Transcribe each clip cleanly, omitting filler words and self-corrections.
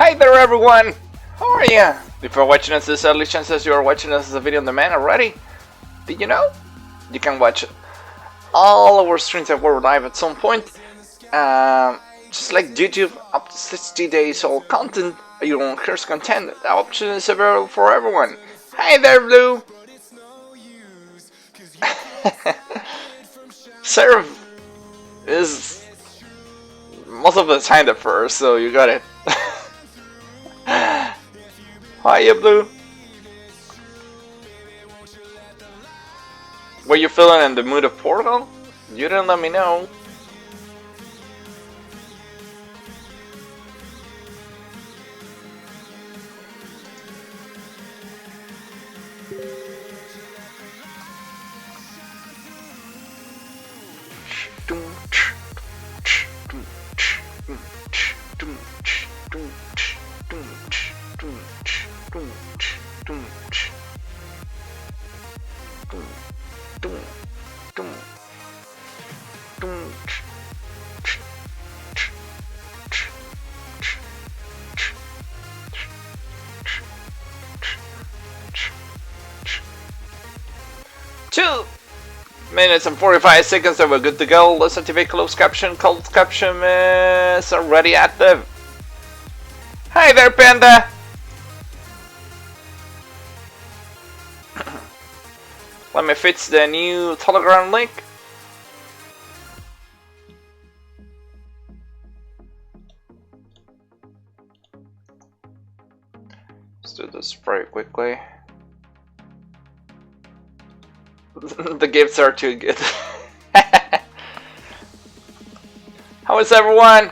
Hi there everyone! How are you? If you're watching us this early, chances you are watching us as a video on demand already. Did you know? You can watch all our streams that were live at some point. Just like YouTube, up to 60 days old content, you don't curse content. The option is available for everyone. Hi there, Blue! Serve is most of the time the first, so you got it. Hiya, Blue. Were you feeling in the mood of Portal? You didn't let me know. Minutes and 45 seconds and we're good to go. Let's activate closed caption. Closed caption is already active. Hi there, Panda! Let me fix the new Telegram link. Let's do this very quickly. The gifts are too good. How is everyone?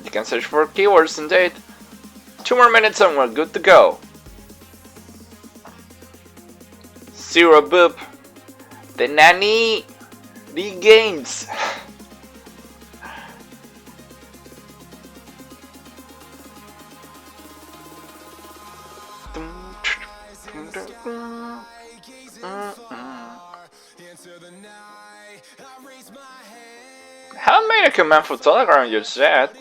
You can search for keywords indeed. 2 more minutes and we're good to go. Zero boop. The Nonary Games. Haven't made a command for Telegram just yet.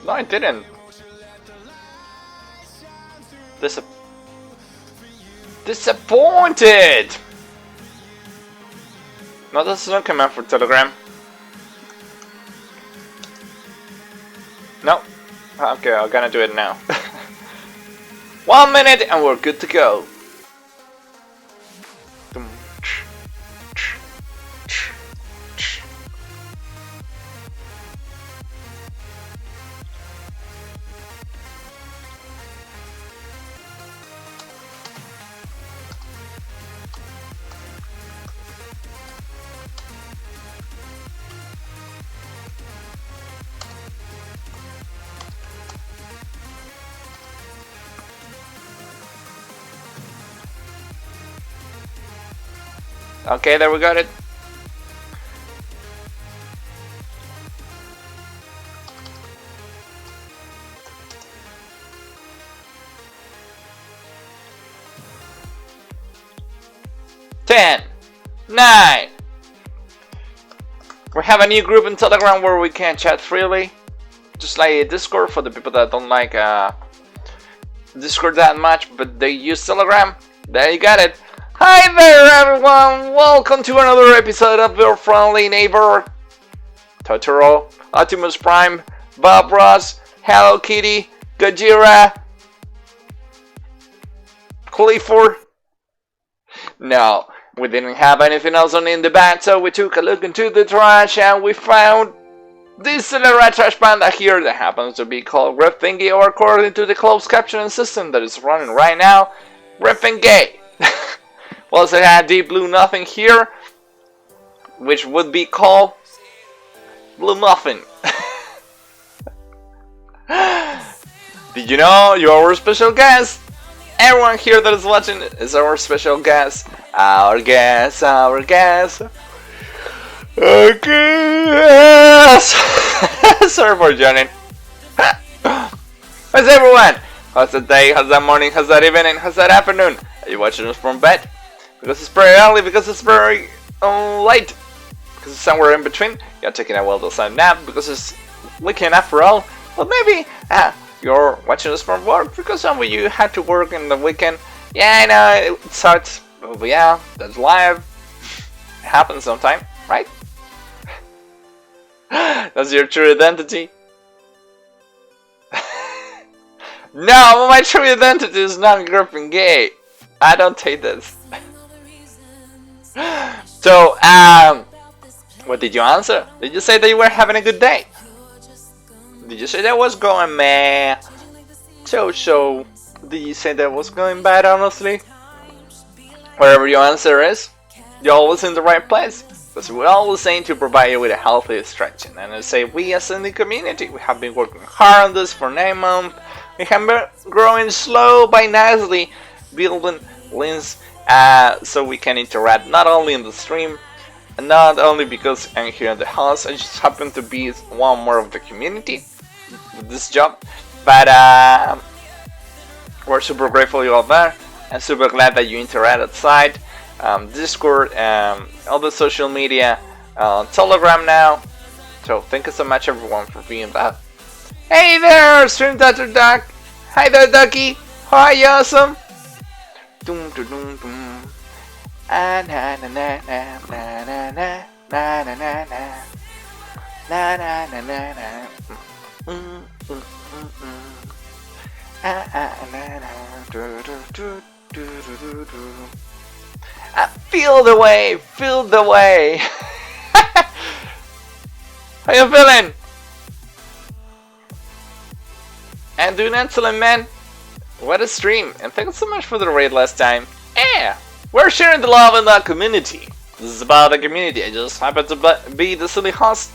No, I didn't. Disappointed! No, that's no command for Telegram. No. Okay, I'm gonna do it now. 1 minute and we're good to go. Okay, there we got it. Ten, 9. We have a new group in Telegram where we can chat freely, just like Discord for the people that don't like Discord that much, but they use Telegram. There you got it. Hi there everyone! Welcome to another episode of your friendly neighbor Totoro, Optimus Prime, Bob Ross, Hello Kitty, Gojira, Clifford. No, we didn't have anything else on in the bag, so we took a look into the trash and we found this little red trash panda here that happens to be called Gryphthingy, or according to the closed captioning system that is running right now, Gryphthingy. We also had deep blue nothing here, which would be called Blue Muffin. Did you know you're our special guest? Everyone here that is watching is our special guest. Our guest, our guest. Okay. Sorry for joining. How's everyone? How's the day? How's that morning? How's that evening? How's that afternoon? Are you watching us from bed? Because it's very early, because it's very late, because it's somewhere in between. You're taking a well-designed nap because it's weekend after all. But maybe you're watching us from work because some of you had to work in the weekend. Yeah, I know it sucks, but yeah, that's life. It happens sometime, right? That's your true identity. No, my true identity is not Gryphthingy. I don't take this. So, what did you answer? Did you say that you were having a good day? Did you say that was going meh? So, did you say that was going bad, honestly? Whatever your answer is, you're always in the right place. Because we're always aim to provide you with a healthy stretching. And I say we as in the community, we have been working hard on this for 9 months. We have been growing slow by nicely building links so we can interact not only in the stream, and not only because I'm here in the house, I just happen to be one more of the community with this job, but we're super grateful you're all there, and super glad that you interact outside, Discord, all the social media, Telegram now, so thank you so much everyone for being that. Hey there, Stream Dr. Duck! Hi there, Ducky! Hi, awesome! Doom doom doom doom. Ah na na na na na na na na na na na na na na na. Ah ah na na. Do do do do do do. Feel the way, feel the way. How you feeling? And doing excellent, man. What a stream, and thank you so much for the raid last time. Yeah, we're sharing the love in the community. This is about the community. I just happen to be the silly host.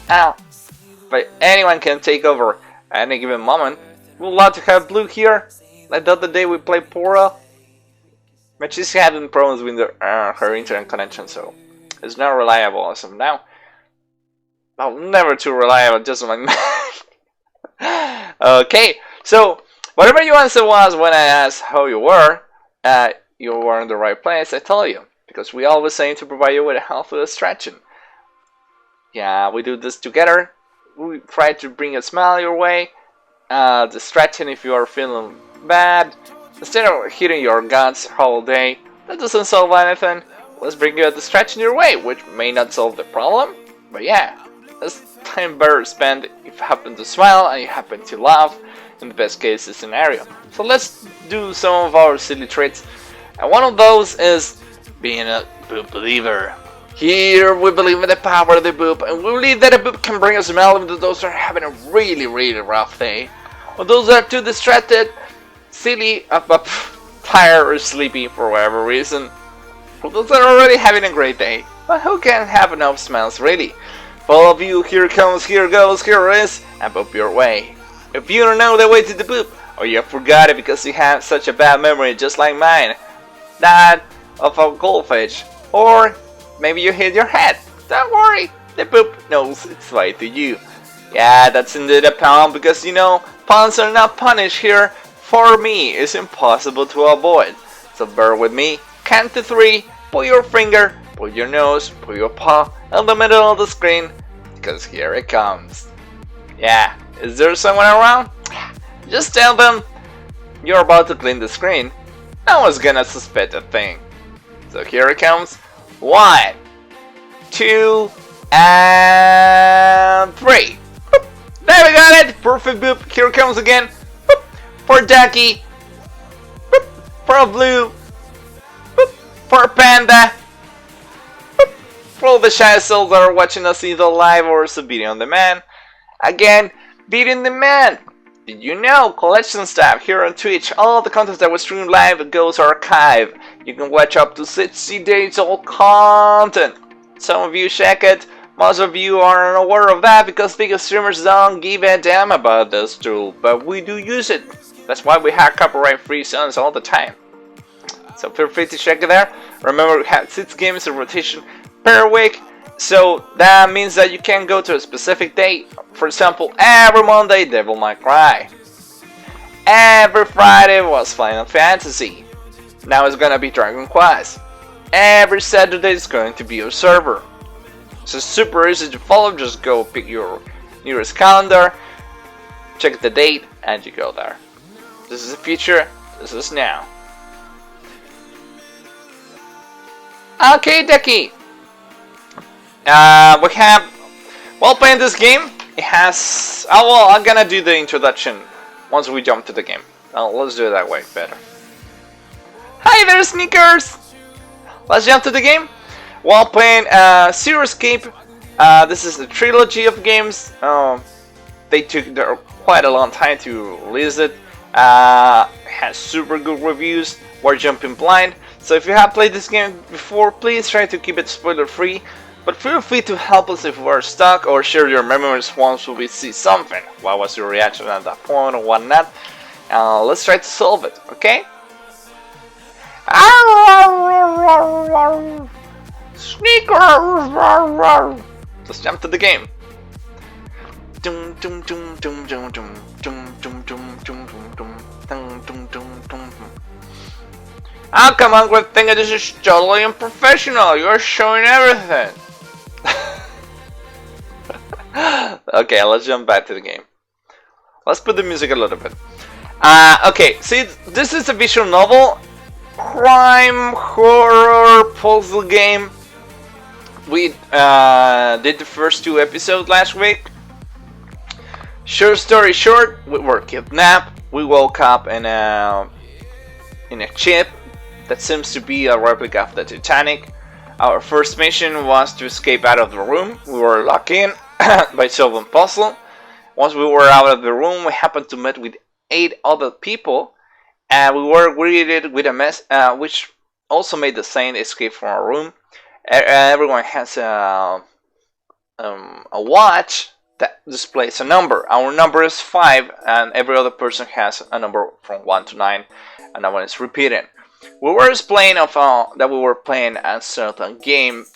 But anyone can take over at any given moment. We'd love to have Blue here. Like the other day we played Pora. But she's having problems with her internet connection, so it's not reliable as of now. Oh, never too reliable, just like that. Okay, so whatever your answer was when I asked how you were in the right place, I tell you. Because we always aim to provide you with a healthy stretching. Yeah, we do this together. We try to bring a smile your way. The stretching if you are feeling bad. Instead of hitting your guts all day, that doesn't solve anything. Let's bring you the stretching your way, which may not solve the problem. But yeah, it's time better spent if you happen to smile and you happen to laugh. In the best case scenario. So let's do some of our silly traits. And one of those is being a boop believer. Here we believe in the power of the boop, and we believe that a boop can bring a smile even to those who are having a really, really rough day. Or those that are too distracted, silly, tired or sleepy for whatever reason. For those that are already having a great day, but who can have enough smiles really? For all of you, here comes, here goes, here is, and boop your way. If you don't know the way to the boop, or you forgot it because you have such a bad memory just like mine, that of a goldfish, or maybe you hit your head, don't worry, the boop knows its way to you. Yeah, that's indeed a pun, because you know, puns are not punished here. For me, it's impossible to avoid. So bear with me, count to 3, put your finger, put your nose, put your paw in the middle of the screen, because here it comes. Yeah. Is there someone around? Just tell them you're about to clean the screen. No one's gonna suspect a thing. So here it comes. 1, 2, and 3. Boop. There we got it. Perfect boop. Here it comes again. Boop. For Ducky. Boop. For Blue. Boop. For Panda. Boop. For all the shy souls that are watching us either live or as a video on demand. Again. Beating the man! Did you know? Collection stuff here on Twitch. All the content that was streamed live goes archived. You can watch up to 60 days old content. Some of you check it. Most of you are unaware of that because big streamers don't give a damn about this tool. But we do use it. That's why we have copyright free zones all the time. So feel free to check it there. Remember we have 6 games in rotation per week. So that means that you can go to a specific date. For example, every Monday Devil May Cry. Every Friday was Final Fantasy. Now it's gonna be Dragon Quest. Every Saturday is going to be your server. So it's super easy to follow. Just go pick your nearest calendar, check the date, and you go there. This is the future. This is now. Okay, Ducky. We have, while playing this game, it has, oh well, I'm gonna do the introduction once we jump to the game. Let's do it that way, better. Hi there, Sneakers! Let's jump to the game. While playing Zero Escape, this is a trilogy of games. They took quite a long time to release it. Has super good reviews. We're jumping blind. So if you have played this game before, please try to keep it spoiler free. But feel free to help us if we're stuck, or share your memories once we see something. What was your reaction at that point or whatnot? Let's try to solve it, okay? Sneakers! Let's jump to the game. Oh, come on, Gryphthingy, this is totally unprofessional. You're showing everything. Okay, let's jump back to the game. Let's put the music a little bit. Okay, see, this is a visual novel, crime, horror, puzzle game. We did the first 2 episodes last week. Short story short, we were kidnapped. We woke up in a ship that seems to be a replica of the Titanic. Our first mission was to escape out of the room. We were locked in by solving puzzle. Once we were out of the room, we happened to meet with 8 other people, and we were greeted with a mess, which also made the same escape from our room. Everyone has a watch that displays a number. Our number is 5, and every other person has a number from 1 to 9, and that one is repeating. We were explaining that we were playing a certain game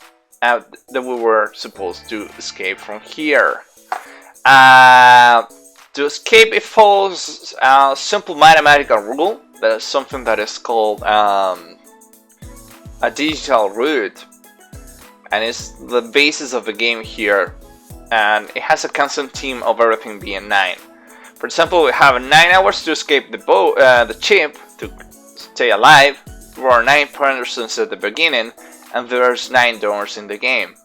that we were supposed to escape from here. To escape, it follows a simple mathematical rule. That is something that is called a digital route, and it's the basis of the game here. And it has a constant theme of everything being 9. For example, we have 9 hours to escape the ship to stay alive. There are 9 persons at the beginning, and there's 9 doors in the game.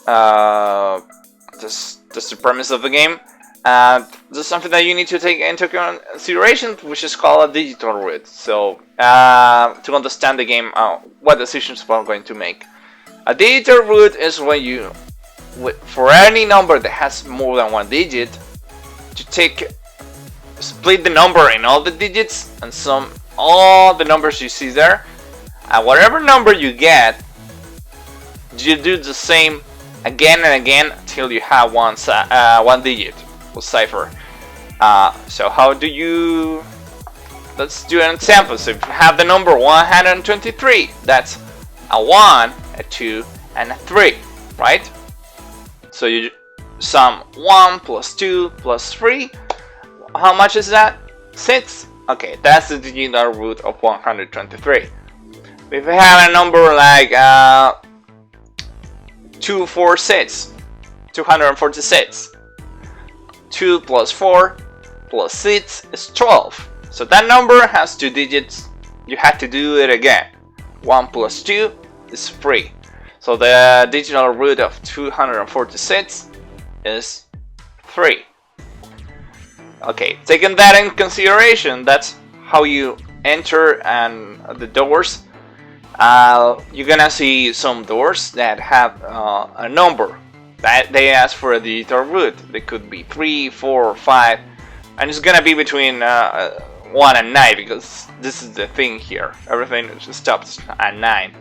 That's the premise of the game. There's something that you need to take into consideration, which is called a digital route. So, to understand the game, what decisions we're going to make. A digital route is when you, for any number that has more than 1 digit, to split the number in all the digits and sum all the numbers you see there, and whatever number you get, you do the same again and again till you have one digit or cipher. So how do you? Let's do an example. So if you have the number 123, that's a 1, a 2, and a 3, right? So you sum 1 plus 2 plus 3. How much is that? 6. Okay, that's the digital root of 123. If we have a number like 246, 246. 2 plus 4 plus 6 is 12. So that number has 2 digits. You have to do it again. 1 plus 2 is 3. So the digital root of 246 is 3. Okay, taking that in consideration, that's how you enter and the doors. You're gonna see some doors that have a number that they ask for a digital root. They could be 3, 4, 5, and it's gonna be between 1 and 9, because this is the thing here. Everything stops at 9.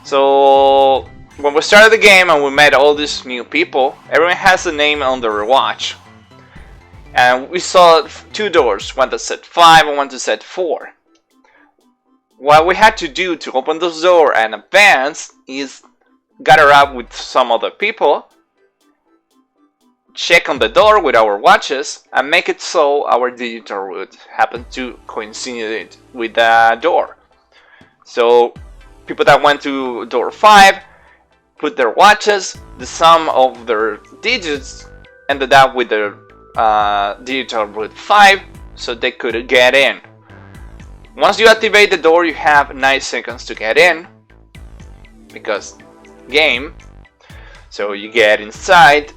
So when we started the game and we met all these new people, everyone has a name on their watch. And we saw 2 doors, one that said 5 and one that said 4. What we had to do to open those doors and advance is gather up with some other people, check on the door with our watches, and make it so our digital route happens to coincide with the door. So people that went to door 5 put their watches, the sum of their digits ended up with the digital route 5, so they could get in. Once you activate the door, you have 9 seconds to get in, because game. So you get inside,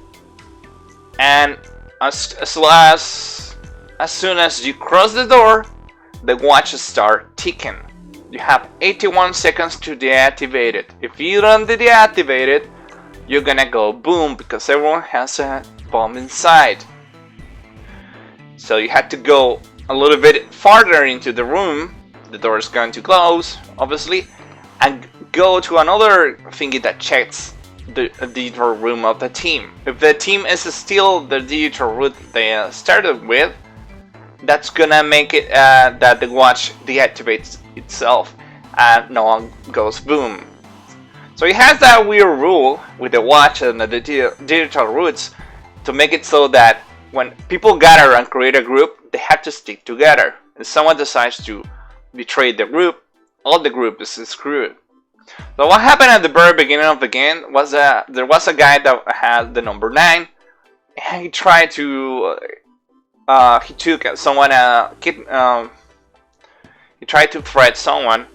and as soon as you cross the door, the watches start ticking. You have 81 seconds to deactivate it. If you don't deactivate it, you're gonna go boom, because everyone has a bomb inside. So you have to go a little bit farther into the room. The door is going to close, obviously, and go to another thingy that checks the digital room of the team. If the team is still the digital route they started with, that's gonna make it that the watch deactivates itself and no one goes boom. So it has that weird rule with the watch and the digital routes to make it so that when people gather and create a group, they have to stick together. If someone decides to betray the group, all the group is screwed. So what happened at the very beginning of the game was there was a guy that had the number 9, and he tried to he took someone he tried to threat someone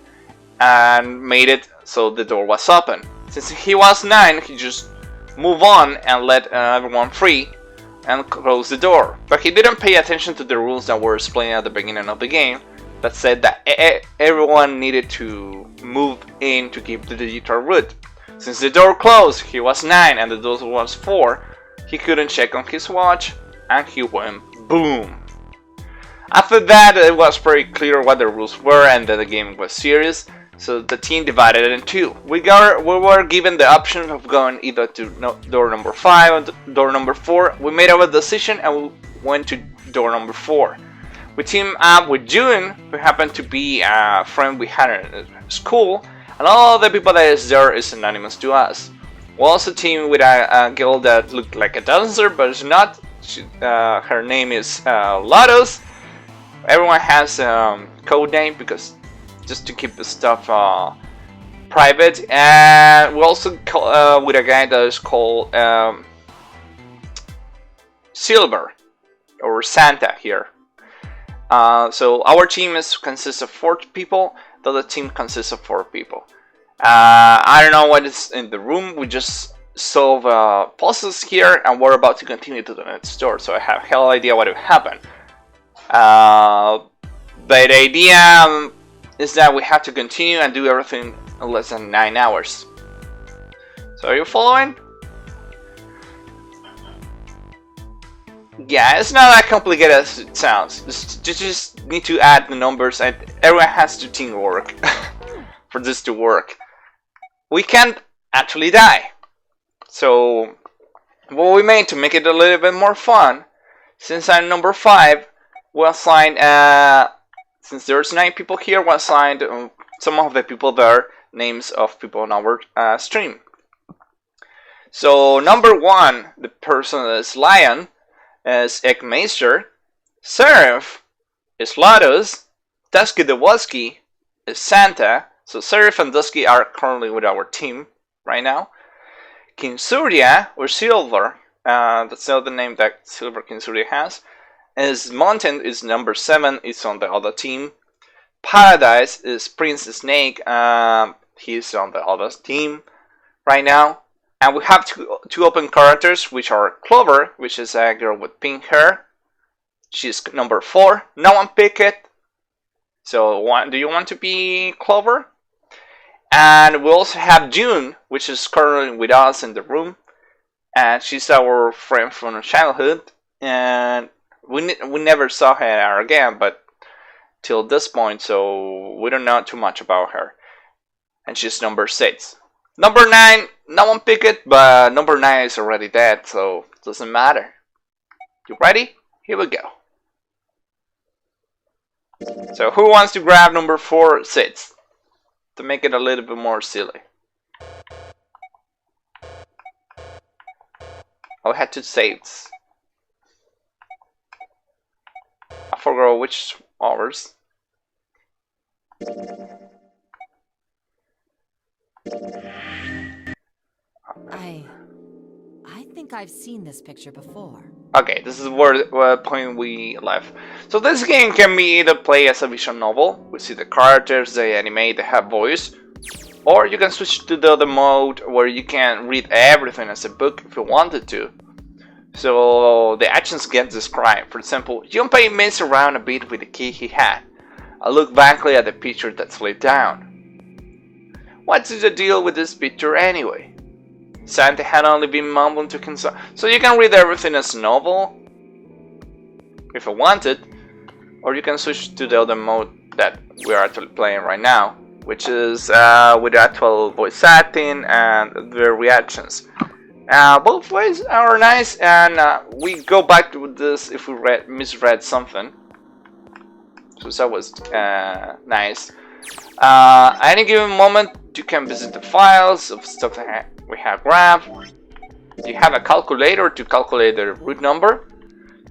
and made it so the door was open. Since he was 9, he just moved on and let everyone free and close the door. But he didn't pay attention to the rules that were explained at the beginning of the game that said that everyone needed to move in to keep the digital route. Since the door closed, he was 9 and the door was 4, he couldn't check on his watch and he went boom. After that, it was pretty clear what the rules were and that the game was serious, so the team divided in 2. We were given the option of going either to door number 5 or door number 4. We made our decision and we went to door number 4. We teamed up with June, who happened to be a friend we had in school, and all the people that is there is anonymous to us. We also teamed with a girl that looked like a dancer, but is not. Her name is Lotus. Everyone has a code name because just to keep the stuff private. And we also with a guy that is called Silver or Santa here. So our team consists of 4 people. The other team consists of 4 people. I don't know what is in the room. We just solve puzzles here, and we're about to continue to the next door. So I have hell idea what will happen. But the idea is that we have to continue and do everything in less than 9 hours. So are you following? Yeah, it's not that complicated as it sounds. You just need to add the numbers, and everyone has to teamwork for this to work. We can't actually die. So what we made to make it a little bit more fun, since I'm number 5, we assigned, since there's 9 people here, we assigned some of the people there names of people on our stream. So number 1, the person is Lion, is Eggmeister, Seraph is Lotus, Dusky the Wusky is Santa. So Seraph and Dusky are currently with our team right now. King Surya or Silver, that's the other name that Silver King Surya has. Is Mountain is number 7, is on the other team. Paradise is Prince Snake, he's on the other team right now. And we have two open characters, which are Clover, which is a girl with pink hair. She's number 4. No one pick it. So do you want to be Clover? And we also have June, which is currently with us in the room. And she's our friend from childhood. And we never saw her again, but till this point, so we don't know too much about her. And she's number 6. Number 9, no one picked it, but number 9 is already dead, so it doesn't matter. You ready? Here we go. So who wants to grab number 4 seats? To make it a little bit more silly. Oh, we had 2 saves. I forgot which hours. I think I've seen this picture before. Okay, this is where point we left. So this game can be either played as a visual novel. We see the characters, they animate, they have voice. Or you can switch to the other mode where you can read everything as a book if you wanted to. So the actions get described. For example, Junpei messed around a bit with the key he had. I look blankly at the picture that's laid down. What's the deal with this picture anyway? Santa had only been mumbling to himself. So you can read everything as a novel if you wanted, or you can switch to the other mode that we're actually playing right now, which is with the actual voice acting and the reactions. Both ways are nice, and we go back to this if we misread something. So that was nice. Any given moment, you can visit the files of stuff that we have grabbed. You have a calculator to calculate the root number.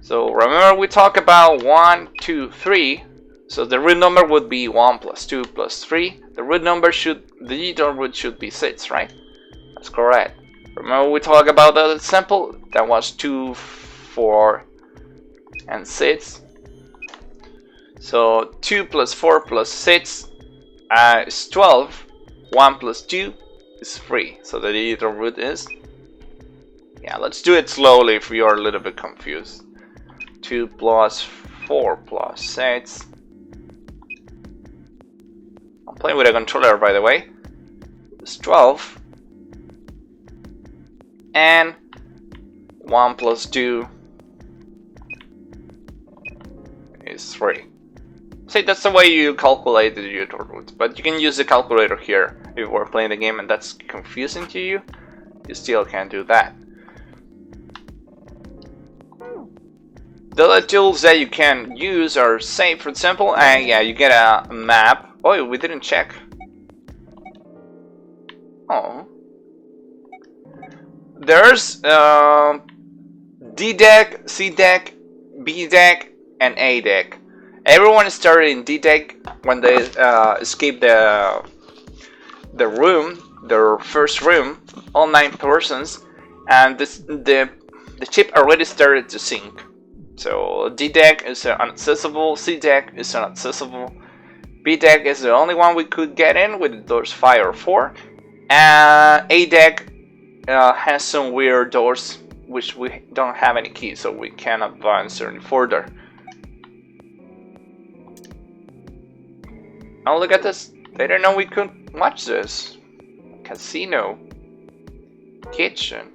So remember we talked about 1, 2, 3. So the root number would be 1 plus 2 plus 3. The digital root should be 6, right? That's correct. Remember we talked about the example? That was 2, 4, and 6. So 2 plus 4 plus 6 is 12. 1 plus 2 is 3. So the digital root is... Yeah, let's do it slowly if you are a little bit confused. 2 plus 4 plus 6. I'm playing with a controller, by the way. It's 12. And 1 plus 2 is 3. See, that's the way you calculate the digital root, but you can use the calculator here if you were playing the game and that's confusing to you. You still can do that. The other tools that you can use are save, for example, and yeah, you get a map. Oh, we didn't check. Oh. There's D deck, C deck, B deck, and A deck. Everyone started in D deck when they escaped the room, their first room, all 9 persons, and the chip already started to sync. So D deck is inaccessible, C deck is inaccessible, B deck is the only one we could get in with doors 5 or 4, and A deck has some weird doors which we don't have any keys, so we can't advance any further. Oh, look at this. They didn't know we could watch this. Casino. Kitchen.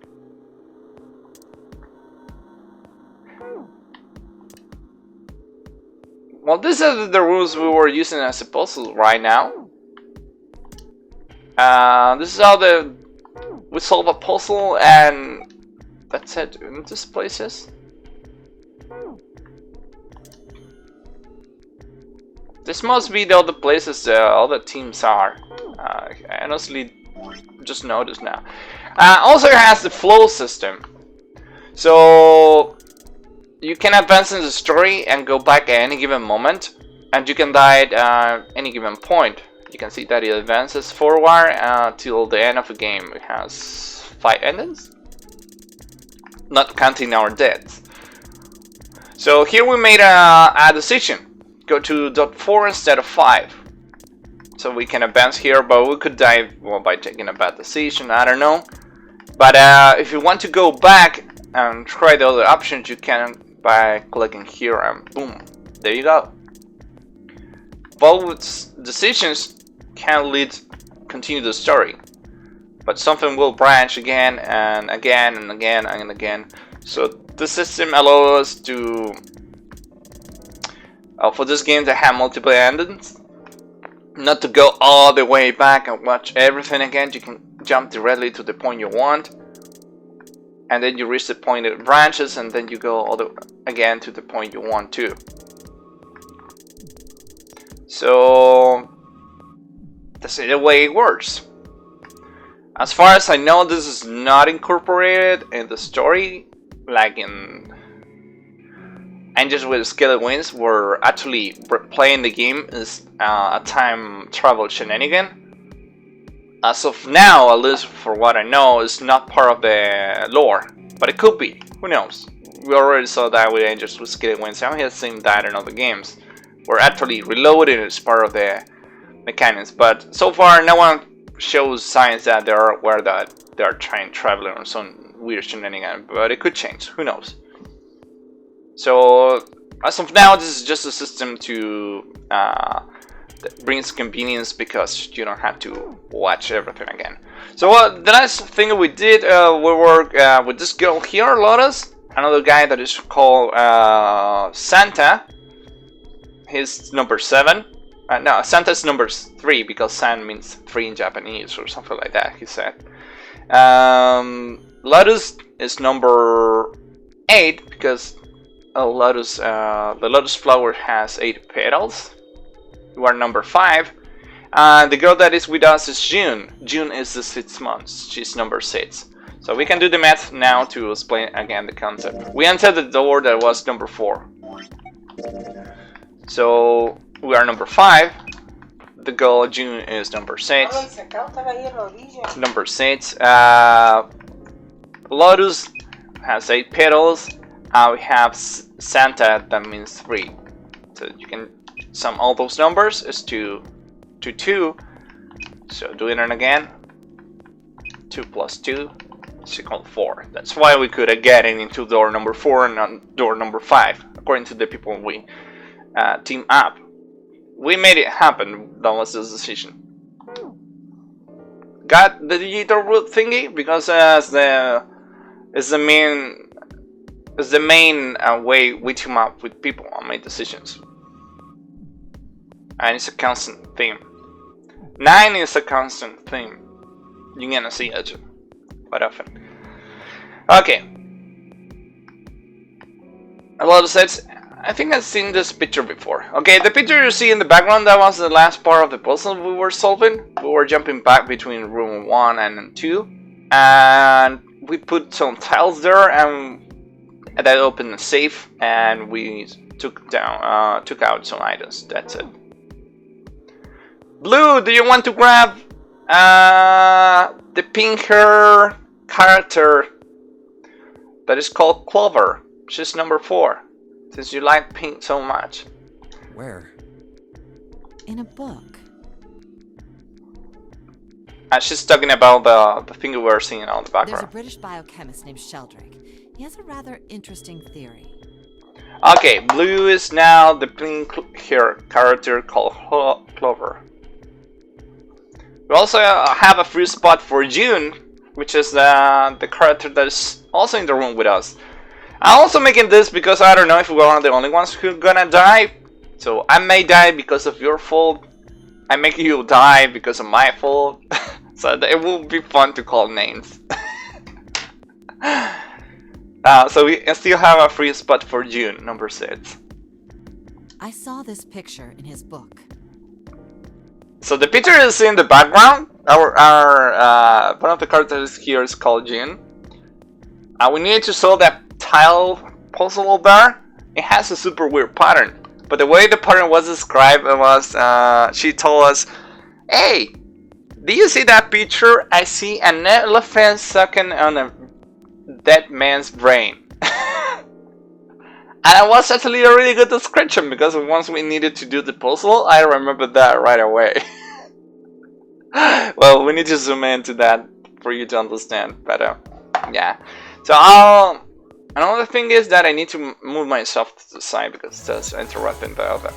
Well, these are the rules we were using as a puzzle right now. This is how we solve a puzzle, and that's it in these places. This must be the other places the other teams are. I honestly just noticed now. Also it has the flow system. So you can advance in the story and go back at any given moment. And you can die at any given point. You can see that it advances forward till the end of the game. It has 5 endings. Not counting our deaths. So here we made a decision. Go to dot 4 instead of 5. So we can advance here, but we could die by taking a bad decision, I don't know. But if you want to go back and try the other options, you can by clicking here and boom, there you go. Both decisions can continue the story, but something will branch again and again and again and again. So the system allows us to for this game to have multiple endings, not to go all the way back and watch everything again. You can jump directly to the point you want, and then you reach the point it branches, and then you go again to the point you want to. So that's the way it works. As far as I know, this is not incorporated in the story like in Angels with Skeleton Wings, where actually playing the game is a time travel shenanigan. As of now, at least for what I know, it's not part of the lore, but it could be. Who knows? We already saw that with Angels with Skeleton Wings. I have seen that in other games, where actually reloading is part of the mechanics. But so far, no one shows signs that they are aware that they are trying traveling or some weird shenanigan. But it could change. Who knows? So as of now, this is just a system to that brings convenience because you don't have to watch everything again. So the last thing we did, we worked with this girl here, Lotus, another guy that is called Santa. He's number 7. No, Santa's number 3 because San means 3 in Japanese or something like that, he said. Lotus is number 8 because the lotus flower has 8 petals. You are number 5. The girl that is with us is June. June is the 6 months. She's number 6. So we can do the math now to explain again the concept. We entered the door that was number 4. So we are number 5. The girl June is number 6. Number 6. Lotus has 8 petals. We have Santa, that means 3. So you can sum all those numbers is 2 to 2. So doing it again. 2 plus 2 is equal to 4. That's why we could get into door number 4 and not door number 5, according to the people we team up. We made it happen. That was the decision. Got the digital root thingy because it's the main way we team up with people and make decisions. And it's a constant theme. 9 is a constant theme. You're gonna see it quite often. Okay. A lot of sets. I think I've seen this picture before. Okay, the picture you see in the background, that was the last part of the puzzle we were solving. We were jumping back between room 1 and 2. And we put some tiles there and that opened a safe and we took out some items. That's it. Blue, do you want to grab the pink hair character that is called Clover? She's number 4, since you like pink so much. Where? In a book. She's talking about the thing we were seeing on the background. There's a British biochemist named Sheldrake. He has a rather interesting theory. Okay, Blue is now the pink hair character called Clover. We also have a free spot for June, which is the character that is also in the room with us. I'm also making this because I don't know if we're one of the only ones who are gonna die. So I may die because of your fault. I make you die because of my fault. So it will be fun to call names. So we still have a free spot for June, number 6. I saw this picture in his book. So the picture is in the background. Our one of the characters here is called June. We need to solve that tile puzzle there. It has a super weird pattern. But the way the pattern was described was, she told us, "Hey, do you see that picture? I see an elephant sucking on a dead man's brain." And it was actually a really good description because once we needed to do the puzzle, I remembered that right away. Well, we need to zoom into that for you to understand better. Yeah. So another thing is that I need to move myself to the side because that's interrupting the other.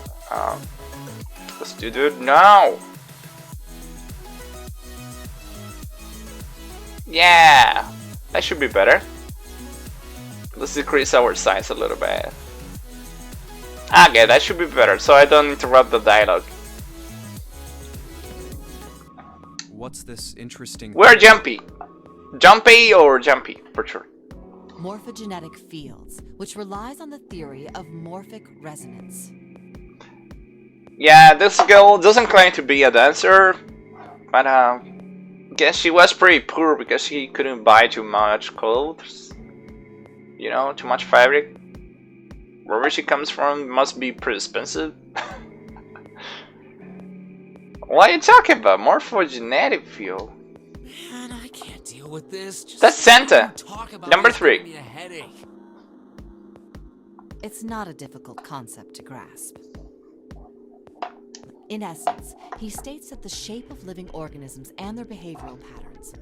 Let's do it now. Yeah, that should be better. Let's decrease our size a little bit. Okay, that should be better, so I don't interrupt the dialogue. What's this interesting? We're Jumpy. Jumpy or Jumpy, for sure. Morphogenetic fields, which relies on the theory of morphic resonance. Yeah, this girl doesn't claim to be a dancer, but guess she was pretty poor because she couldn't buy too much clothes. You know, too much fabric. Wherever she comes from must be pretty expensive. What are you talking about? Morphogenetic fuel. Man, I can't deal with this. Just That's Santa. Number 3. Me a headache. It's not a difficult concept to grasp. In essence, he states that the shape of living organisms and their behavioral patterns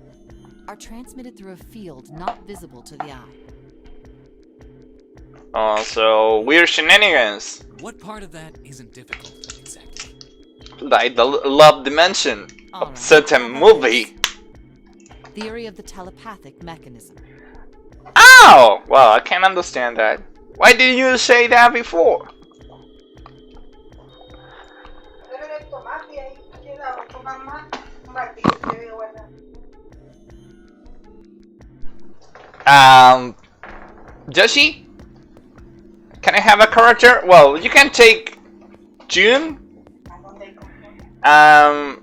are transmitted through a field not visible to the eye. Oh, so weird shenanigans. What part of that isn't difficult, exactly? Like the love dimension All of right. certain movie. Theory of the telepathic mechanism. Oh! Well, I can't understand that. Why didn't you say that before? Joshi? Can I have a character? Well, you can take June.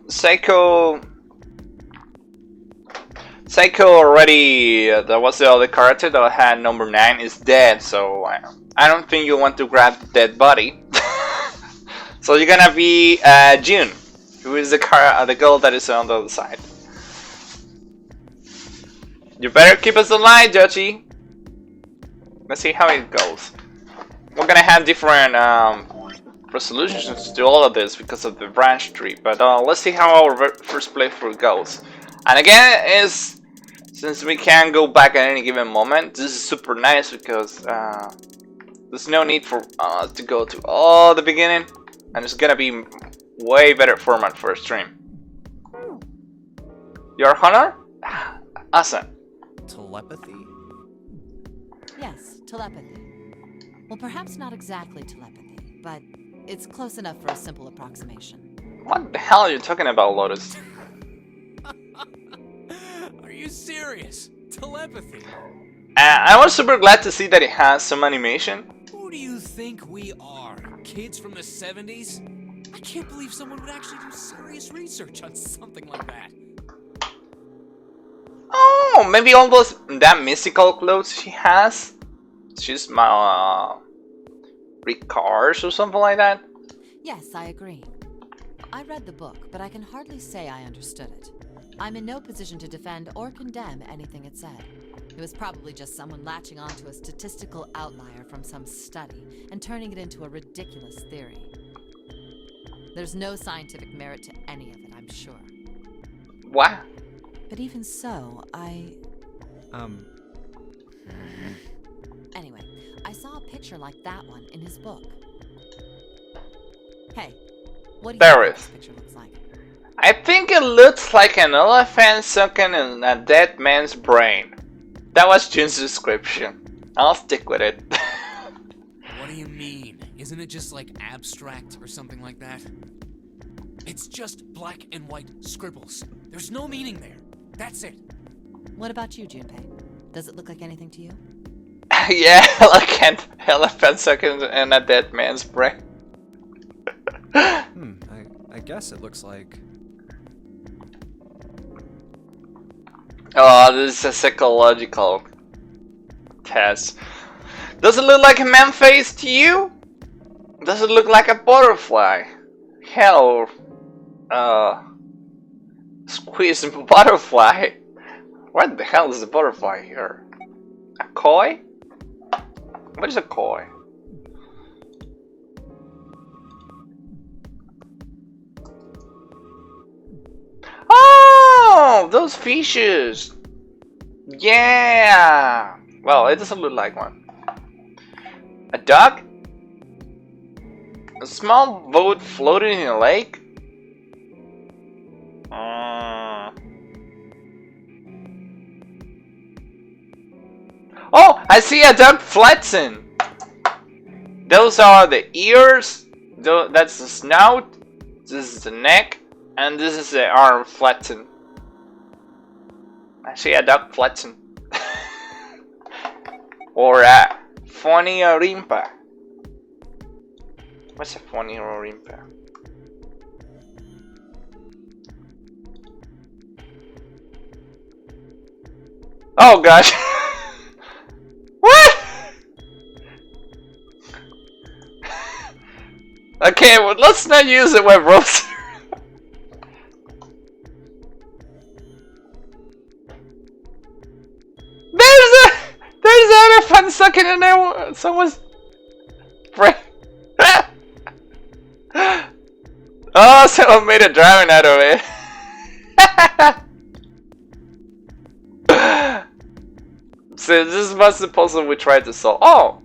Psycho already, that was the other character that had number 9 is dead, so I don't think you want to grab the dead body. So you're gonna be June, who is the girl that is on the other side. You better keep us alive, Jochi. Let's see how it goes. We're gonna have different resolutions to all of this because of the branch tree, but let's see how our first playthrough goes. And again, since we can go back at any given moment, this is super nice because there's no need for us to go to all the beginning, and it's gonna be way better format for a stream. Your honor? Awesome. Telepathy? Yes, telepathy. Well, perhaps not exactly telepathy, but it's close enough for a simple approximation. What the hell are you talking about, Lotus? Are you serious? Telepathy? I was super glad to see that it has some animation. Who do you think we are? Kids from the 70s? I can't believe someone would actually do serious research on something like that. Oh, maybe all that mystical clothes she has. She's my Ricars or something like that. Yes, I agree. I read the book, but I can hardly say I understood it. I'm in no position to defend or condemn anything it said. It was probably just someone latching onto a statistical outlier from some study and turning it into a ridiculous theory. There's no scientific merit to any of it, I'm sure. What? But even so, Anyway, I saw a picture like that one in his book. Hey, what do you think this picture looks like? I think it looks like an elephant sunken in a dead man's brain. That was Jun's description. I'll stick with it. What do you mean? Isn't it just like abstract or something like that? It's just black and white scribbles. There's no meaning there. That's it. What about you, Junpei? Does it look like anything to you? Yeah, like an elephant sunken in a dead man's brain. I guess it looks like... Oh, this is a psychological test. Does it look like a man face to you? Does it look like a butterfly? Hell, squeeze butterfly. What the hell is a butterfly here? A koi? What is a koi? Oh, those fishes. Yeah. Well, it doesn't look like one. A duck? A small boat floating in a lake? Oh, I see a duck flexing. Those are the ears. That's the snout. This is the neck. And this is the arm flexing. I see a duck flexing. Or a funny orimpa. What's a funny orimpa? Oh gosh. What? Okay, well, let's not use the web browser. There's an elephant stuck in there. Someone's brain. Oh, someone made a drawing out of it. So this was the puzzle we tried to solve. Oh,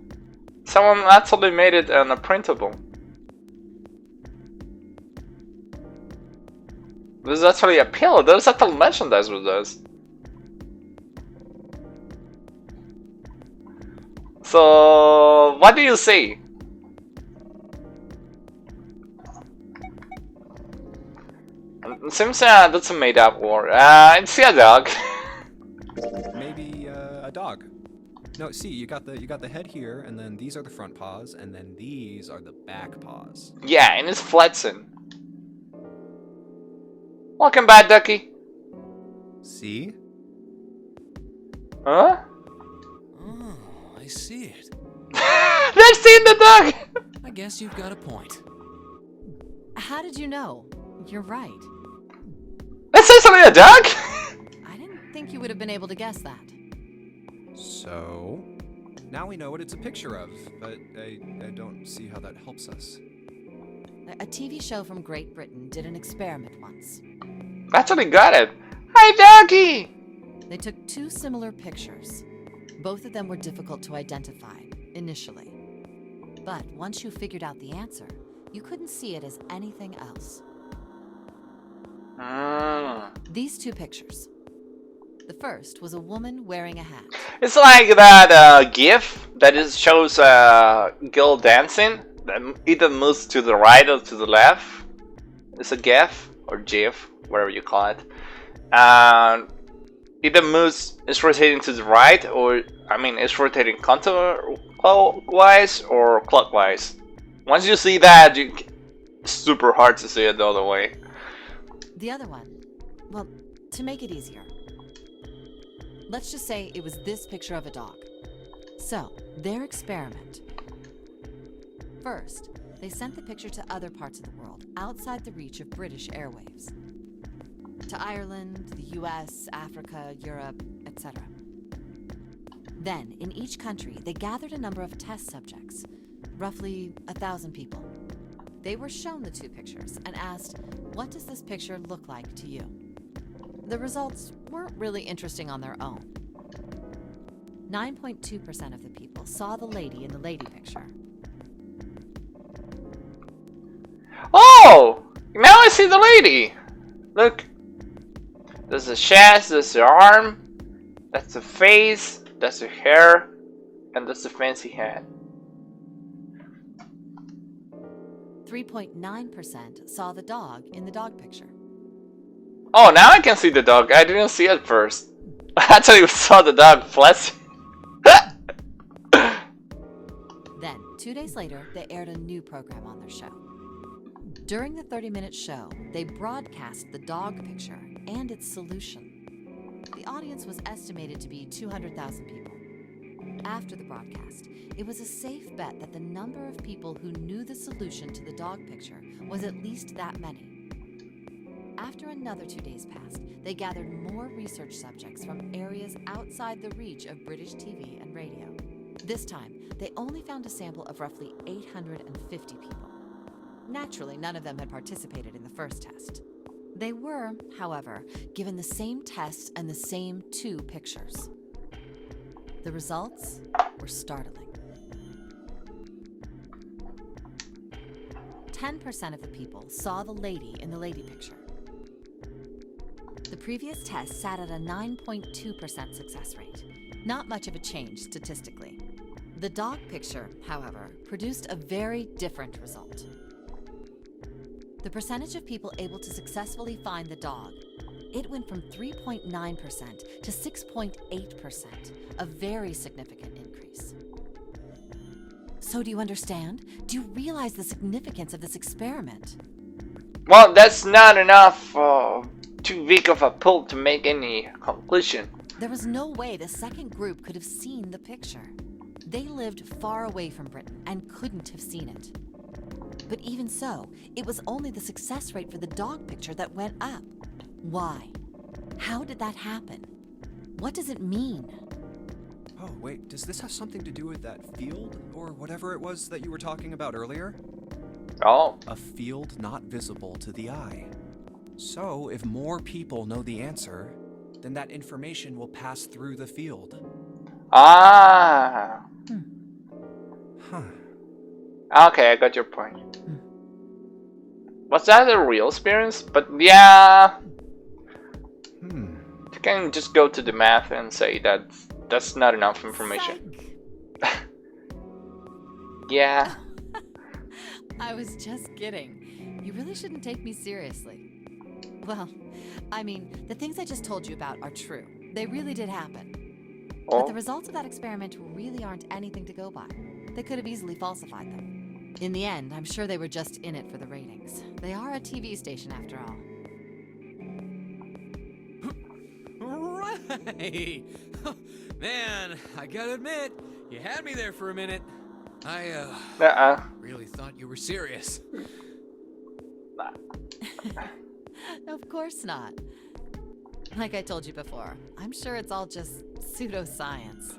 someone actually made it on a printable. There's actually a pill. There's actually merchandise with this. So, what do you say? It seems that's a made-up word. It's a dog. Maybe a dog. No, see, you got the head here, and then these are the front paws, and then these are the back paws. Yeah, and it's flexing. Welcome back, Ducky. See? Huh? Oh, I see it. They've seen the dog! I guess you've got a point. How did you know? You're right. That's actually a dog? I didn't think you would have been able to guess that. So, now we know what it's a picture of, but I don't see how that helps us. A TV show from Great Britain did an experiment once. Actually got it. Hi, doggy! They took two similar pictures. Both of them were difficult to identify, initially. But once you figured out the answer, you couldn't see it as anything else. These two pictures. The first was a woman wearing a hat. It's like that GIF that shows a girl dancing that either moves to the right or to the left. It's a GIF or GIF, whatever you call it. Either moves, it's rotating to the right, or it's rotating counterclockwise or clockwise. Once you see that, it's super hard to see it the other way. The other one, well, to make it easier, let's just say it was this picture of a dog. So, their experiment. First, they sent the picture to other parts of the world, outside the reach of British airwaves. To Ireland, the US, Africa, Europe, etc. Then, in each country, they gathered a number of test subjects, roughly 1,000 people. They were shown the two pictures and asked, what does this picture look like to you? The results weren't really interesting on their own. 9.2% of the people saw the lady in the lady picture. Oh! Now I see the lady! Look. There's the chest, there's the arm, that's the face, that's the hair, and that's the fancy hat. 3.9% saw the dog in the dog picture. Oh, now I can see the dog. I didn't see it first. I actually saw the dog flesh. Then, 2 days later, they aired a new program on their show. During the 30-minute show, they broadcast the dog picture and its solution. The audience was estimated to be 200,000 people. After the broadcast, it was a safe bet that the number of people who knew the solution to the dog picture was at least that many. After another 2 days passed, they gathered more research subjects from areas outside the reach of British TV and radio. This time, they only found a sample of roughly 850 people. Naturally, none of them had participated in the first test. They were, however, given the same test and the same two pictures. The results were startling. 10% of the people saw the lady in the lady picture. The previous test sat at a 9.2% success rate. Not much of a change statistically. The dog picture, however, produced a very different result. The percentage of people able to successfully find the dog, it went from 3.9% to 6.8%, a very significant increase. So do you understand? Do you realize the significance of this experiment? Well, that's not enough, too big of a pull to make any conclusion. There was no way the second group could have seen the picture. They lived far away from Britain and couldn't have seen it. But even so, it was only the success rate for the dog picture that went up. Why? How did that happen? What does it mean? Oh, wait, does this have something to do with that field? Or whatever it was that you were talking about earlier? Oh. A field not visible to the eye. So, if more people know the answer, then that information will pass through the field. Ah. Huh. Okay, I got your point. Was that a real experience? But yeah. You can just go to the math and say that that's not enough information. Yeah. I was just kidding. You really shouldn't take me seriously. Well, I mean, the things I just told you about are true. They really did happen. Oh. But the results of that experiment really aren't anything to go by. They could have easily falsified them. In the end, I'm sure they were just in it for the ratings. They are a TV station after all. Right! Man, I gotta admit, you had me there for a minute. I, really thought you were serious. Of course not. Like I told you before, I'm sure it's all just pseudoscience.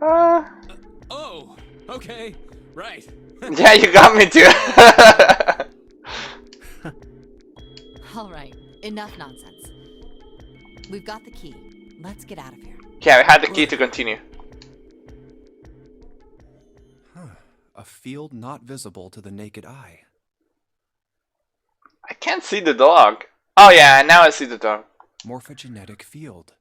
Oh, okay, right. Yeah, you got me too. All right, enough nonsense. We've got the key. Let's get out of here. Yeah, we had the key to continue. A field not visible to the naked eye. I can't see the dog. Oh yeah, now I see the dog. Morphogenetic field.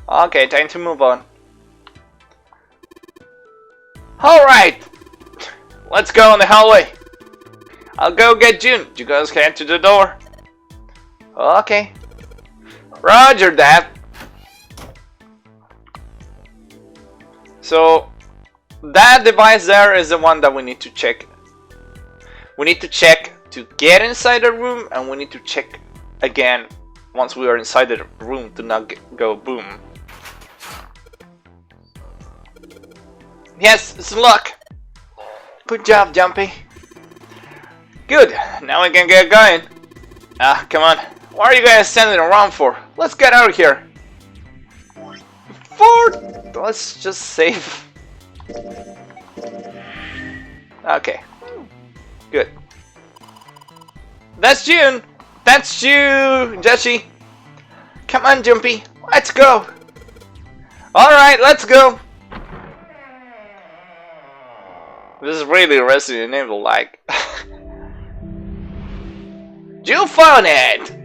Okay, time to move on. Alright! Let's go in the hallway. I'll go get June. You guys head to the door. Okay. Roger that. So, that device there is the one that we need to check. We need to check to get inside the room, and we need to check again once we are inside the room to not go boom. Yes, it's luck. Good job, Jumpy. Good, now we can get going. Ah, come on. What are you guys standing around for? Let's get out of here. Let's just save. Okay. Good. That's June. That's you, Jesse. Come on, Jumpy. Let's go. Alright, let's go. This is really Resident Evil like. You found it!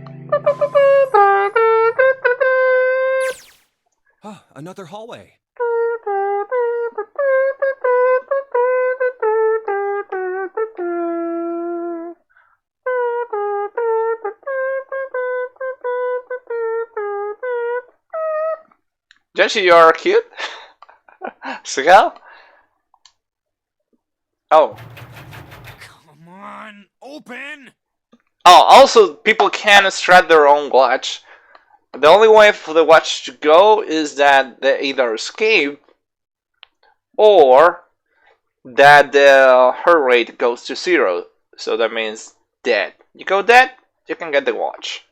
Ah, another hallway. Jesse, you're cute. Sigal? Oh. Come on, open! Oh, also, people can extract their own watch. The only way for the watch to go is that they either escape or that the heart rate goes to 0. So that means dead. You go dead, you can get the watch.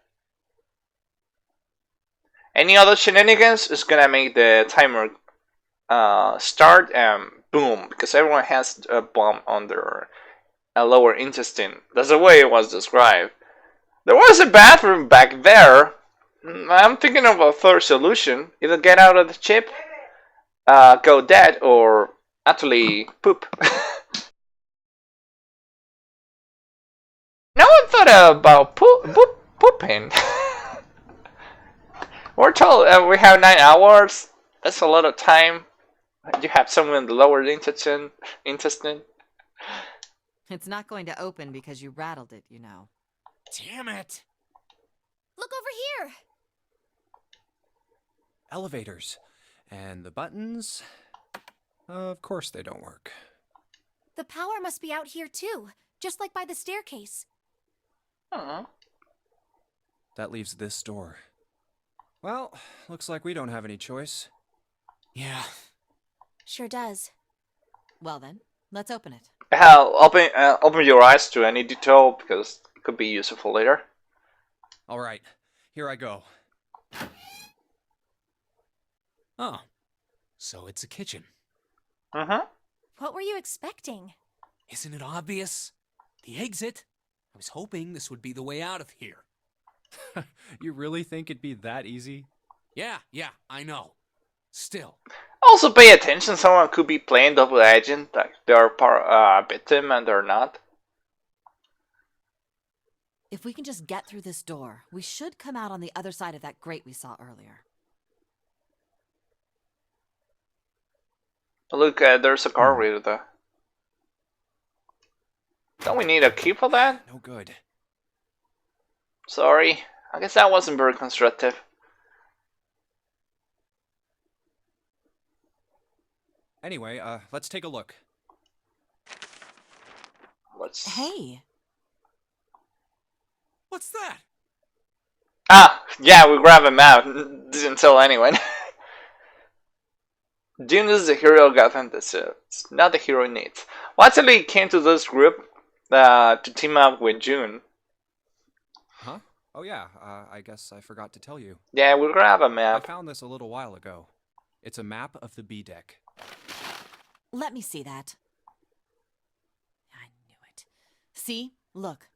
Any other shenanigans is gonna make the timer start and boom, because everyone has a bomb on their lower intestine. That's the way it was described. There was a bathroom back there. I'm thinking of a third solution. Either get out of the chip, go dead, or actually poop. No one thought about pooping. We're told we have 9 hours. That's a lot of time. You have someone in the lower intestine. It's not going to open because you rattled it, you know. Damn it! Look over here! Elevators. And the buttons? Of course they don't work. The power must be out here too, just like by the staircase. Huh. That leaves this door. Well, looks like we don't have any choice. Yeah. Sure does. Well then, let's open it. Open your eyes to any detail because it could be useful later. All right, here I go. Oh, so it's a kitchen. What were you expecting? Isn't it obvious? The exit. I was hoping this would be the way out of here. You really think it'd be that easy? Yeah, I know. Still. Also, pay attention. Someone could be playing double agent, like they're a victim and they're not. If we can just get through this door, we should come out on the other side of that grate we saw earlier. Look, there's a car reader there. Don't we need a key for that? No good. Sorry, I guess that wasn't very constructive. Anyway, let's take a look. Hey! What's that? Ah, yeah, we grab a map. Didn't tell anyone. June is the hero Gotham deserves, not the hero he needs. Well, actually, he came to this group to team up with June. Huh? Oh yeah, I guess I forgot to tell you. Yeah, we grab a I map. found this a little while ago. It's a map of the B deck. Let me see that. I knew it. See? Look.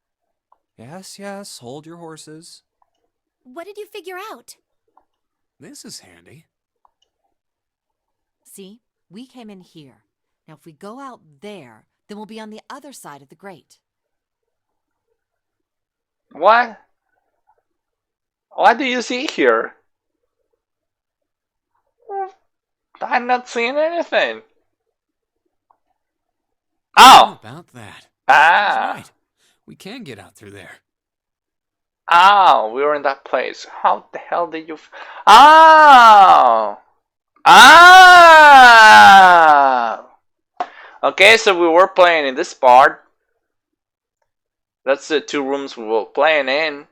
Yes, hold your horses. What did you figure out? This is handy. See? We came in here. Now if we go out there, then we'll be on the other side of the grate. What? What do you see here? I'm not seeing anything. Oh! How about that? Ah! She's right. We can get out through there. Oh, we were in that place. How the hell did you... Oh! Ah! Okay, so we were playing in this part. That's the two rooms we were playing in.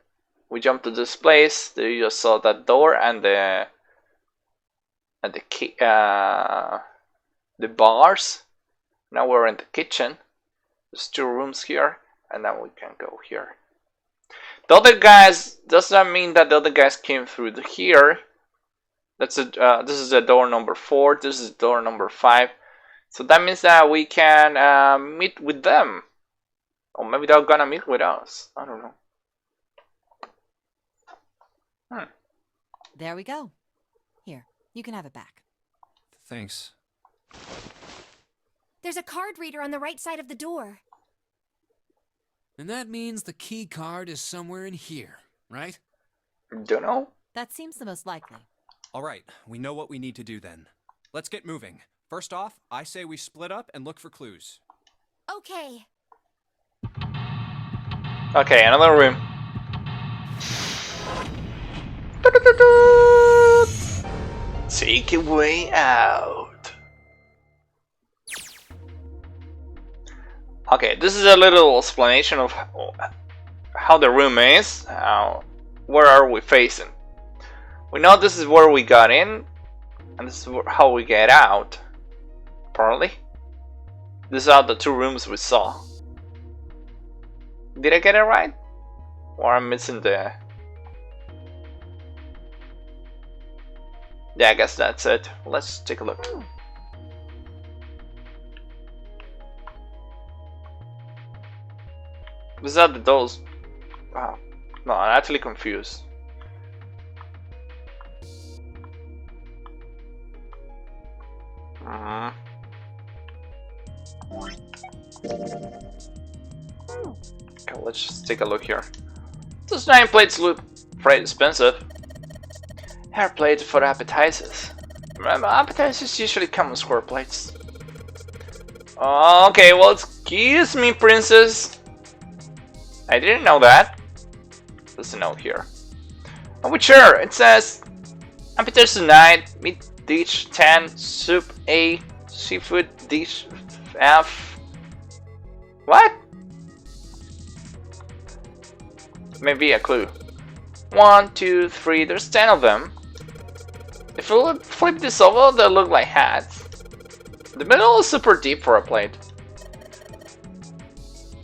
We jumped to this place. There you just saw that door and the key, the bars. Now we're in the kitchen. There's two rooms here, and then we can go here. The other guys, does that mean that the other guys came through here? That's a, this is a door number 4. This is door number 5. So that means that we can meet with them. Or maybe they're gonna meet with us. I don't know. There we go. Here, you can have it back. Thanks. There's a card reader on the right side of the door. And that means the key card is somewhere in here, right? Don't know. That seems the most likely. All right, we know what we need to do then. Let's get moving. First off, I say we split up and look for clues. Okay. Okay, another room. Take a way out. Okay, this is a little explanation of how the room is. Where are we facing? We know this is where we got in, and this is how we get out. Apparently, these are the two rooms we saw. Did I get it right? Or I'm missing the... Yeah, I guess that's it. Let's take a look. These are the doors. Wow. No, I'm actually confused. Okay, let's just take a look here. Those 9 plates look pretty expensive. Hair plates for appetizers. Remember, appetizers usually come with square plates. Okay, well, excuse me, princess. I didn't know that. There's a note here. Oh, but sure, it says appetizer 9, meat dish 10, soup A, seafood dish F. What? Maybe a clue. 1, 2, 3, there's 10 of them. If we flip this over, they look like hats. The middle is super deep for a plate.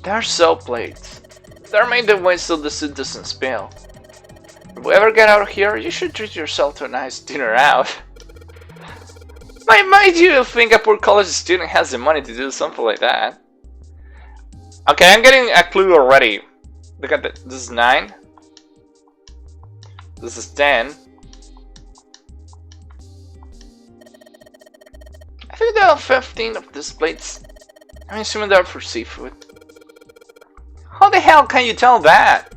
They're so plates. They're made that way so the soup doesn't spill. If we ever get out of here, you should treat yourself to a nice dinner out. Might you think a poor college student has the money to do something like that? Okay, I'm getting a clue already. Look at this. This is 9. This is 10. I think there are 15 of these plates. I'm assuming they're for seafood. How the hell can you tell that?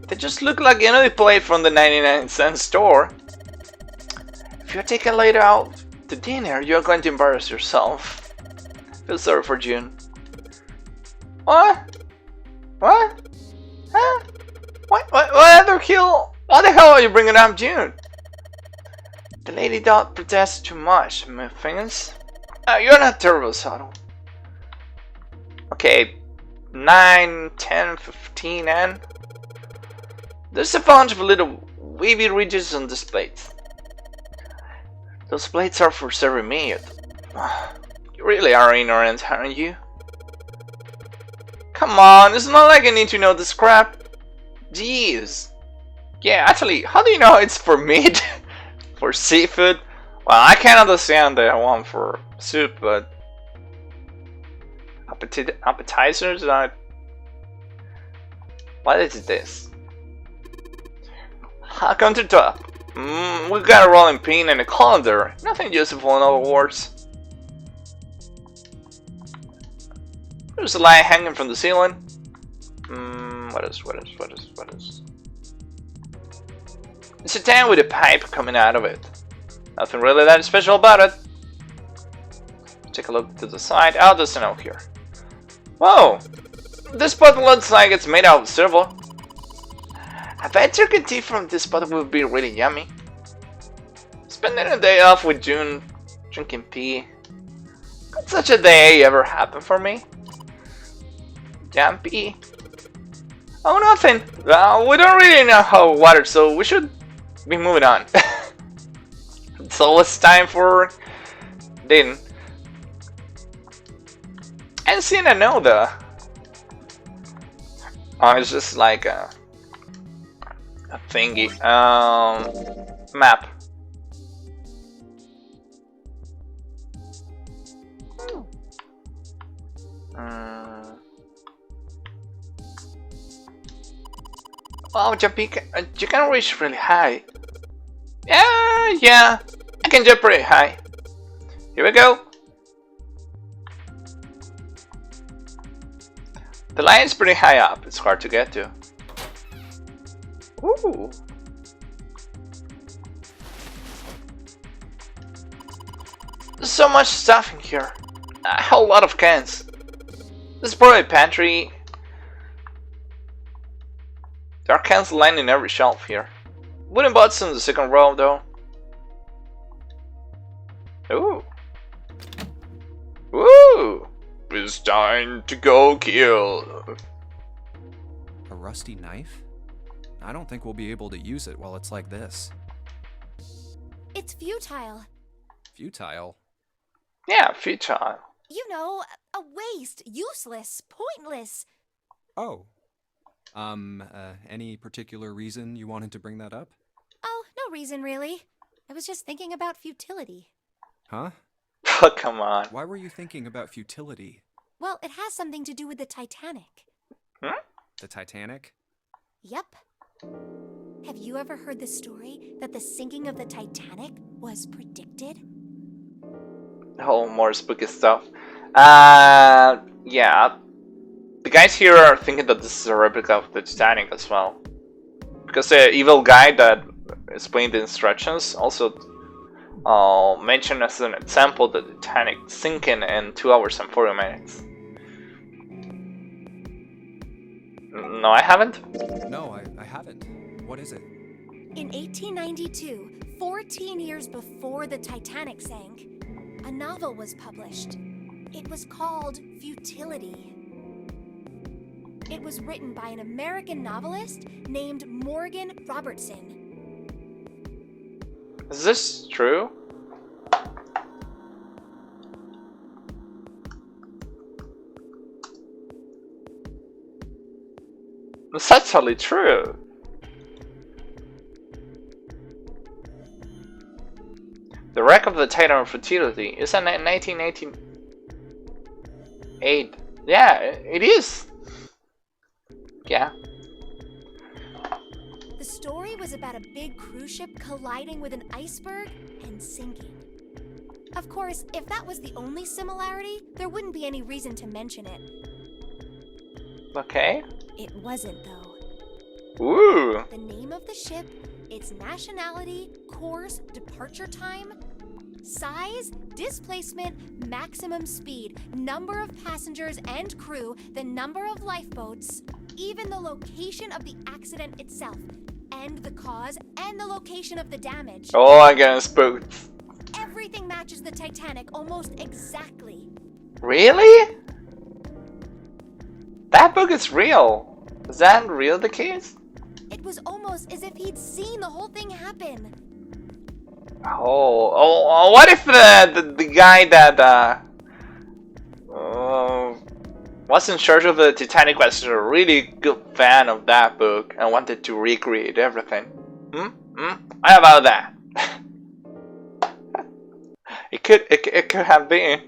They just look like any plate from the 99-cent store. If you're taken later out to dinner, you're going to embarrass yourself. Feel sorry for June. What? What? Huh? What the hell are you bringing up June? The lady don't protest too much, my fingers. You're not terrible, subtle. Okay, 9, 10, 15, and... There's a bunch of little wavy ridges on this plate. Those plates are for serving meat. You really are ignorant, aren't you? Come on, it's not like I need to know this crap. Jeez. Yeah, actually, how do you know it's for meat? For seafood? Well, I can understand the one for soup, but... appetizers? What is this? Countertop. We got a rolling pin and a colander. Nothing useful in other words. There's a light hanging from the ceiling. What is? It's a tan with a pipe coming out of it. Nothing really that special about it. Take a look to the side. Oh, there's a note here. Whoa! This pot looks like it's made out of silver. I bet drinking tea from this pot would be really yummy. Spending a day off with June, drinking tea. Could such a day ever happen for me? Jumpy. Oh, nothing. We don't really know how water, so we should be moving on. So it's time for din. And seeing a no though. Oh, it's just like a thingy. Map. Wow, jumping, you can reach really high. Yeah, I can jump pretty high. Here we go. The line's pretty high up, it's hard to get to. Ooh. There's so much stuff in here. A whole lot of cans. This is probably a pantry. There are cans lining every shelf here. Wooden butts in the second row though. Ooh. Ooh. It's time to go kill. A rusty knife? I don't think we'll be able to use it while it's like this. It's futile. Futile? Yeah, futile. You know, a waste, useless, pointless. Oh. Any particular reason you wanted to bring that up? Oh, no reason really. I was just thinking about futility. Huh? Oh, come on. Why were you thinking about futility? Well, it has something to do with the Titanic. Hmm? The Titanic? Yep. Have you ever heard the story that the sinking of the Titanic was predicted? Oh, more spooky stuff. Yeah. The guys here are thinking that this is a replica of the Titanic as well. Because the evil guy that explained the instructions also mentioned as an example the Titanic sinking in 2 hours and 40 minutes. No, I haven't? No, I haven't. What is it? In 1892, 14 years before the Titanic sank, a novel was published. It was called Futility. It was written by an American novelist named Morgan Robertson. Is this true? It's actually true. The Wreck of the Titan of Fertility is in 1988. Yeah, it is. Yeah. The story was about a big cruise ship colliding with an iceberg and sinking. Of course, if that was the only similarity, there wouldn't be any reason to mention it. Okay. It wasn't, though. Ooh. The name of the ship, its nationality, course, departure time, size, displacement, maximum speed, number of passengers and crew, the number of lifeboats, even the location of the accident itself, and the cause and the location of the damage. Oh, I got spooked. Everything matches the Titanic almost exactly. Really? That book is real. Is that real the case? It was almost as if he'd seen the whole thing happen. Oh, what if the guy that was in charge of the Titanic was a really good fan of that book and wanted to recreate everything? How about that? It could have been.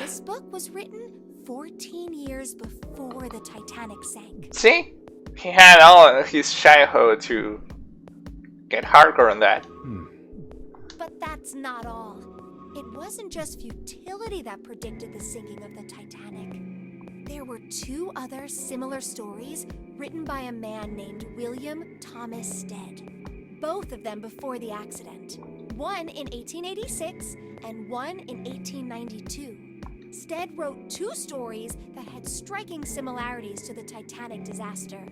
This book was written 14 years before the Titanic sank. See? He had all his childhood to get hardcore on that. But that's not all. It wasn't just futility that predicted the sinking of the Titanic. There were two other similar stories written by a man named William Thomas Stead. Both of them before the accident. One in 1886 and one in 1892. Stead wrote two stories that had striking similarities to the Titanic disaster.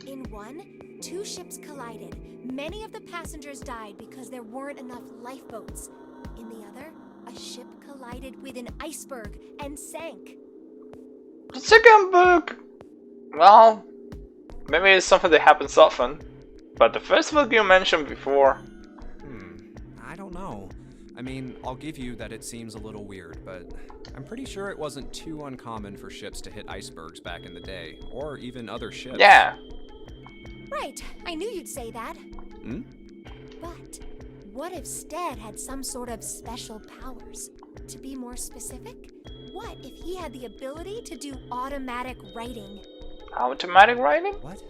In one, two ships collided. Many of the passengers died because there weren't enough lifeboats. In the other, a ship collided with an iceberg and sank. The second book, well, maybe it's something that happens often. But the first book you mentioned before, I don't know. I mean, I'll give you that it seems a little weird, but I'm pretty sure it wasn't too uncommon for ships to hit icebergs back in the day, or even other ships. yeah. Right, I knew you'd say that. But what if Stead had some sort of special powers? To be more specific, what if he had the ability to do automatic writing? Automatic writing? What?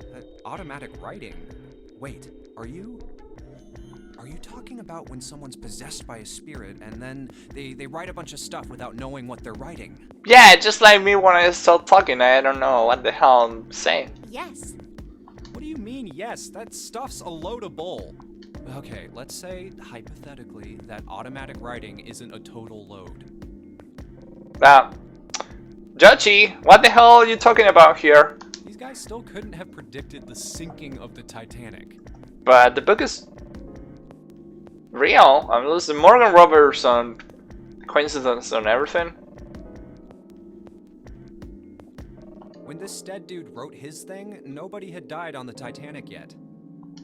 Automatic writing? Wait, are you talking about when someone's possessed by a spirit and then they write a bunch of stuff without knowing what they're writing? Yeah, just like me when I start talking, I don't know what the hell I'm saying. Yes. What do you mean, yes? That stuff's a load of bull. Okay, let's say, hypothetically, that automatic writing isn't a total load. Judgy, what the hell are you talking about here? These guys still couldn't have predicted the sinking of the Titanic. But the book is real. I mean, there's the Morgan Robertson coincidence on everything. When this Stead dude wrote his thing, nobody had died on the Titanic yet.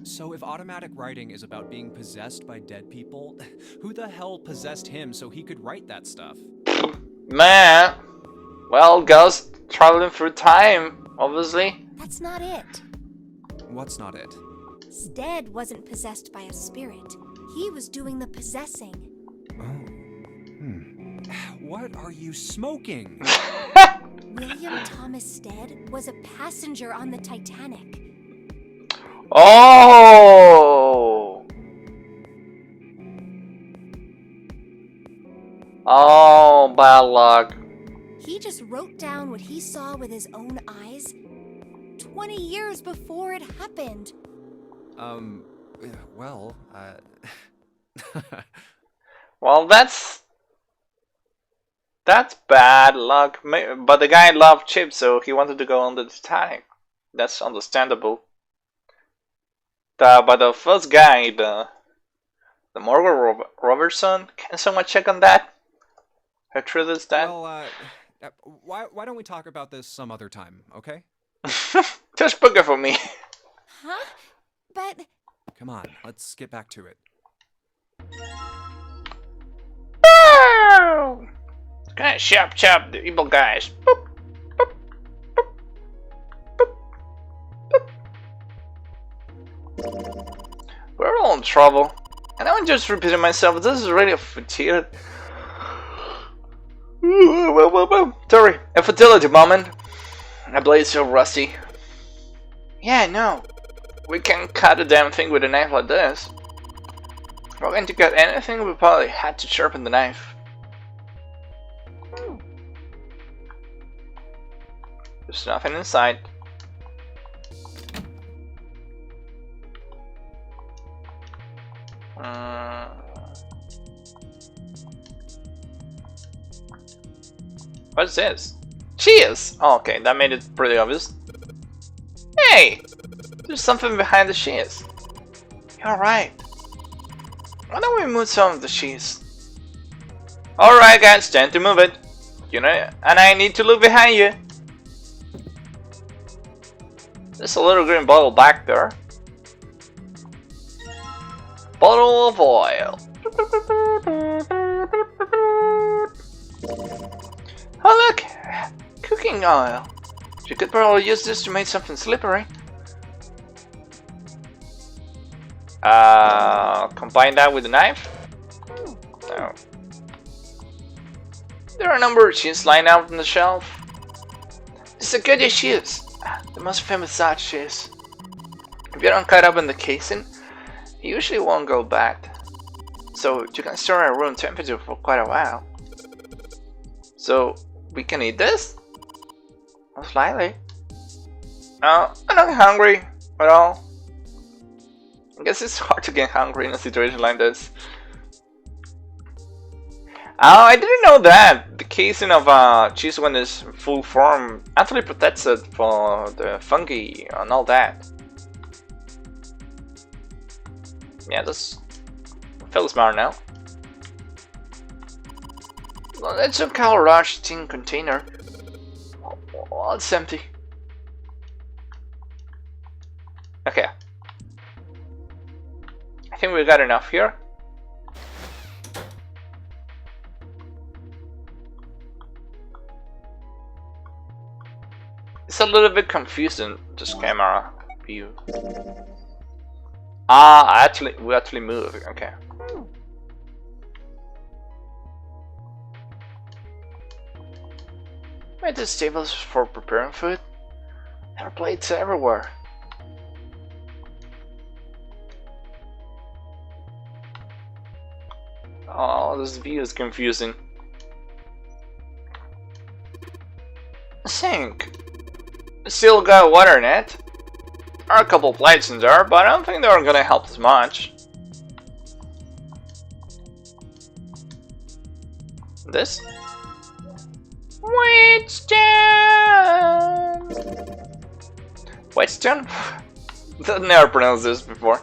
So if automatic writing is about being possessed by dead people, who the hell possessed him so he could write that stuff? Man, well, ghosts traveling through time, obviously. That's not it. What's not it? Stead wasn't possessed by a spirit. He was doing the possessing. What are you smoking? William Thomas Stead was a passenger on the Titanic. Oh! Oh, bad luck. He just wrote down what he saw with his own eyes 20 years before it happened. Well, Well, that's bad luck. But the guy loved chips, so he wanted to go on the Titanic. That's understandable. But the first guy, the Morgan Robertson, can someone check on that? Who truth is that? well, why don't we talk about this some other time, okay? Just book it for me. Huh? But Come on, let's get back to it. Gonna chop the evil guys. Boop, boop, boop, boop, boop. of trouble. And I'm just repeating myself, this is really a futility. Sorry, a futility moment. My blade's so rusty. Yeah, no. We can't cut a damn thing with a knife like this. If we're going to cut anything, we probably had to sharpen the knife. There's nothing inside. What's this? Cheese! Oh, okay, that made it pretty obvious. Hey! There's something behind the cheese. You're right. Why don't we move some of the cheese? Alright guys, time to move it. You know, and I need to look behind you. There's a little green bottle back there. Bottle of oil. Oh look! Cooking oil. You could probably use this to make something slippery. Combine that with a knife? No. There are a number of cheese lying out on the shelf. It's a good cheese. The most famous such cheese. If you don't cut up in the casing, it usually won't go bad. So you can store at room temperature for quite a while. So we can eat this? Most likely. I'm not hungry at all. I guess it's hard to get hungry in a situation like this. Oh, I didn't know that. The casing of cheese when it's in full form actually protects it for the fungi and all that. Yeah, that's... I feel smart now. Well, it's a large tin container. Well, it's empty. Okay. I think we got enough here. It's a little bit confusing, this camera view. Ah, we actually move. Okay. Wait, these tables for preparing food? There are plates everywhere. Oh, this view is confusing. Sink. Still got water in it. There are a couple plates in there, but I don't think they're gonna help us much. This? Whetstone! Whetstone? I've never pronounced this before.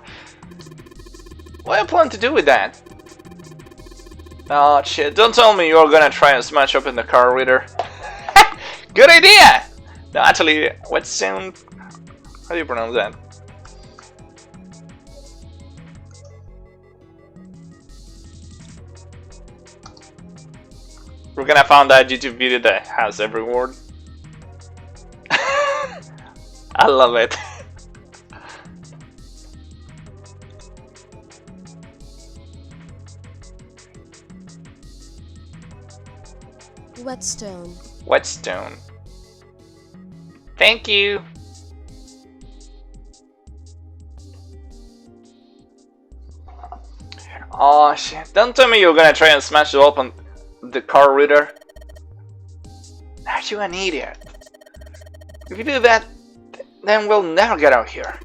What do you plan to do with that? Oh shit, don't tell me you're gonna try and smash up in the car reader. Good idea! No, actually, Whetstone... How do you pronounce that? We're gonna find that YouTube video that has every word. I love it. Whetstone. Whetstone. Thank you. Oh shit, don't tell me you're gonna try and smash it open the car reader. Are you an idiot? If you do that, then we'll never get out here.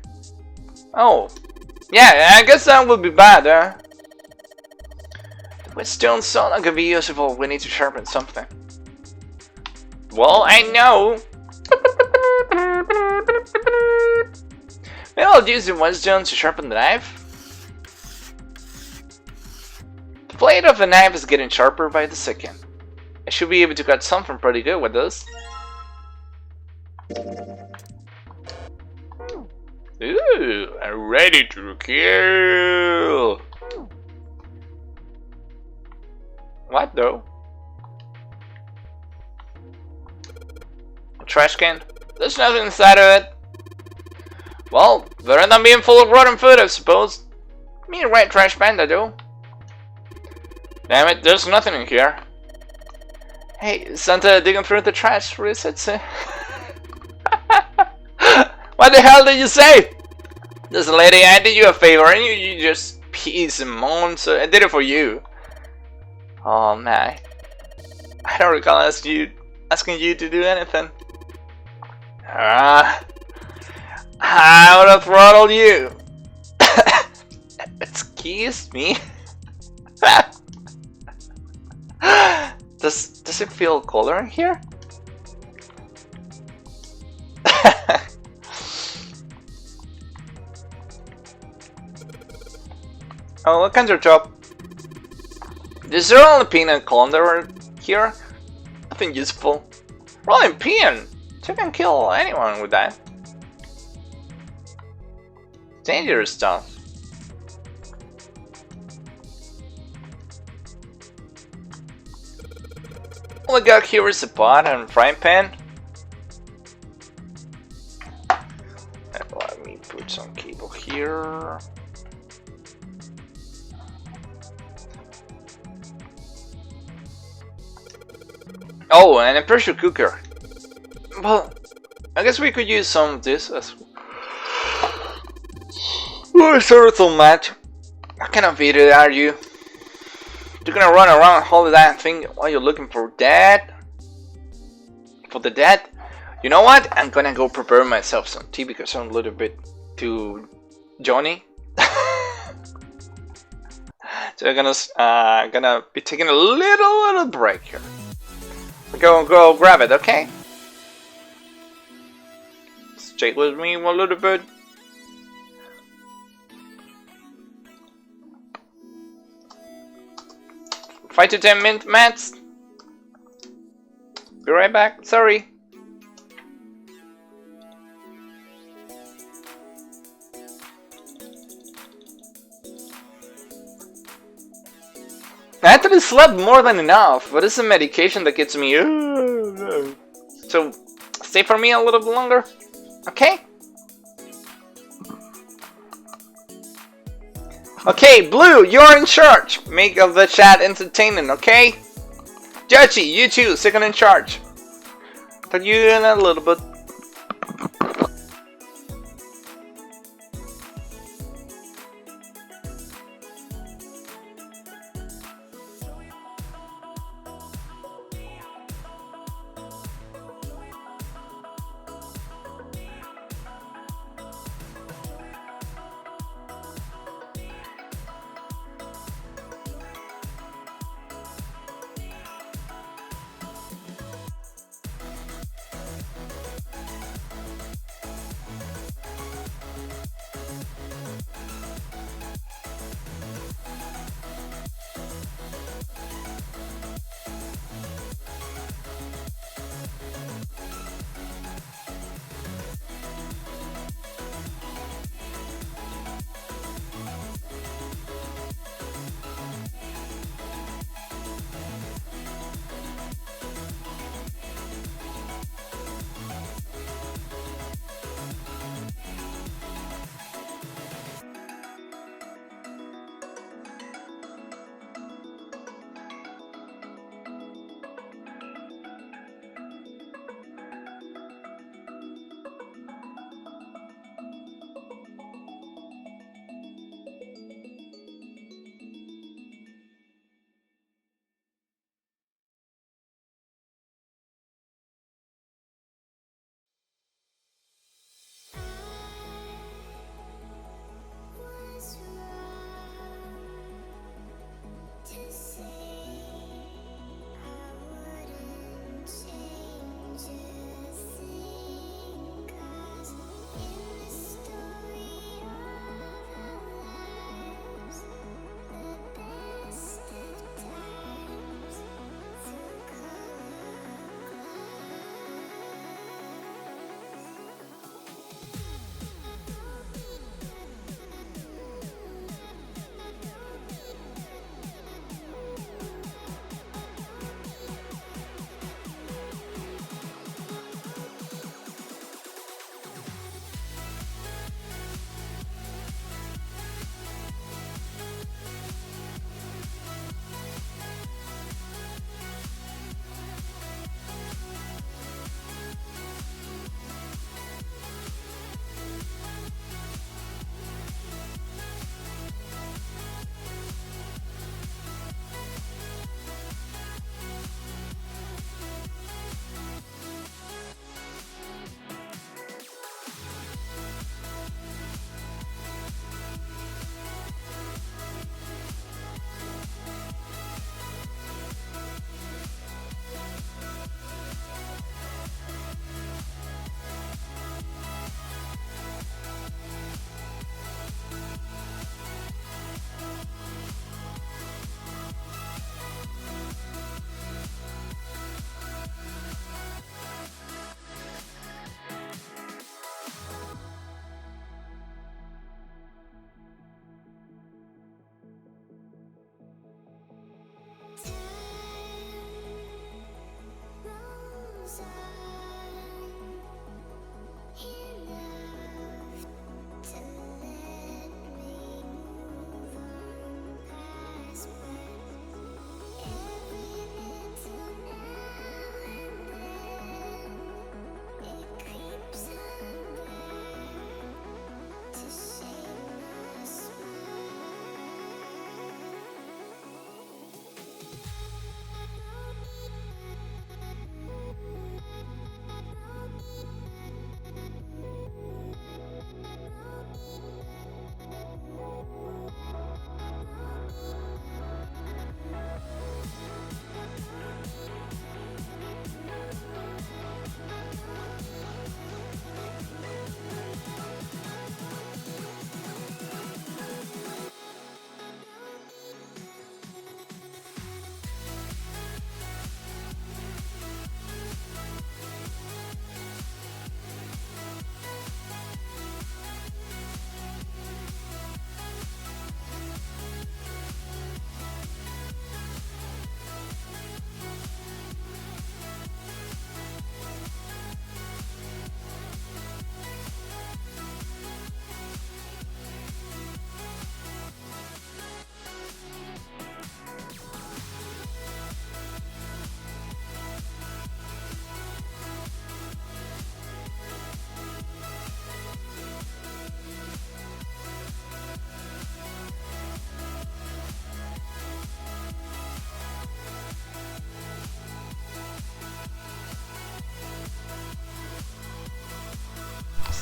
Oh. Yeah, I guess that would be bad, huh? Whetstone's so not gonna be useful, we need to sharpen something. Well, I know! Maybe I'll use the Whetstone to sharpen the knife? The blade of the knife is getting sharper by the second. I should be able to cut something pretty good with this. Ooh, I'm ready to kill! What though? A trash can? There's nothing inside of it. Well, better than being full of rotten food, I suppose. Me right, Trash Panda, though. Damn it, there's nothing in here. Hey, Santa digging through the trash resets. What the hell did you say? This lady, I did you a favor and you just pees and moans, so I did it for you. Oh man. I don't recall asking you to do anything. I would have throttled you. Excuse me. Does it feel colder in here? Oh, what kinds of top? Is there only peanut calendar here? Nothing useful. Rolling pin! You can kill anyone with that. Dangerous stuff. All I got here is a pot and a frying pan. Let me put some cable here. Oh, and a pressure cooker. Well, I guess we could use some of this as well. Turtle match. What kind of idiot are you? You're gonna run around and hold that thing while you're looking for that? For the dead? You know what? I'm gonna go prepare myself some tea because I'm a little bit too Johnny. So I'm gonna be taking a little break here. Go grab it, okay? Stay with me a little bit. Five to 10 minutes, max. Be right back. Sorry. I actually slept more than enough, but it's a medication that gets me. So stay for me a little bit longer, okay? Okay, Blue, you're in charge. Make of the chat entertaining, okay? Judgy, you too, second in charge. Talk to you in a little bit.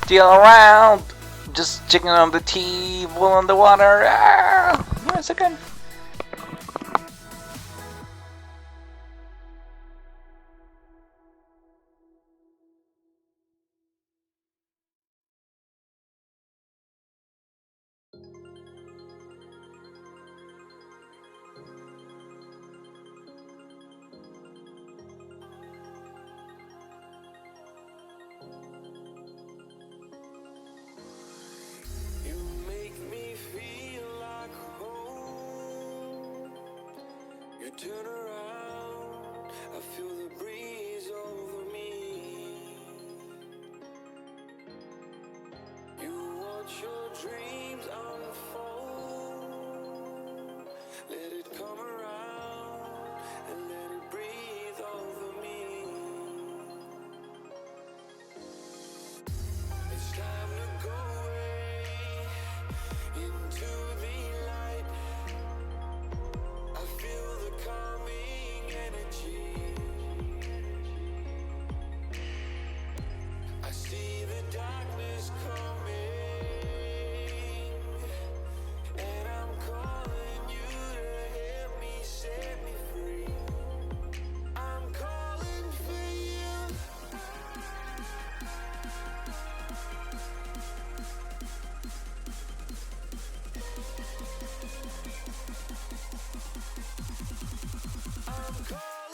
still around. Just checking on the tea, wool on the water. 1 second. Turn around, I feel the breeze over me. You watch your dreams unfold. Let it come around and let it breathe over me. It's time to go away into the light. I feel the calming energy. I see the darkness coming, and I'm calling you to help me set me free. I'm calling for you. I'm calling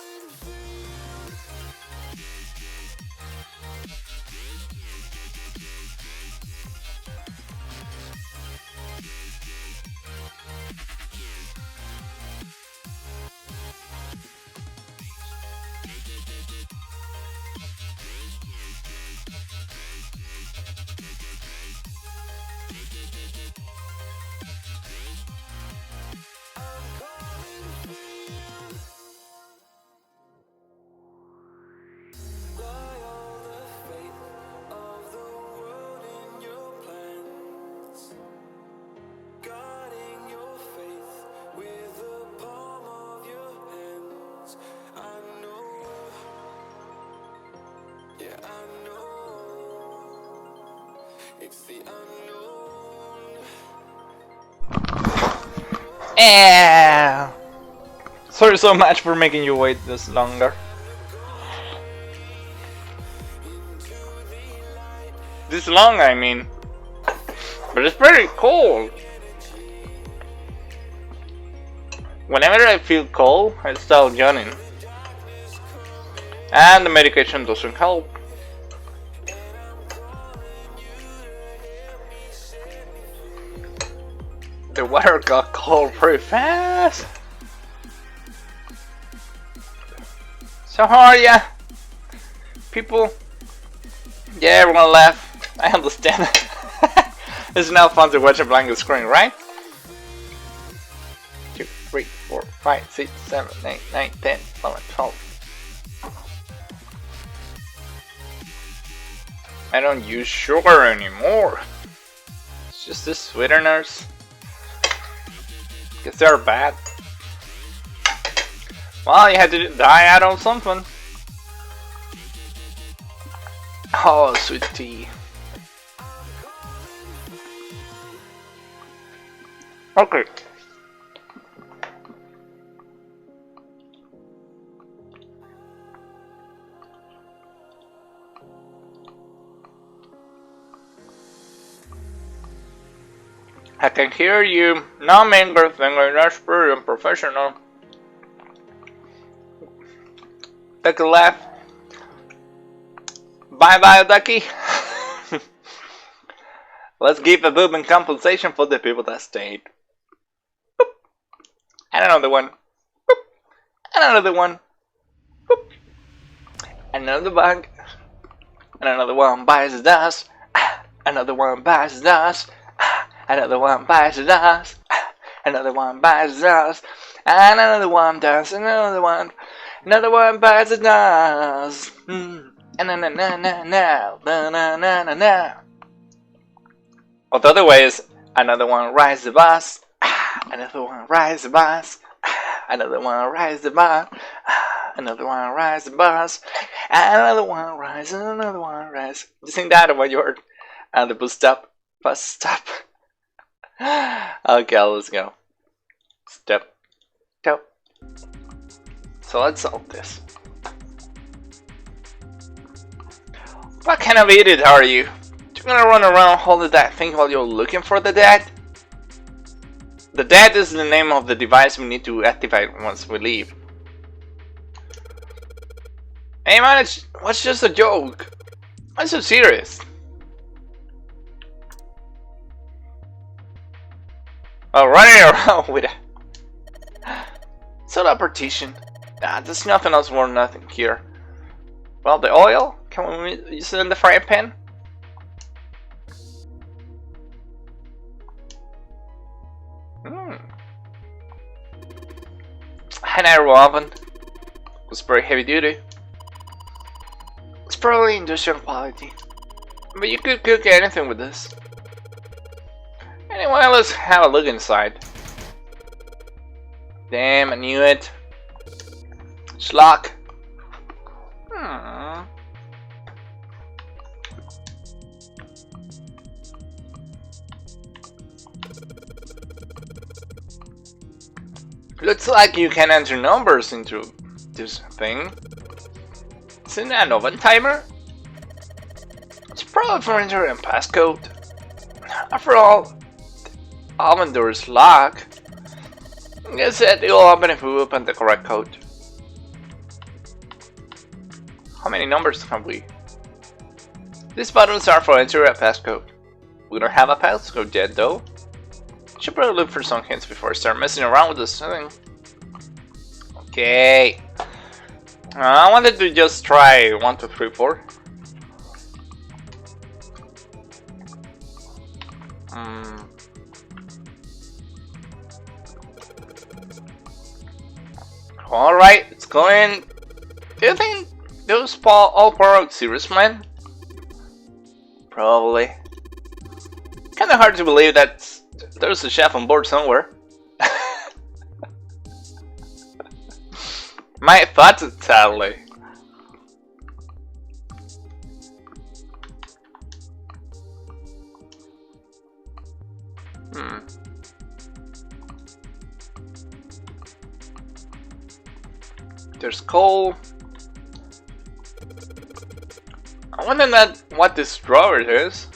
for you. Lie all the fate of the world in your plans, guarding your faith with the palm of your hands. I know, yeah, I know, it's the unknown. Sorry so much for making you wait this longer. This long, I mean. But it's pretty cold. Whenever I feel cold, I start yawning. And the medication doesn't help. The water got cold pretty fast. So how are ya? People? Yeah, everyone left. I understand. It's now fun to watch a blank screen, right? 2, 3, 4, 5, 6, 7, 8, 9, 10, 11, 12. I don't use sugar anymore. It's just the sweeteners. Guess they're bad. Well, you had to diet on something. Oh, sweet tea. Okay. I can hear you. No, man, Gryphthingy, that's pretty unprofessional. Take a left. Bye bye, ducky. Let's give a boob in compensation for the people that stayed. Boop. And another one. Boop. And another one. Boop. Another bug. And another one bites the dust. Another one bites the dust. Another one bites the dust. Another one bites the dust. And another one does. Another one bites the dust. And or the other way is another one rides the bus. Another one rides the bus. Another one rides the bus. Another one rides the bus. Another one rides. Another one rides. You sing that about your And the bus stop. Bus stop. Okay, let's go. Step. Step. So let's solve this. What kind of idiot are you? You're gonna run around holding that thing while you're looking for the dead? The dead is the name of the device we need to activate once we leave. Hey man, what's just a joke? Why so serious? Oh, running around with a soda partition. Ah, there's nothing else worth nothing here. Well, the oil? Can we use it in the frying pan? An air oven. It's very heavy duty. It's probably industrial quality. But you could cook anything with this. Anyway, let's have a look inside. Damn, I knew it. Schlock. Looks like you can enter numbers into this thing. Isn't that an oven timer? It's probably for entering a passcode. After all, the oven door is locked. I guess it will open if we open the correct code. How many numbers have we? These buttons are for entering a passcode. We don't have a passcode yet though. Should probably look for some hints before I start messing around with this thing. Okay. I wanted to just try 1, 2, 3, 4. Alright, it's going. Do you think those all borrowed serious, man? Probably. Kinda hard to believe that there's a chef on board somewhere. My thoughts entirely. There's coal. I wonder what this drawer is.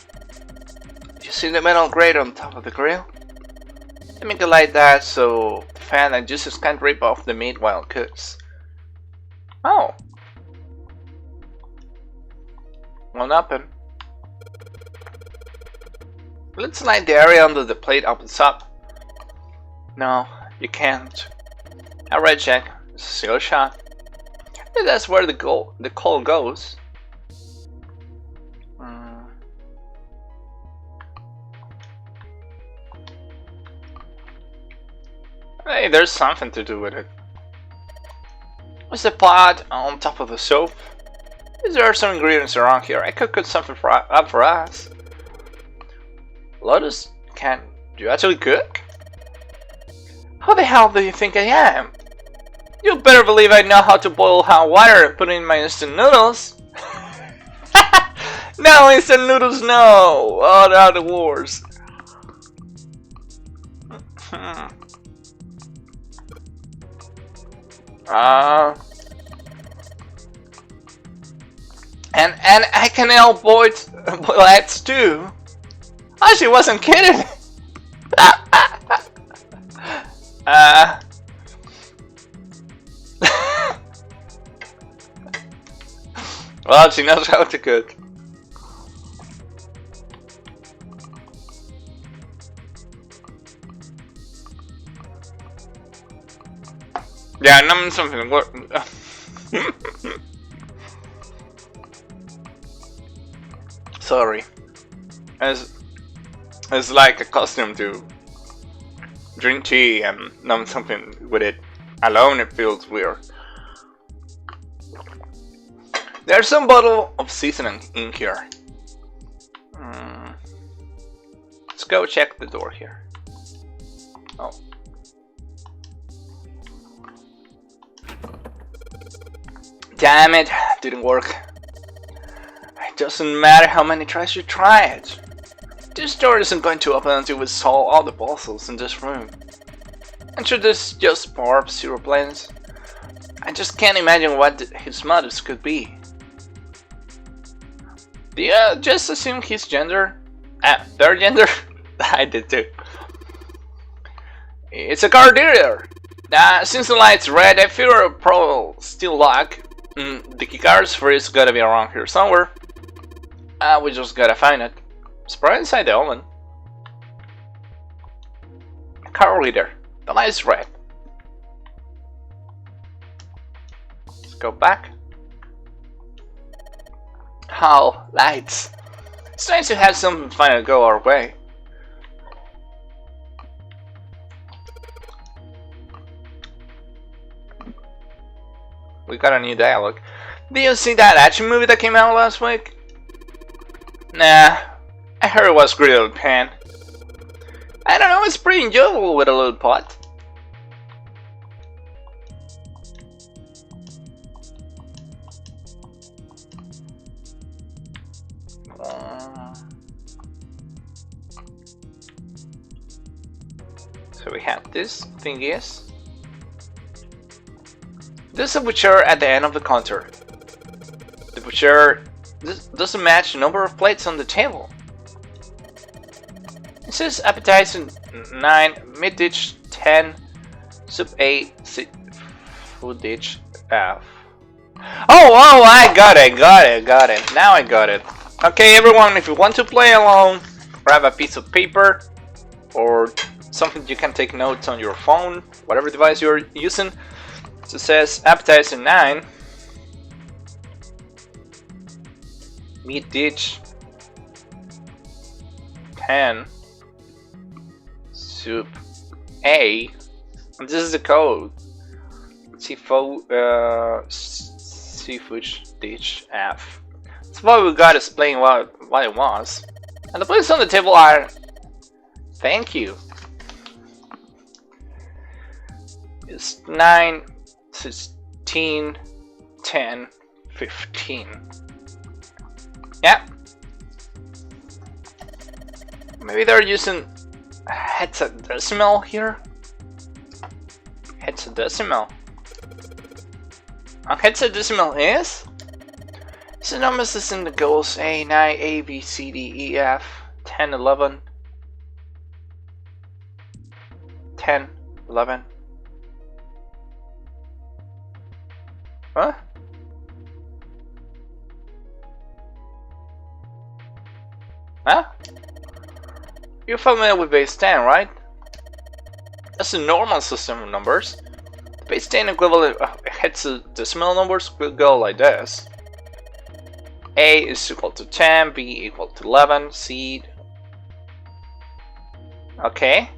You see the metal grate on top of the grill? Let me go like that so the fan and juices can't rip off the meat while it cooks. Oh. Won't open. Let's slide the area under the plate opens up. No, you can't. Alright, check. It's a single shot. Maybe that's where the coal goes. Hey, there's something to do with it. What's the pot on top of the soap? Is there some ingredients around here? I could cook something up for us. Lotus, do you actually cook? Who the hell do you think I am? You better believe I know how to boil hot water and put in my instant noodles. No, instant noodles, no! Oh, they're the wars. And I can help boil eggs too. Oh, she wasn't kidding. Well, she knows how to cook. Yeah, I know something. Sorry. It's like a custom to drink tea and numb something with it. Alone it feels weird. There's some bottle of seasoning in here. Let's go check the door here. Oh. Damn it, didn't work. I It doesn't matter how many tries you try it. This door isn't going to open until we solve all the puzzles in this room. And should this just warp zero plans? I just can't imagine what his motives could be. Do you just assume his gender? Their gender? I did too. It's a car dealer. Since the light's red, I feel a probably still lock. The keycard's for it's gotta be around here somewhere. We just gotta find it. It's probably inside the oven. Car reader. The light's red. Let's go back. Oh, lights. It's nice to have something finally go our way. We got a new dialogue. Did you see that action movie that came out last week? Nah, I heard it was great old pan. I don't know, it's pretty enjoyable with a little pot. So we have this thingies. There's a butcher at the end of the counter. The butcher doesn't match the number of plates on the table. It says appetizer 9, mid dish 10, soup 8, food dish F. Oh, I got it. Now I got it. Okay, everyone, if you want to play along, grab a piece of paper or something you can take notes on your phone, whatever device you're using. So it says appetizer 9, meat dish 10, soup A, and this is the code. Seafood dish F. That's why we got explain what it was. And the places on the table are thank you. It's 9, 16, 10, 15. Yeah. Maybe they're using hexadecimal here. Hexadecimal. And hexadecimal is? So numbers is in the goals A, 9, A, B, C, D, E, F, 10, 11. 10, 11. Huh? Huh? You're familiar with base 10, right? That's a normal system of numbers. The base 10 equivalent of hexadecimal numbers will go like this. A is equal to 10, B equal to 11, C. Okay.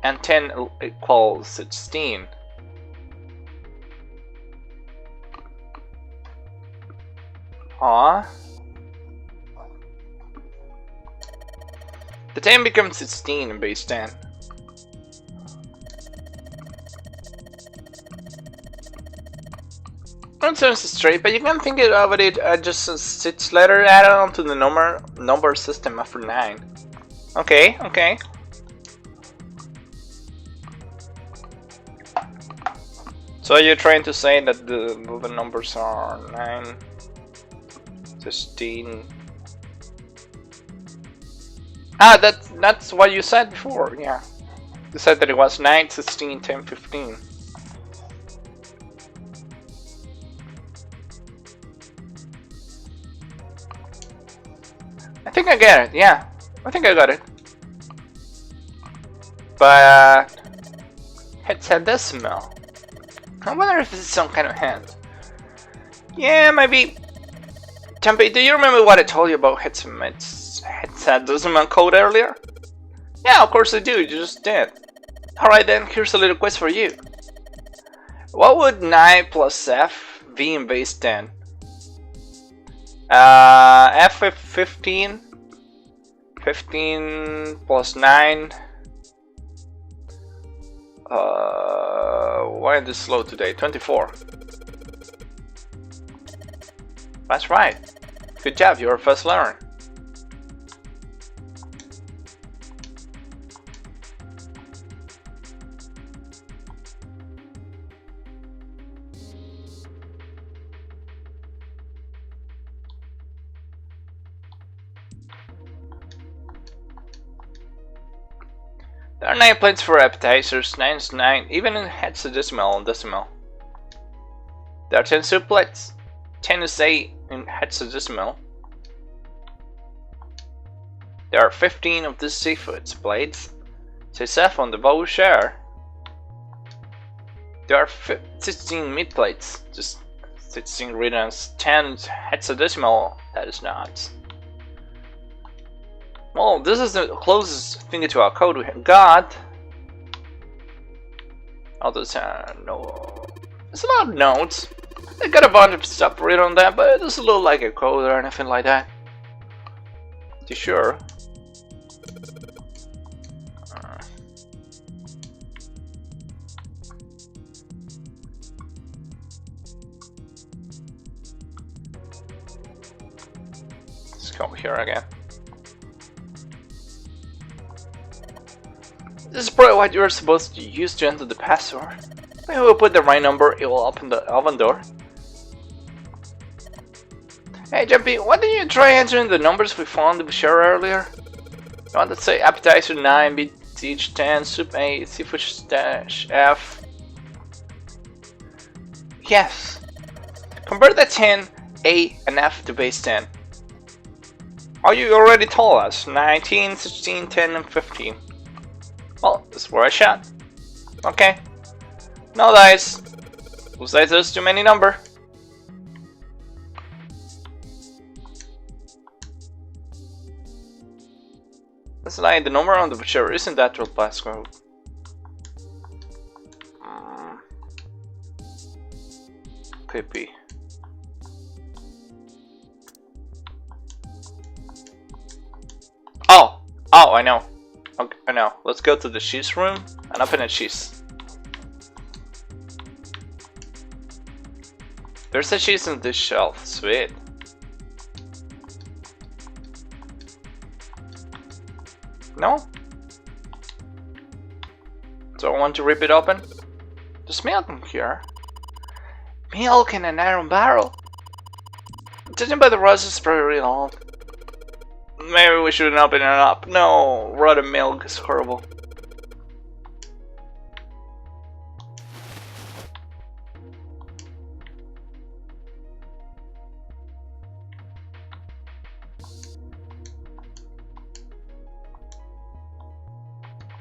And 10 equals 16. The 10 becomes 16 in base 10. That sounds straight, but you can think of it just a 6 letter added onto the number system after 9. Okay, okay. So you're trying to say that the numbers are 9, 16. That's what you said before, yeah. You said that it was 9, 16, 10, 15. I think I get it, yeah. I think I got it. But hexadecimal. I wonder if it's some kind of hand. Yeah, maybe. Tempe, do you remember what I told you about hexadecimal code earlier? Yeah, of course I do, you just did. Alright then, here's a little quiz for you. What would 9 plus F be in base 10? F 15. 15 plus 9. Why is this slow today? 24. That's right. Good job, you're a fast learner. There are 9 plates for appetizers, 9 is 9, even in hexadecimal and decimal. There are 10 soup plates, 10 is 8 in hexadecimal. There are 15 of the seafood plates, 6 on the bowl share. There are 16 meat plates, just 16 written as 10 hexadecimal, that is not. Well, this is the closest thing to our code we have got. Although no, it's a lot of notes. I got a bunch of stuff written on that, but it doesn't look like a code or anything like that. You sure? Let's come here again. This is probably what you're supposed to use to enter the password. When we put the right number, it will open the oven door. Hey Jumpy, why didn't you try entering the numbers we found in the share earlier? You want to say appetizer 9, meat each 10, soup 8, seafood stash F. Yes. Convert the 10, A, and F to base 10. Oh, you already told us. 19, 16, 10, and 15. Well, that's where I shot. Okay. No dice. Who says there's too many number? That's like the number on the share isn't that real passcode. Could be. Oh, I know. Okay, I know. Let's go to the cheese room and open a cheese. There's a cheese on this shelf. Sweet. No? Do I want to rip it open? There's milk in here. Milk in an iron barrel. Judging by the rust, it's pretty old. Maybe we shouldn't open it up. No, rotten milk is horrible.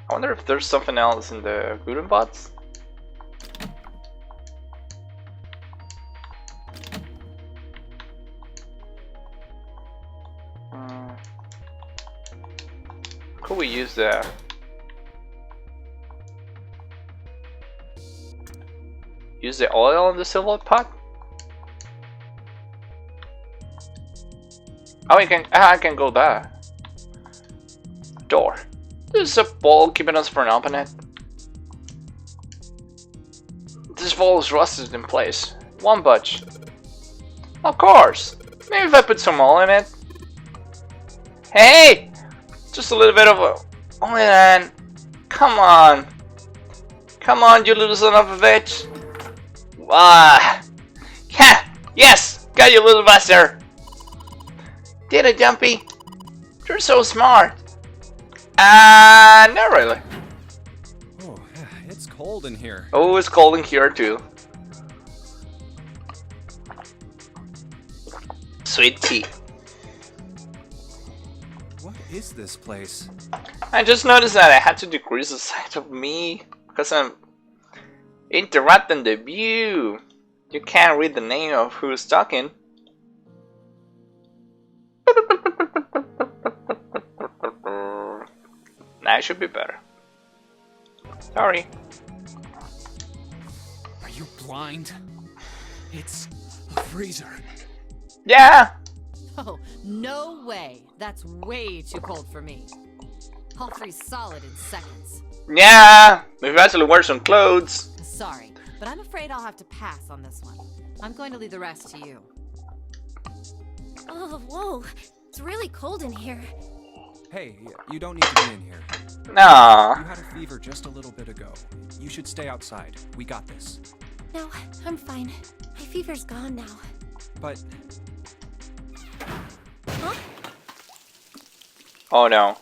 I wonder if there's something else in the gluten pots. Could we use the oil in the silver pot? Oh, I can go there. Door. There's a ball keeping us from opening it. This ball is rusted in place. One budge. Of course. Maybe if I put some oil in it. Hey! Just a little bit of a... Only then. Come on. Come on, you little son of a bitch. Ah. Yeah. Yes! Got you, little bastard. Did it, Jumpy? You're so smart. Not really. Oh, it's cold in here. Oh, it's cold in here too. Sweet tea. What is this place? I just noticed that I had to decrease the size of me because I'm interrupting the view. You can't read the name of who's talking. Now it should be better. Sorry. Are you blind? It's a freezer. Yeah. Oh, no way. That's way too cold for me. I'll freeze solid in seconds. Yeah. If you actually wear some clothes. Sorry, but I'm afraid I'll have to pass on this one. I'm going to leave the rest to you. Whoa, it's really cold in here. Hey, you don't need to be in here. No. You had a fever just a little bit ago. You should stay outside. We got this. No, I'm fine. My fever's gone now. But Huh? Oh no.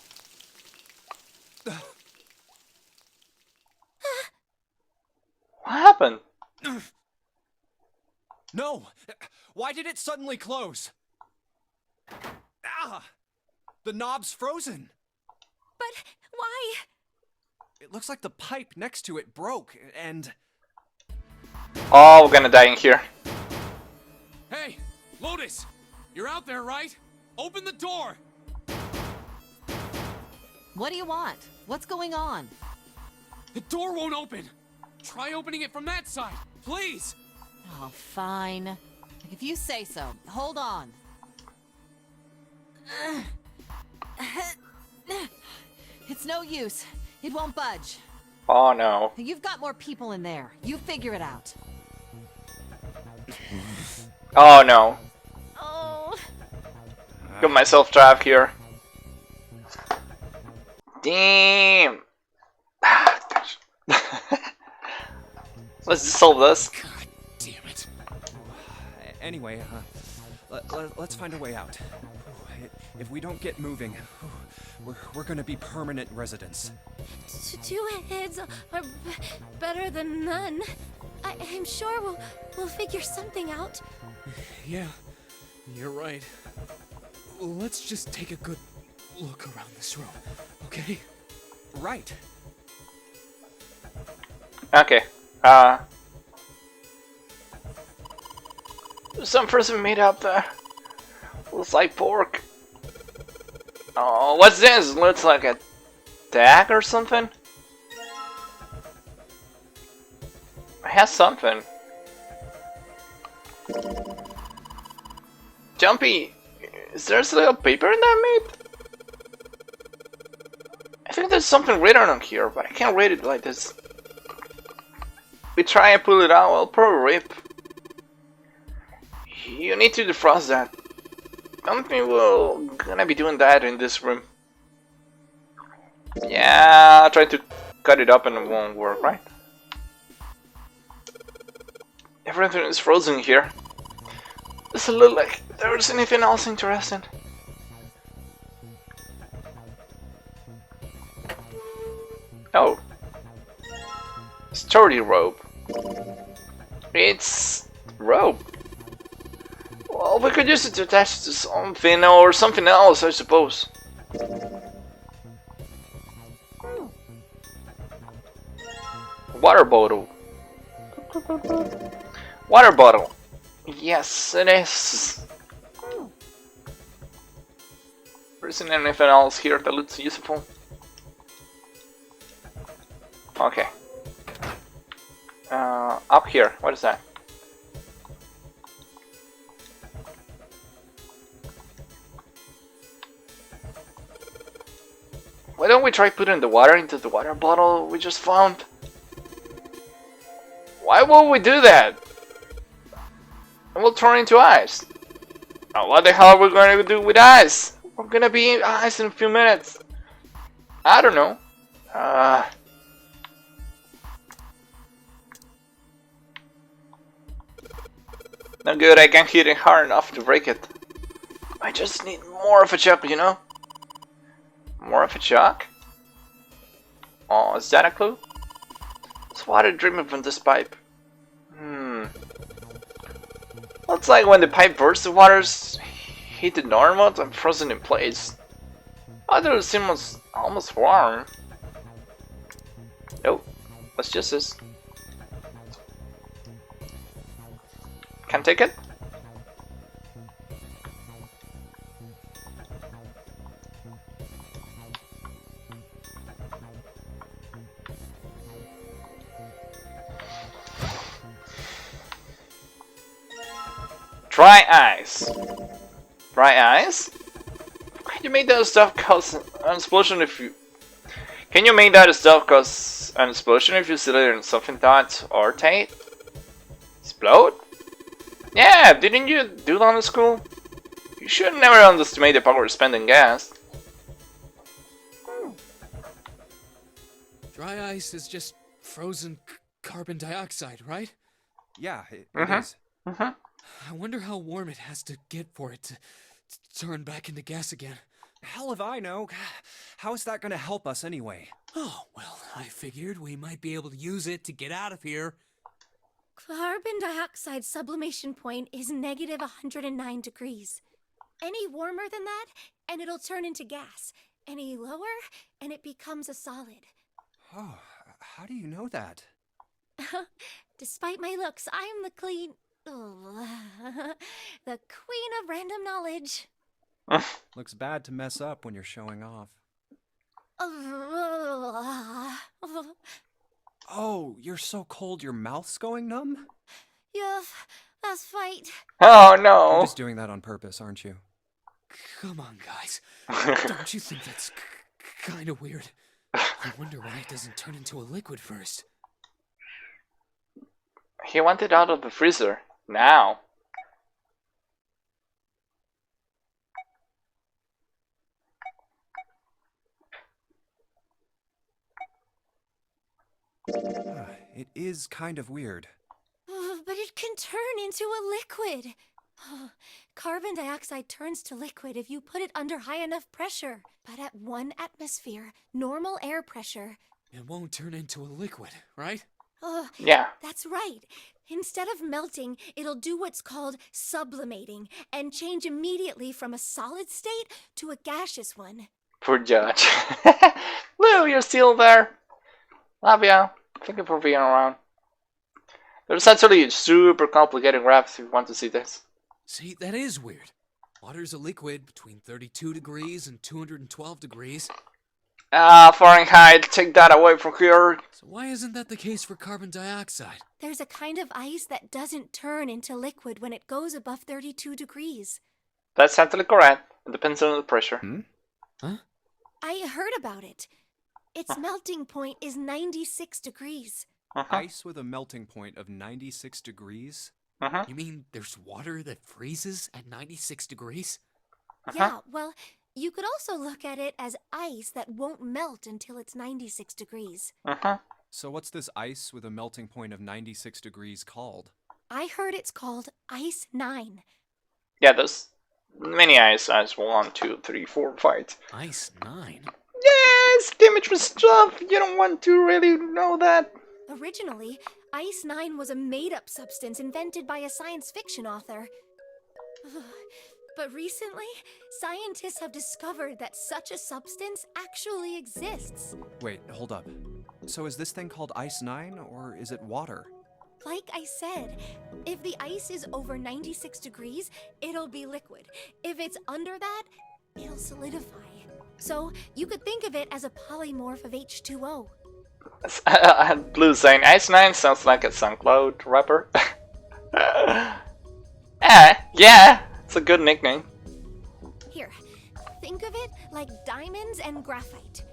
What happened? no! Why did it suddenly close? Ah! The knob's frozen. But why? It looks like the pipe next to it broke, and... Oh, we're gonna die in here. Hey, Lotus! You're out there, right? Open the door! What do you want? What's going on? The door won't open! Try opening it from that side, please! Oh, fine. If you say so. Hold on. It's no use. It won't budge. Oh no. You've got more people in there. You figure it out. Oh no. Oh. Got myself trapped here. Damn. Let's just solve this. God damn it. Anyway, let's find a way out. If we don't get moving, we're gonna be permanent residents. Two heads are better than none. I'm sure we'll figure something out. Yeah, you're right. Let's just take a good look around this room, okay? Right. Okay. There's some person made up there. Looks like pork. Oh, what's this? Looks like a tag or something? It has something. Jumpy, is there still paper in that meat? I think there's something written on here, but I can't read it like this. We try and pull it out, I'll probably rip. You need to defrost that. I don't think we're gonna be doing that in this room. Yeah, I'll try to cut it up and it won't work, right? Everything is frozen here. Doesn't look like there's anything else interesting. Oh. Sturdy rope. It's rope. Well, we could use it to attach to something or something else, I suppose. Water bottle. Water bottle. Yes, it is. There isn't anything else here that looks useful. Okay. Up here. What is that? Why don't we try putting the water into the water bottle we just found? Why would we do that? It will turn into ice. Now what the hell are we going to do with ice? We're gonna be in ice in a few minutes. I don't know. No good, I can't hit it hard enough to break it. I just need more of a chuck, you know? More of a chuck? Oh, is that a clue? It's water dripping from this pipe. Looks like when the pipe bursts, the water's heated normal and frozen in place. Other seems almost warm. Nope, that's just this. Can't take it? Dry ice. Dry ice? Can you make that stuff cause an explosion if you... Can you make that stuff cause an explosion if you sit it in something that or Tate? Explode? Yeah, didn't you do that in school? You should never underestimate the power of spending gas. Dry ice is just frozen carbon dioxide, right? Yeah, it Mhm. is. I wonder how warm it has to get for it to turn back into gas again. Hell if I know. How is that gonna help us anyway? Oh, well, I figured we might be able to use it to get out of here. Carbon dioxide sublimation point is negative 109 degrees. Any warmer than that, and it'll turn into gas. Any lower, and it becomes a solid. Oh, how do you know that? Despite my looks, I'm the clean... Oh, the queen of random knowledge. Looks bad to mess up when you're showing off. Oh, you're so cold your mouth's going numb? Yeah, that's right. Oh You're no! just doing that on purpose, aren't you? Come on, guys. Don't you think that's kind of weird? I wonder why it doesn't turn into a liquid first. He wanted out of the freezer. Now. It is kind of weird. But it can turn into a liquid. Carbon dioxide turns to liquid if you put it under high enough pressure. But at 1 atmosphere, normal air pressure... It won't turn into a liquid, right? Yeah. That's right. Instead of melting, it'll do what's called sublimating and change immediately from a solid state to a gaseous one. Poor Judge. Lou, you're still there. Love ya. Thank you for being around. There's actually super complicated graphs if you want to see this. See, that is weird. Water's a liquid between 32 degrees and 212 degrees. Fahrenheit, take that away from here. So why isn't that the case for carbon dioxide? There's a kind of ice that doesn't turn into liquid when it goes above 32 degrees. That's actually correct. It depends on the pressure. Huh? I heard about it. Its melting point is 96 degrees. Ice with a melting point of 96 degrees? You mean there's water that freezes at 96 degrees? Yeah, well, you could also look at it as ice that won't melt until it's 96 degrees. So what's this ice with a melting point of 96 degrees called? I heard it's called Ice 9. Yeah, there's many ice. Ice 1, 2, 3, 4, 5. Ice 9? Yes, damage with stuff. You don't want to really know that. Originally, Ice 9 was a made-up substance invented by a science fiction author. But recently, scientists have discovered that such a substance actually exists. Wait, hold up. So is this thing called Ice 9, or is it water? Like I said, if the ice is over 96 degrees, it'll be liquid. If it's under that, it'll solidify. So you could think of it as a polymorph of H2O. Blue saying Ice 9 sounds like a SoundCloud rapper. Yeah, it's a good nickname. Here, think of it like diamonds and graphite.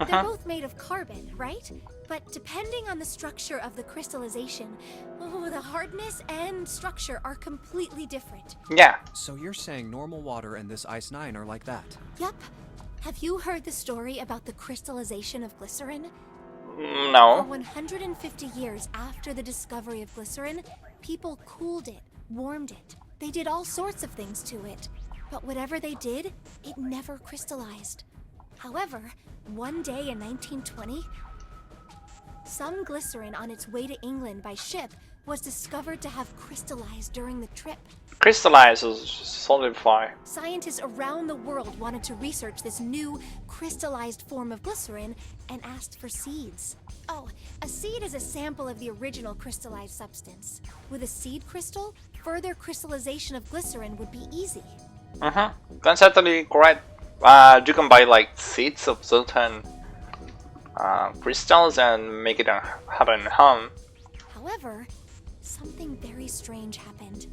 They're both made of carbon, right? But depending on the structure of the crystallization, the hardness and structure are completely different. Yeah. So you're saying normal water and this Ice 9 are like that? Yup. Have you heard the story about the crystallization of glycerin? For No. 150 years after the discovery of glycerin, people cooled it, warmed it. They did all sorts of things to it. But whatever they did, it never crystallized. However, one day in 1920, some glycerin on its way to England by ship was discovered to have crystallized during the trip. Crystallizes, solidify. Scientists around the world wanted to research this new crystallized form of glycerin and asked for seeds. Oh, a seed is a sample of the original crystallized substance. With a seed crystal, further crystallization of glycerin would be easy. That's actually correct. You can buy like seeds of certain crystals and make it happen home. However, something very strange happened.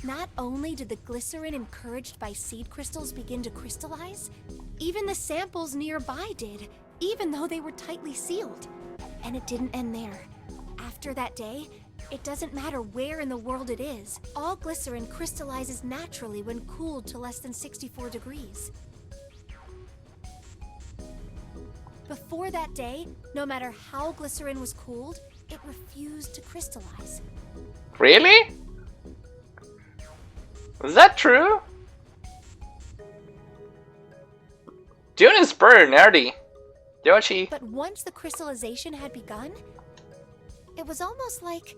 Not only did the glycerin encouraged by seed crystals begin to crystallize, even the samples nearby did, even though they were tightly sealed. And it didn't end there. After that day, It doesn't matter where in the world it is. All glycerin crystallizes naturally when cooled to less than 64 degrees. Before that day, no matter how glycerin was cooled, it refused to crystallize. Really? Is that true? June is pretty nerdy. Yoshi. But once the crystallization had begun, it was almost like...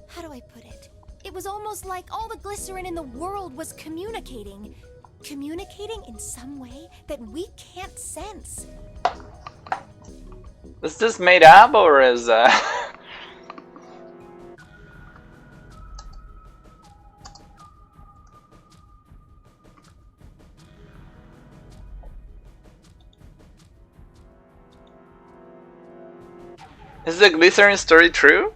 how do I put it? It was almost like all the glycerin in the world was communicating. Communicating in some way that we can't sense. Is this made up or is Is the glycerin story true?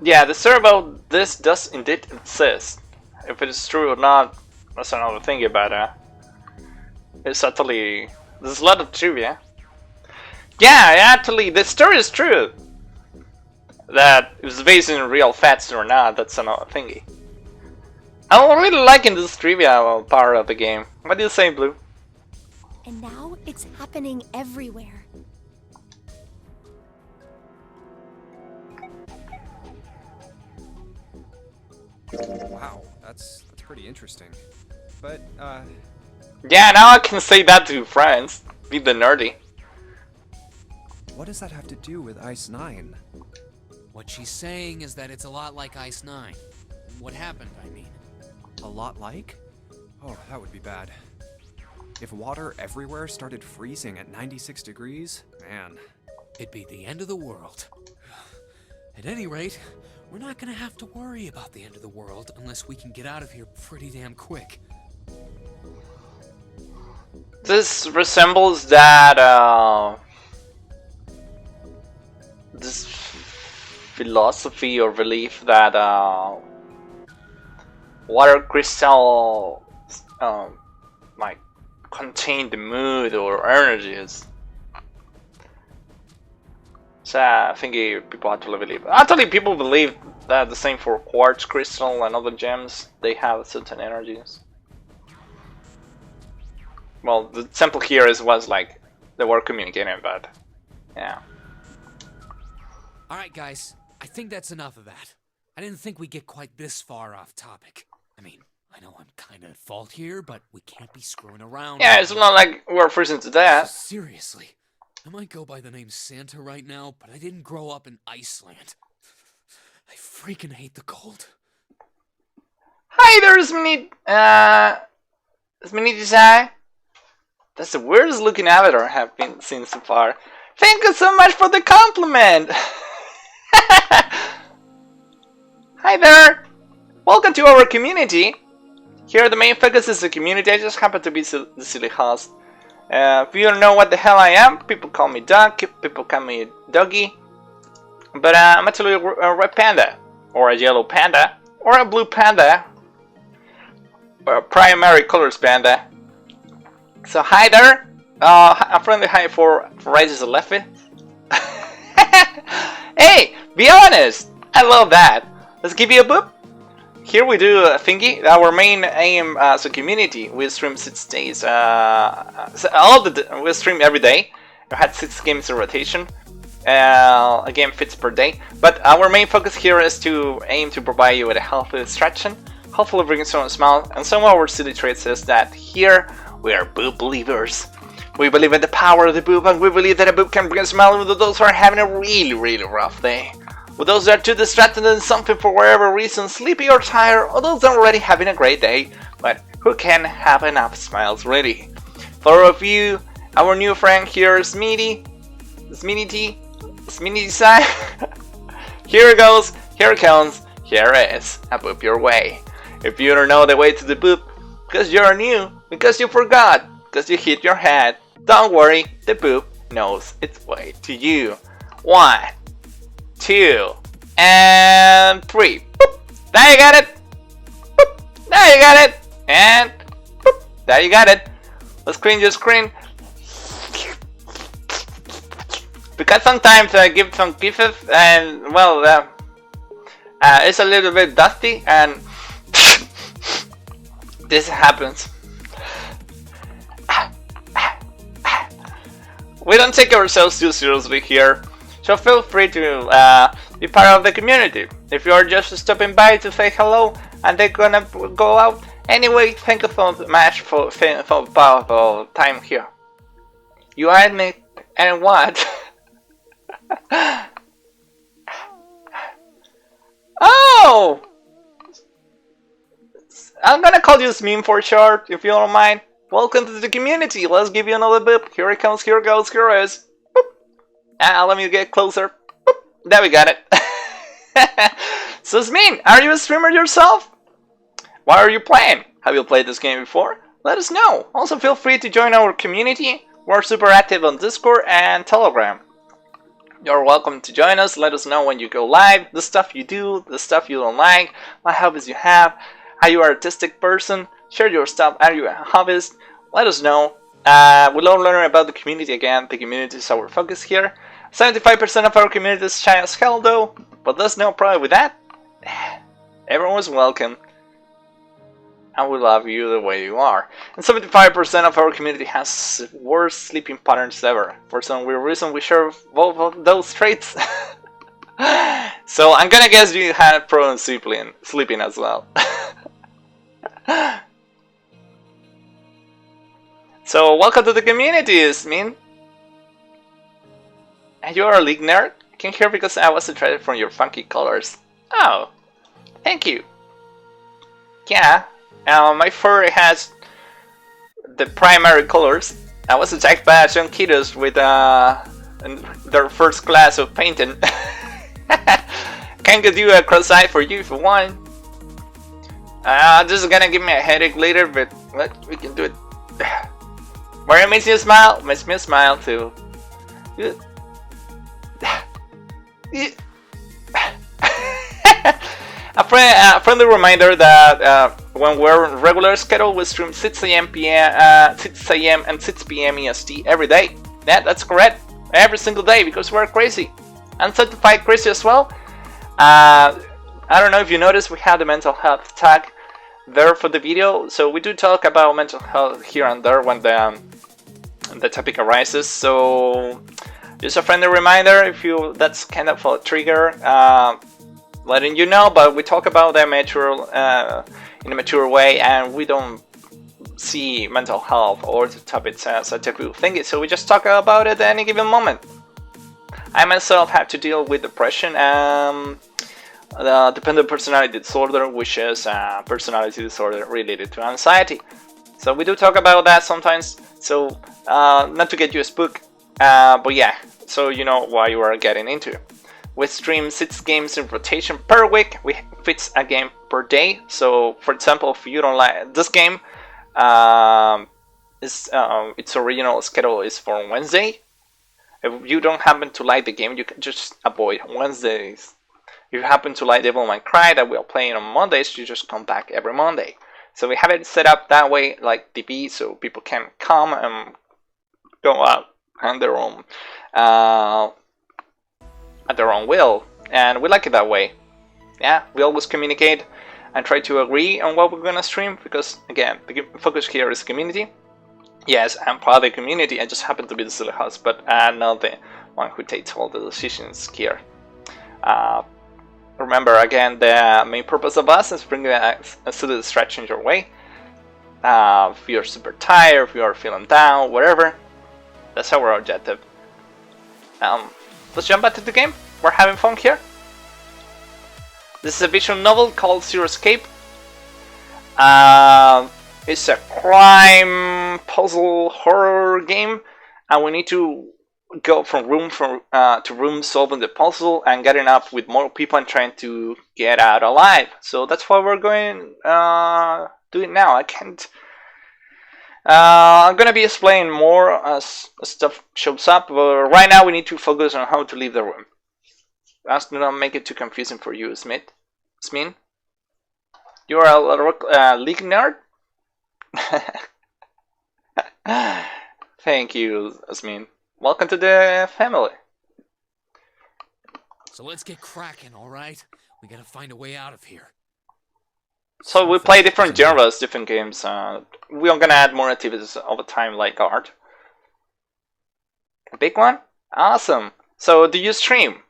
Yeah, the story about this does indeed exist. If it is true or not, that's another thing about it. It's actually... there's a lot of trivia. Yeah, actually, the story is true. That it was based in real facts or not, that's another thingy. I'm really liking this trivia part of the game. What do you say, Blue? And now it's happening everywhere. Wow, that's pretty interesting. But, Yeah, now I can say that to friends. Be the nerdy. what does that have to do with Ice 9? What she's saying is that it's a lot like Ice 9. What happened, I mean. A lot like? Oh, that would be bad. If water everywhere started freezing at 96 degrees, man. It'd be the end of the world. At any rate, we're not gonna have to worry about the end of the world unless we can get out of here pretty damn quick. This resembles that, this philosophy or belief that, water crystal, might contain the mood or energies. So I think people actually believe. Actually, people believe that the same for quartz crystal and other gems. They have certain energies. Well, the sample here was like they were communicating, but yeah. All right, guys. I think that's enough of that. I didn't think we'd get quite this far off topic. I mean, I know I'm kind of at fault here, but we can't be screwing around. Yeah, it's not like we're freezing to death. Seriously. I might go by the name Santa right now, but I didn't grow up in Iceland. I freaking hate the cold. Hi there, Sminity Design. That's the weirdest looking avatar I have been seen so far. Thank you so much for the compliment. Hi there. Welcome to our community. Here the main focus is the community. I just happen to be the silly host. If you don't know what the hell I am, people call me Duck, people call me Doggy. But I'm actually a red panda, or a yellow panda, or a blue panda, or a primary colors panda. So hi there, a friendly hi for Rises Leffy. Hey, be honest, I love that. Let's give you a boop. Here we do a thingy. Our main aim as a community, we stream 6 days. We stream every day. We had 6 games in rotation. A game fits per day. But our main focus here is to aim to provide you with a healthy distraction. Hopefully bring someone a smile. And some of our silly traits is that here we are boob believers. We believe in the power of the boob, and we believe that a boob can bring a smile to those who are having a really rough day. With those that are too distracted in something for whatever reason, sleepy or tired, or those that are already having a great day, but who can have enough smiles ready. For all of you, our new friend here, Smitty Side. Here it goes, here it comes, Here is a boop your way. If you don't know the way to the boop, because you're new, because you forgot, because you hit your head, don't worry, the boop knows its way to you. 1, 2, and 3. Boop. There you got it. Boop. There you got it. And boop. There you got it. Let's clean your screen. Because sometimes I give some kisses and well, it's a little bit dusty and this happens. We don't take ourselves too seriously here, so feel free to be part of the community. If you're just stopping by to say hello and they're gonna go out, anyway, thank you so much for powerful time here. You add me and what? Oh! I'm gonna call you Smeen for short, if you don't mind. Welcome to the community. Let's give you another boop. Here it comes, here it goes, here it is. Boop. Let me get closer. Boop. There we got it. So Smeen, are you a streamer yourself? What are you playing? Have you played this game before? Let us know. Also feel free to join our community. We're super active on Discord and Telegram. You're welcome to join us. Let us know when you go live, the stuff you do, the stuff you don't like, what hobbies you have. Are you an artistic person? Share your stuff. Are you a hobbyist? Let us know. We love learning about the community again. The community is our focus here. 75% of our community is shy as hell though, but there's no problem with that. Everyone's welcome. And we love you the way you are. And 75% of our community has worst sleeping patterns ever. For some weird reason we share both of those traits. So I'm gonna guess you had problems sleeping as well. So welcome to the community, Smeen. And you're a League nerd? I came here because I was attracted from your funky colors. Oh, thank you. Yeah. My fur has the primary colors. I was attacked by some kiddos with their first class of painting. Can do a cross-eye for you if you want. This is gonna give me a headache later, but we can do it. Where it makes you smile, makes me smile too. A friendly reminder that when we're on regular schedule, we stream 6 a.m. and 6 p.m. EST every day. Yeah, that's correct. Every single day because we're crazy. And certified crazy as well. I don't know if you noticed, we have the mental health tag there for the video. So we do talk about mental health here and there when the topic arises. So just a friendly reminder, if you that's kind of a trigger. Letting you know, but we talk about them in a mature way, and we don't see mental health or the topics as a taboo thing, so we just talk about it at any given moment. I myself have to deal with depression and dependent personality disorder, which is a personality disorder related to anxiety. So we do talk about that sometimes, so not to get you spooked, but yeah, so you know what you are getting into. We stream 6 games in rotation per week. We fix a game per day. So, for example, if you don't like this game, its original schedule is for Wednesday. If you don't happen to like the game, you can just avoid Wednesdays. If you happen to like Devil May Cry that we're playing on Mondays, you just come back every Monday. So we have it set up that way, like TV, so people can come and go out on their own. At their own will, and we like it that way. Yeah, we always communicate and try to agree on what we're gonna stream because again, the focus here is community. Yes, I'm part of the community, I just happen to be the silly host, but I'm not the one who takes all the decisions here. Remember again, the main purpose of us is bringing a silly distraction your way. If you're super tired, if you're feeling down, whatever, that's our objective. Let's jump back to the game. We're having fun here. This is a visual novel called Zero Escape. It's a crime puzzle horror game, and we need to go from room to room solving the puzzle and getting up with more people and trying to get out alive. So that's why we're going doing now. I can't. I'm gonna be explaining more as stuff shows up, but right now we need to focus on how to leave the room. Let's not make it too confusing for you, Smith. Smin? You're a League nerd? Thank you, Asmin. Welcome to the family. So let's get cracking, alright? We gotta find a way out of here. So we play different genres, different games. We're gonna add more activities over time, like art. A big one? Awesome. So do you stream?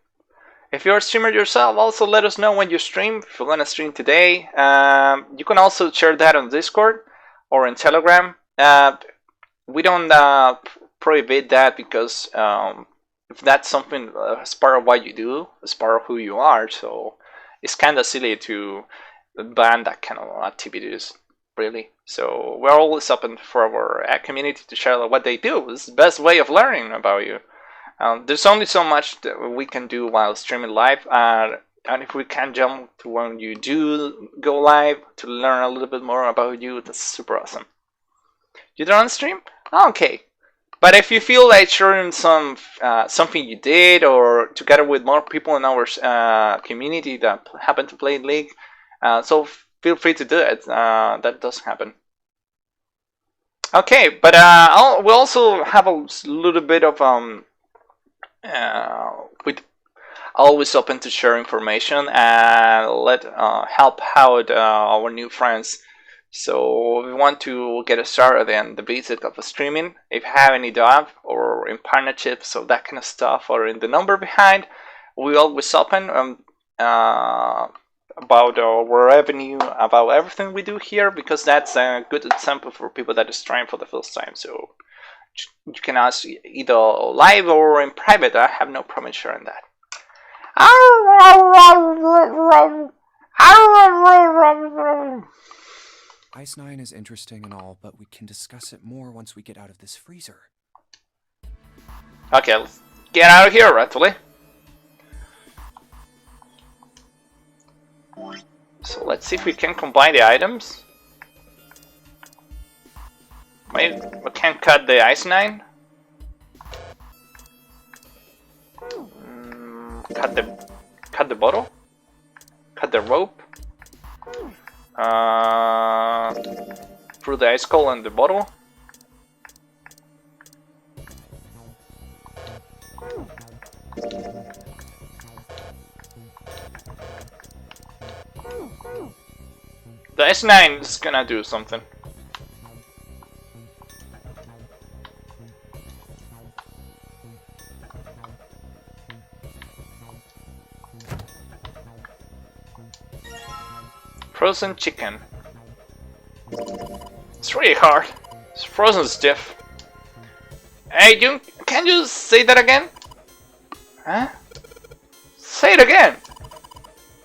If you're a streamer yourself, also let us know when you stream. If you're gonna stream today, you can also share that on Discord or in Telegram. We don't prohibit that because if that's something as part of what you do, as part of who you are, so it's kind of silly to ban that kind of activities, really. So we're always open for our community to share what they do. It's the best way of learning about you. There's only so much that we can do while streaming live, and if we can jump to when you do go live to learn a little bit more about you, that's super awesome. You don't stream? Okay. But if you feel like sharing something you did, or together with more people in our community that happen to play League, so feel free to do it. That does happen. Okay, but we also have a little bit of we're always open to share information and help out our new friends. So we want to get started in the basic of streaming. If you have any doubt or in partnerships or that kind of stuff, or in the number behind, we always open about our revenue, about everything we do here, because that's a good example for people that is trying for the first time. So you can ask either live or in private. I have no problem sharing that. Ice 9 is interesting and all, but we can discuss it more once we get out of this freezer. Okay, let's get out of here, Rattly. So let's see if we can combine the items. Maybe we can cut the Ice 9. Cut the bottle. Cut the rope. Through the ice cold and the bottle. The S9 is gonna do something. Frozen chicken. It's really hard. It's frozen stiff. Hey, can you say that again? Huh? Say it again!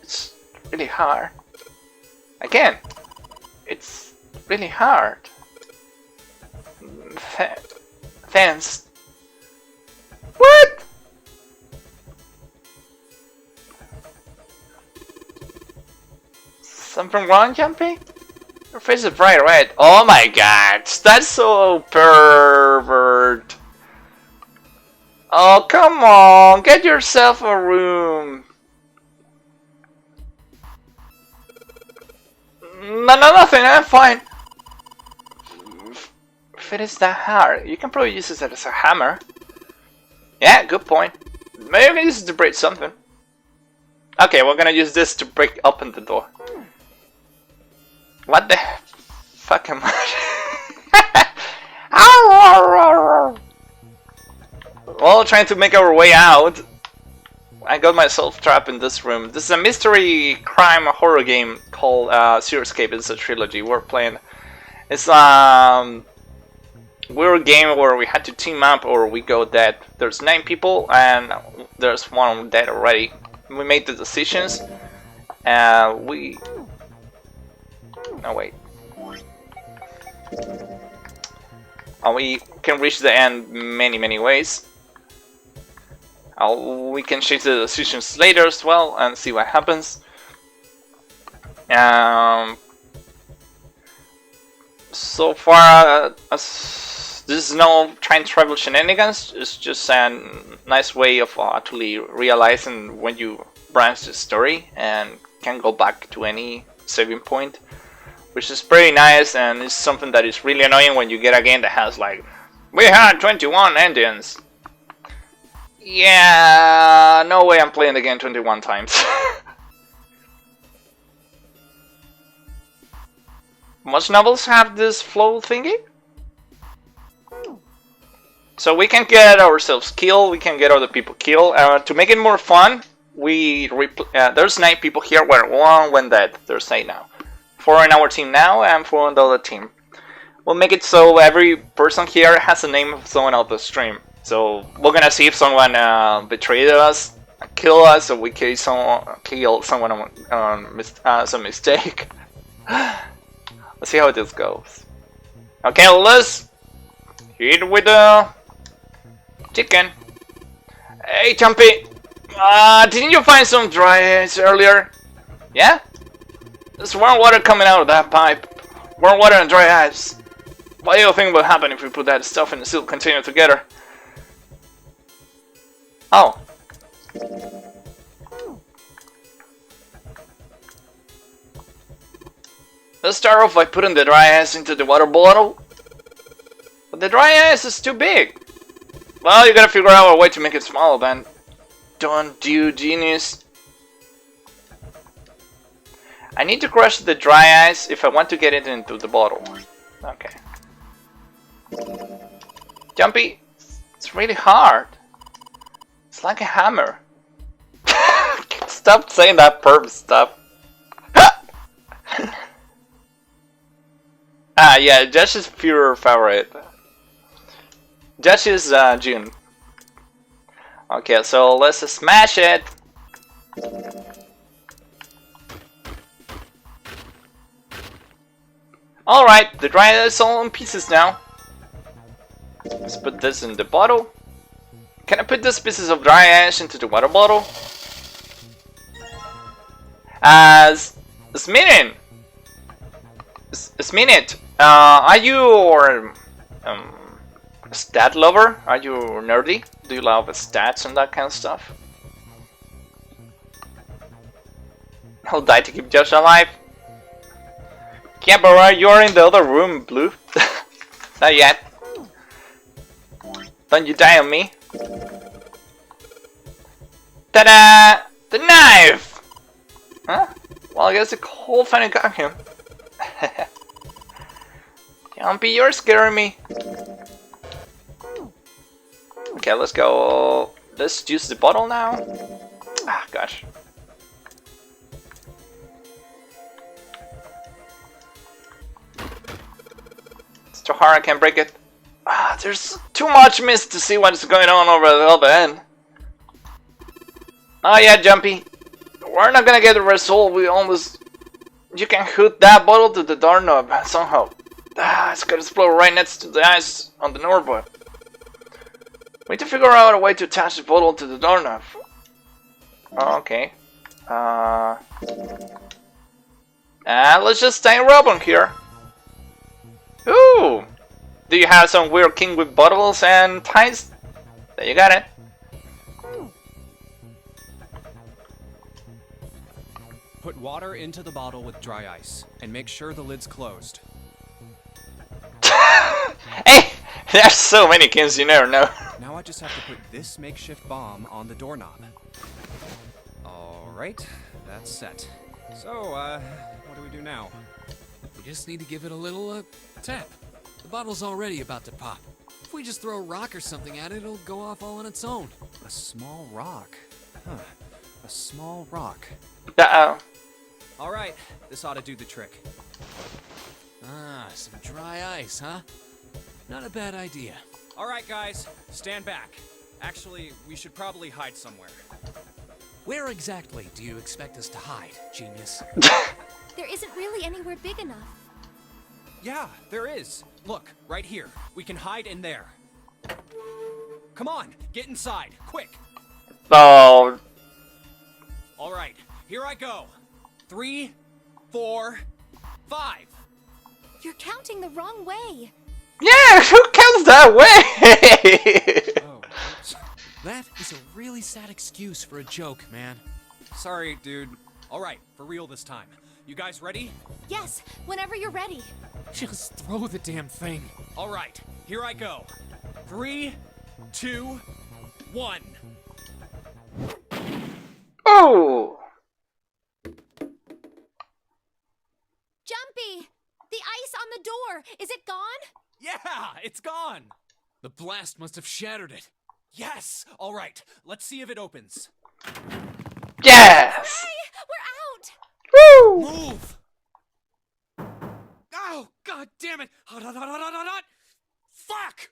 It's really hard. Again! It's really hard. Thanks. What? Something wrong, Jumpy? Your face is bright red. Oh my god, that's so pervert. Oh, come on, get yourself a room. No, nothing, I'm fine. If it is that hard, you can probably use it as a hammer. Yeah, good point. Maybe we can use it to break something. Okay, we're gonna use this to break open the door. What the fuck am I? Well, trying to make our way out. I got myself trapped in this room. This is a mystery crime horror game called S01-EP02. It's a trilogy we're playing. It's we're a game where we had to team up or we go dead. There's 9 people and there's one dead already. We made the decisions. No, wait. We can reach the end many ways. We can change the decisions later as well and see what happens. So far, this is no time travel shenanigans. It's just a nice way of actually realizing when you branch the story and can go back to any saving point, which is pretty nice, and it's something that is really annoying when you get a game that has like, we had 21 endings. Yeah, no way I'm playing the game 21 times. Most novels have this flow thingy. So we can get ourselves killed, we can get other people killed. To make it more fun, there's 9 people here where 1 went dead. There's 8 now. 4 in our team now and 4 in the other team. We'll make it so every person here has a name of someone on the stream. So we're gonna see if someone betrayed us, killed us, or we kill someone on some mistake. Let's see how this goes. Okay, let's hit with the chicken. Hey, Jumpy! Didn't you find some dry ice earlier? Yeah? There's warm water coming out of that pipe. Warm water and dry ice. What do you think will happen if we put that stuff in the sealed container together? Oh. Let's start off by putting the dry ice into the water bottle. But the dry ice is too big. Well, you gotta figure out a way to make it smaller then. Don't you, genius. I need to crush the dry ice if I want to get it into the bottle. Okay. Jumpy, it's really hard. It's like a hammer. Stop saying that perp stuff. Yeah, Josh's pure favorite. Josh is June. Okay, so let's smash it. Alright, the dry ice is all in pieces now. Let's put this in the bottle. Can I put these pieces of dry ice into the water bottle? Sminit, are you a stat lover? Are you nerdy? Do you love stats and that kind of stuff? I'll die to keep Josh alive. Yeah, but you're in the other room, Blue. Not yet. Don't you die on me. Ta-da! The knife! Huh? Well, I guess the whole family got him. Jumpy, you're scaring me. Okay, let's go. Let's use the bottle now. Ah, gosh. It's too hard, I can't break it. Ah, there's too much mist to see what's going on over the other end. Oh yeah, Jumpy. We're not gonna get the result. You can hook that bottle to the doorknob somehow. Ah, it's gonna explode right next to the ice on the doorknob. We need to figure out a way to attach the bottle to the doorknob. Oh, okay. Let's just tie a rope on here. Ooh! Do you have some weird king with bottles and ties? There you got it. Put water into the bottle with dry ice, and make sure the lid's closed. Hey! There's so many kings you never know. Now I just have to put this makeshift bomb on the doorknob. Alright, that's set. So, what do we do now? We just need to give it a little, tap. The bottle's already about to pop. If we just throw a rock or something at it, it'll go off all on its own. A small rock. Huh. A small rock. Uh-oh. Alright, this ought to do the trick. Ah, some dry ice, huh? Not a bad idea. Alright guys, stand back. Actually, we should probably hide somewhere. Where exactly do you expect us to hide, genius? There isn't really anywhere big enough. Yeah, there is. Look, right here. We can hide in there. Come on, get inside, quick. Oh, Alright, here I go. 3, 4, 5. You're counting the wrong way. yeah, who counts that way? Oh, oops. That is a really sad excuse for a joke, man. Sorry, dude. Alright, for real this time. You guys ready? Yes, whenever you're ready. Just throw the damn thing. Alright, here I go. 3, 2, 1. Oh, Jumpy! The ice on the door, is it gone? Yeah, it's gone. The blast must have shattered it. Yes! Alright, let's see if it opens. yes! Hey, we're out! Woo! Move! Oh, god damn it! Hot, hot, hot, hot, hot, hot, hot. Fuck!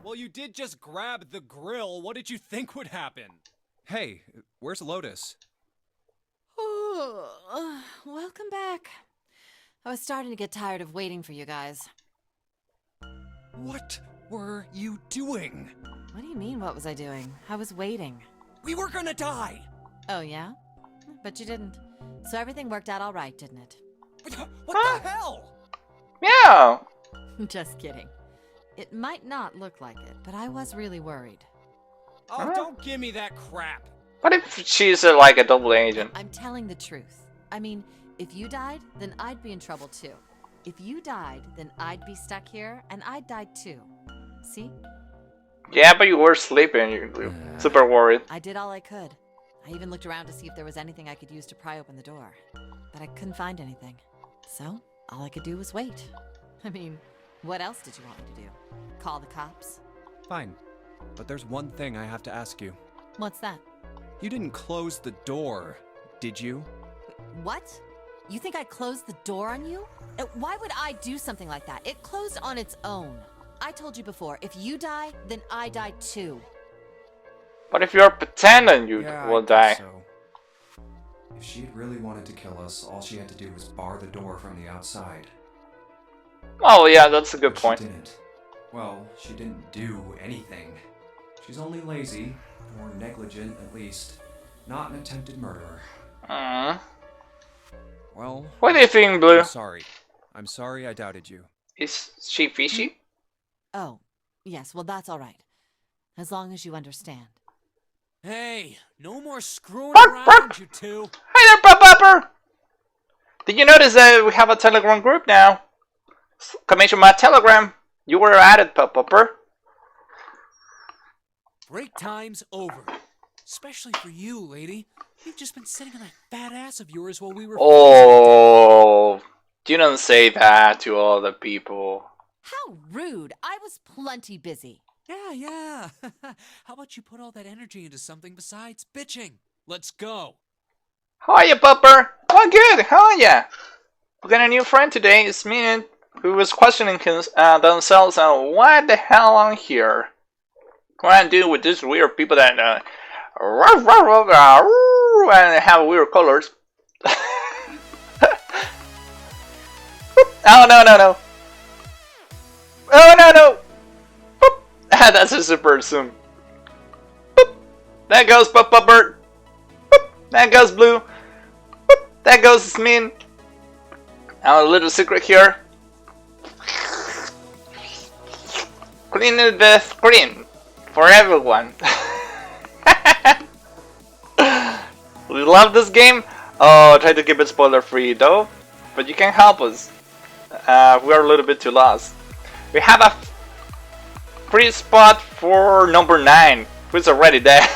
Well, you did just grab the grill. What did you think would happen? Hey, where's Lotus? Welcome back. I was starting to get tired of waiting for you guys. What were you doing? What do you mean, what was I doing? I was waiting. We were gonna die! Oh, yeah? But you didn't. So everything worked out all right, didn't it? What the hell? Yeah. Just kidding. It might not look like it, but I was really worried. Oh, Huh? don't give me that crap. What if she's like a double agent? I'm telling the truth. I mean, if you died, then I'd be in trouble too. If you died, then I'd be stuck here, and I'd die too. See? Yeah, but you were sleeping. You're super worried. I did all I could. I even looked around to see if there was anything I could use to pry open the door. But I couldn't find anything. So, all I could do was wait. I mean, what else did you want me to do? Call the cops? Fine. But there's one thing I have to ask you. What's that? You didn't close the door, did you? What? You think I closed the door on you? Why would I do something like that? It closed on its own. I told you before, if you die, then I die too. What if you're pretending you Yeah, will I die? guess so. If she had really wanted to kill us, all she had to do was bar the door from the outside. Oh yeah, that's a good But point. She didn't. Well, she didn't do anything. She's only lazy, or negligent at least, not an attempted murderer. Well, What do you think, Blue? I'm sorry. I'm sorry I doubted you. Is she fishy? Oh, yes, well that's all right. As long as you understand. Hey, no more screwing Bark, bark. around, you two. Hi there, Pop Popper! Did you notice that we have a Telegram group now? Commission my Telegram. You were added, Pop Popper. Break time's over. Especially for you, lady. You've just been sitting on that fat ass of yours while we were... Oh, you don't say that to all the people. How rude! I was plenty busy. Yeah. How about you put all that energy into something besides bitching? Let's go. How are you, Popper? Oh, good. How are ya? We got a new friend today. It's me, who was questioning themselves on what the hell I'm here. What I do with these weird people that and have weird colors. Oh no! Oh no! Boop. That's a super zoom. Boop. That goes Popper. That goes Blue. Boop. That goes Smin. Our little secret here. Cleaning the screen for everyone. We love this game. Oh, try to keep it spoiler free though, but you can help us. We are a little bit too lost. We have a free spot for number 9, who's already dead.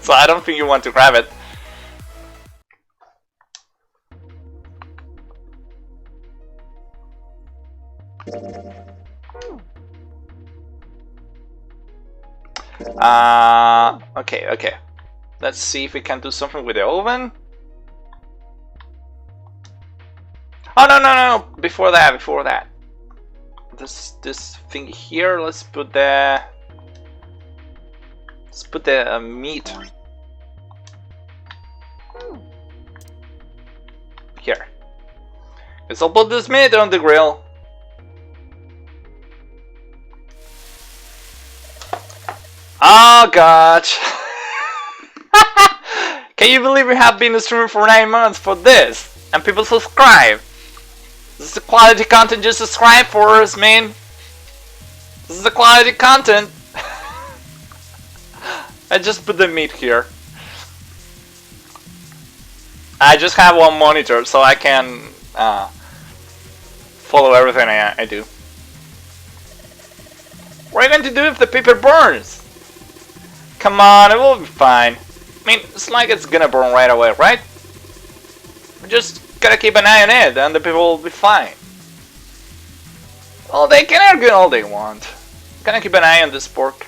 So I don't think you want to grab it. Okay. Let's see if we can do something with the oven. Oh no! Before that. This thing here. Let's put the meat here. Let's put this meat on the grill. Oh god. Can you believe we have been streaming for 9 months for this? And people subscribe. This is the quality content you subscribe for us, man. This is the quality content. I just put the meat here. I just have one monitor so I can follow everything I do. What are you going to do if the paper burns? Come on, it will be fine. I mean, it's like it's gonna burn right away, right? We just gotta keep an eye on it and the people will be fine. Well, they can argue all they want. Gonna keep an eye on this pork.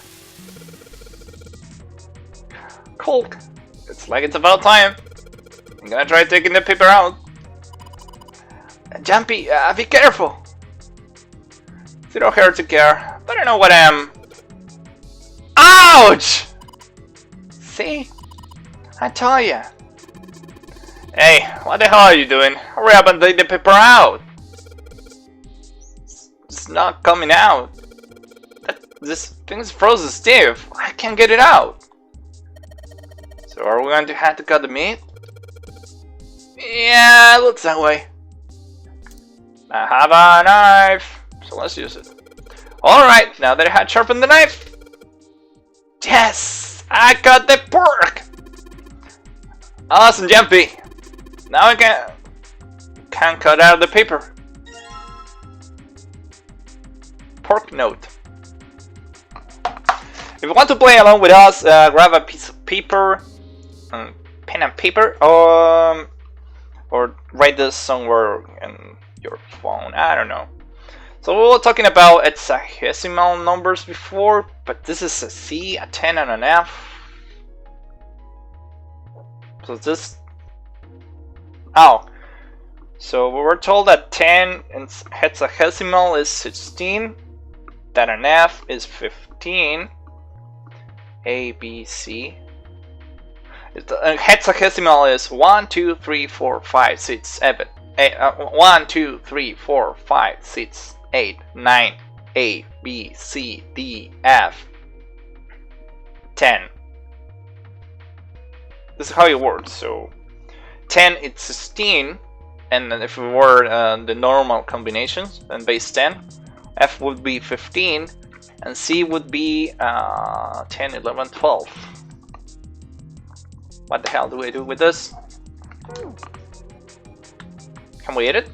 Cool. It's like it's about time. I'm gonna try taking the paper out. Jumpy, be careful. Zero hair to care, but I know what I am. Ouch! See? I tell ya. Hey, what the hell are you doing? Hurry up and take the paper out. It's not coming out. This thing's frozen stiff. I can't get it out. So are we going to have to cut the meat? Yeah, it looks that way. I have a knife, so let's use it. Alright, now that I had sharpened the knife. Yes! I cut the pork! Awesome, Jumpy! Now I can cut out the paper. Pork note. If you want to play along with us, grab a piece of paper, pen and paper, or write this somewhere in your phone. I don't know. So we were talking about hexadecimal numbers before, but this is a C, a 10, and an F. So this. Oh. So we were told that 10 in hexadecimal is 16, that an F is 15. A, B, C. Hexadecimal is 1, 2, 3, 4, 5, 6, 7. 1, 2, 3, 4, 5, 6, 8, 9. A, B, C, D, F. 10. This is how it works. So 10 it's 16, and then if we were the normal combinations, then base 10, F would be 15, and C would be 10, 11, 12. What the hell do we do with this? Can we eat it?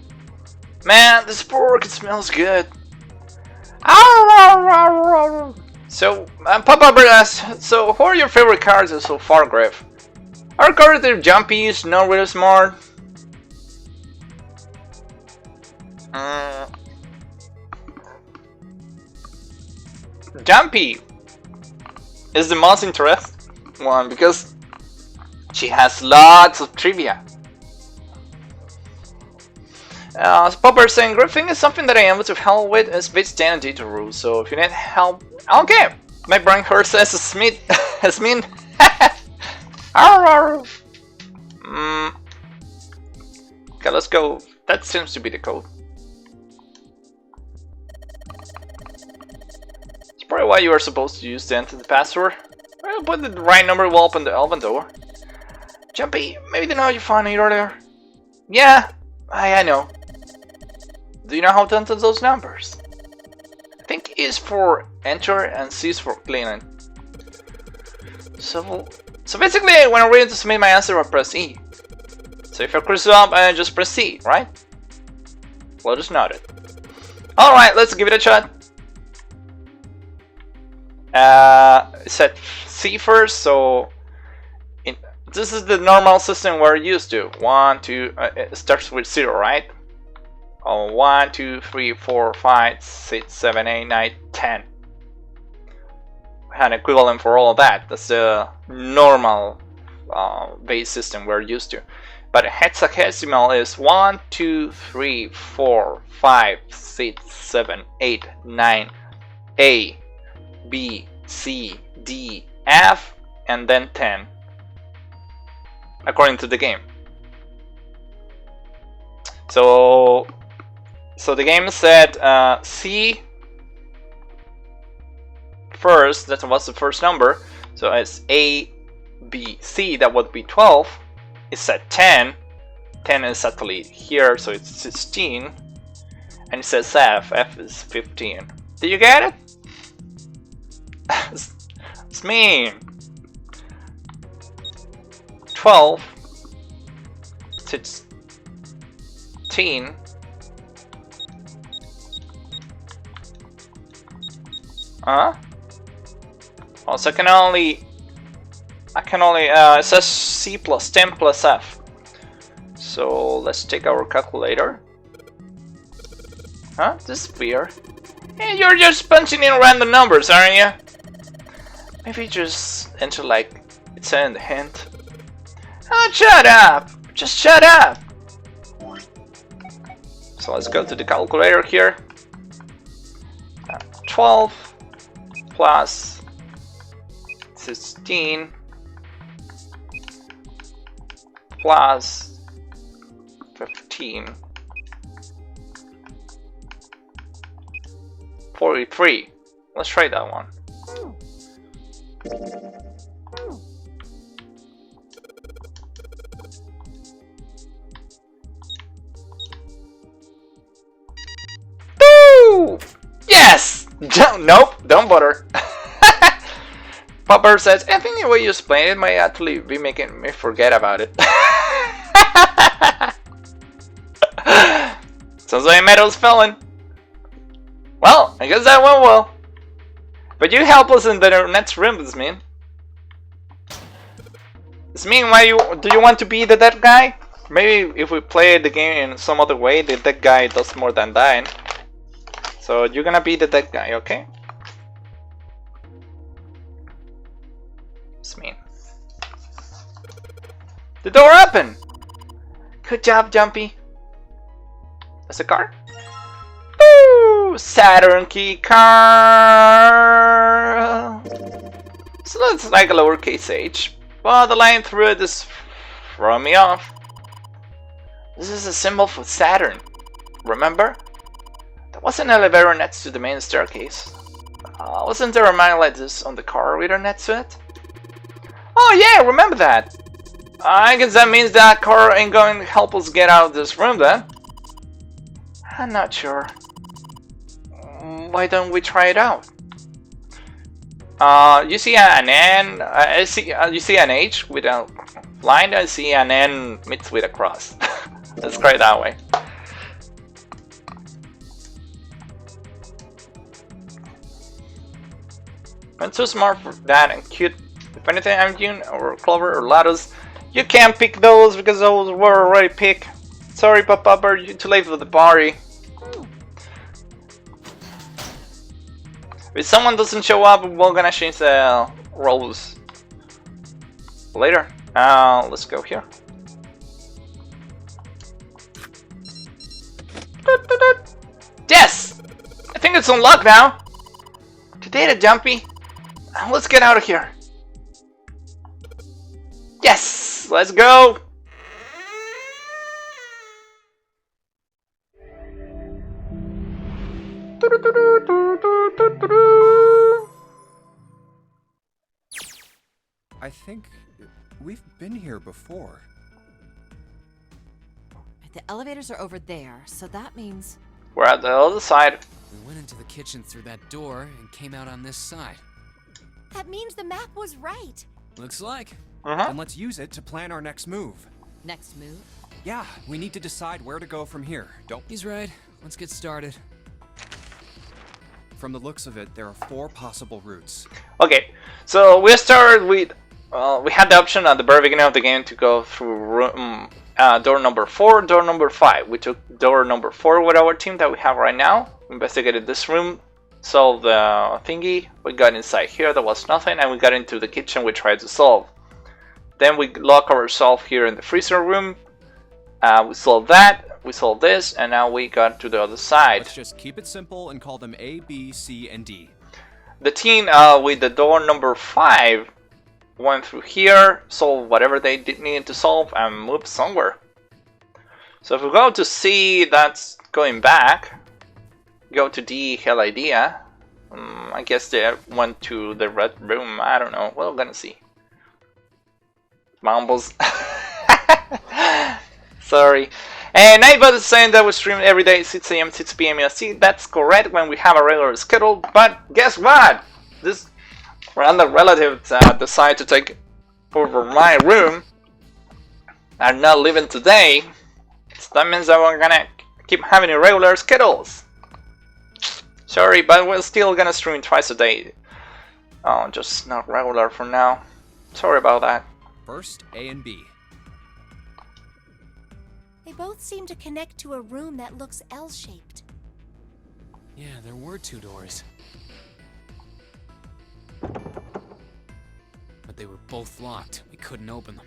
Man, this pork, it smells good. So, Papa Bird asks, so who are your favorite characters so far, Griff? Our character Jumpy is not really smart. Jumpy is the most interesting one because she has lots of trivia. Popper saying Gryphthingy is something that I am able to help with is based on data rules, so if you need help, okay. My brain hurts says Smith has mean. Okay, let's go. That seems to be the code. It's probably why you are supposed to use to enter the password. Well, put the right number will open the oven door. Jumpy, maybe you know you found it earlier. Yeah, I know. Do you know how to enter those numbers? I think E is for enter and C is for cleaning. So basically, when I'm ready to submit my answer, I press E. So if I cruise up, I just press C, right? Well, just noted. Alright, let's give it a shot. Set C first, so this is the normal system we're used to. 1, 2, it starts with 0, right? 1, 2, 3, 4, 5, 6, 7, 8, 9, 10. We had an equivalent for all of that. That's the normal base system we're used to. But hexadecimal is 1, 2, 3, 4, 5, 6, 7, 8, 9, A, B, C, D, F, and then 10. According to the game. So the game said C first, that was the first number. So it's A, be C, that would be 12. It's at 10. 10 is actually here, so it's 16. And it says F. F is 15. Did you get it? It's mean. 12. 16. Also, I can only it says C plus 10 plus F. So let's take our calculator. Huh? This is weird. Hey, you're just punching in random numbers, aren't you? Maybe just enter like it said in the hint. Oh, shut up! Just shut up! So let's go to the calculator here. 12 plus 16 plus 15. 43. Let's try that one. Woo! Yes! Nope, don't bother. Popper says, I think the way you explain it might actually be making me forget about it. Sounds like medal's felon. Well, I guess that went well. But you help us in the next room, this mean. This mean, do you want to be the dead guy? Maybe if we play the game in some other way, the dead guy does more than dying. So you're gonna be the dead guy, okay? This mean. The door open! Good job, Jumpy. That's a card. Woo! Saturn key card. So that's like a lowercase h. But the line through it is throwing me off. This is a symbol for Saturn. Remember? There was an elevator next to the main staircase. Wasn't there a man like this on the corridor next to it? Oh yeah, remember that. I guess that means that car ain't going to help us get out of this room then. I'm not sure. Why don't we try it out? You see an N, you see an H with a line, I see an N mixed with a cross. Let's try it that way. I'm too smart for that and cute. If anything, I'm June or Clover or Latus. You can't pick those because those were already picked. Sorry, Papa, but you're too late for the party. If someone doesn't show up, we're gonna change the roles later. Let's go here. Yes! I think it's unlocked now. Today, Jumpy. Let's get out of here. Yes! Let's go! I think we've been here before. The elevators are over there, so that means... We're at the other side. We went into the kitchen through that door and came out on this side. That means the map was right. Looks like. Then let's use it to plan our next move. Next move? Yeah, we need to decide where to go from here. Don't. He's right. Let's get started. From the looks of it, there are 4 possible routes. Okay, so we started with... we had the option at the very beginning of the game to go through room, door number 4, door number 5. We took door number 4 with our team that we have right now. Investigated this room, solved the thingy. We got inside here, there was nothing, and we got into the kitchen we tried to solve. Then we lock ourselves here in the freezer room. We solved that, we solved this, and now we got to the other side. Let's just keep it simple and call them A, B, C, and D. The team with the door number 5 went through here, solved whatever they needed to solve, and moved somewhere. So if we go to C, that's going back. Go to D, hell idea. I guess they went to the red room, I don't know, we're gonna see. Mumbles. Sorry. And Nightbot is saying that we stream every day 6 AM, 6 PM EST. That's correct when we have a regular schedule. But guess what? This random relative decided to take over my room. Are not living today. So that means that we're gonna keep having irregular schedules. Sorry, but we're still gonna stream twice a day. Oh, just not regular for now. Sorry about that. First, A and B. They both seem to connect to a room that looks L-shaped. Yeah, there were 2 doors. But they were both locked. We couldn't open them.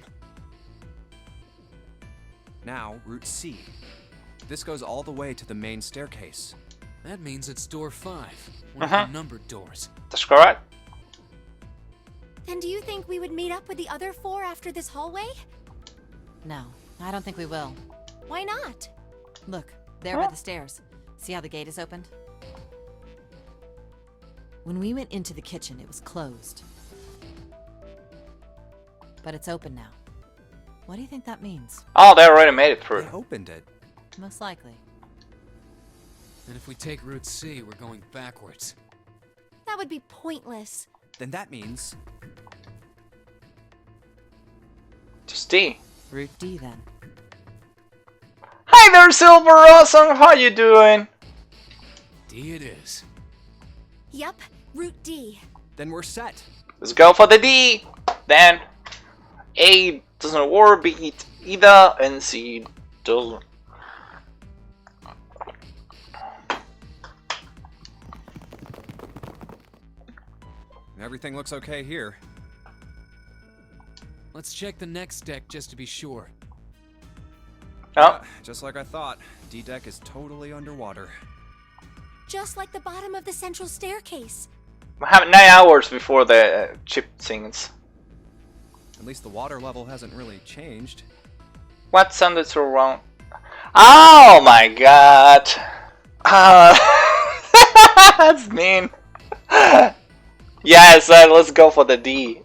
Now, Route C. This goes all the way to the main staircase. That means it's door 5, one of the numbered doors. That's correct. Then do you think we would meet up with the other 4 after this hallway? No, I don't think we will. Why not? Look, there by the stairs. See how the gate is opened? When we went into the kitchen, it was closed. But it's open now. What do you think that means? Oh, they already made it through. They opened it. Most likely. And if we take Route C, we're going backwards. That would be pointless. Then that means Just D. Route D, then. Hi there, Silver Awesome. How you doing? D it is. Yup, Route D. then we're set. Let's go for the D. Then A doesn't work, B either, and C doesn't. Everything looks okay here. Let's check the next deck just to be sure. Oh, Just like I thought, D-Deck is totally underwater. Just like the bottom of the central staircase. we have 9 hours before the chip sings. At least the water level hasn't really changed. What sounded so wrong? Oh my god. That's mean. Yeah, I said let's go for the D.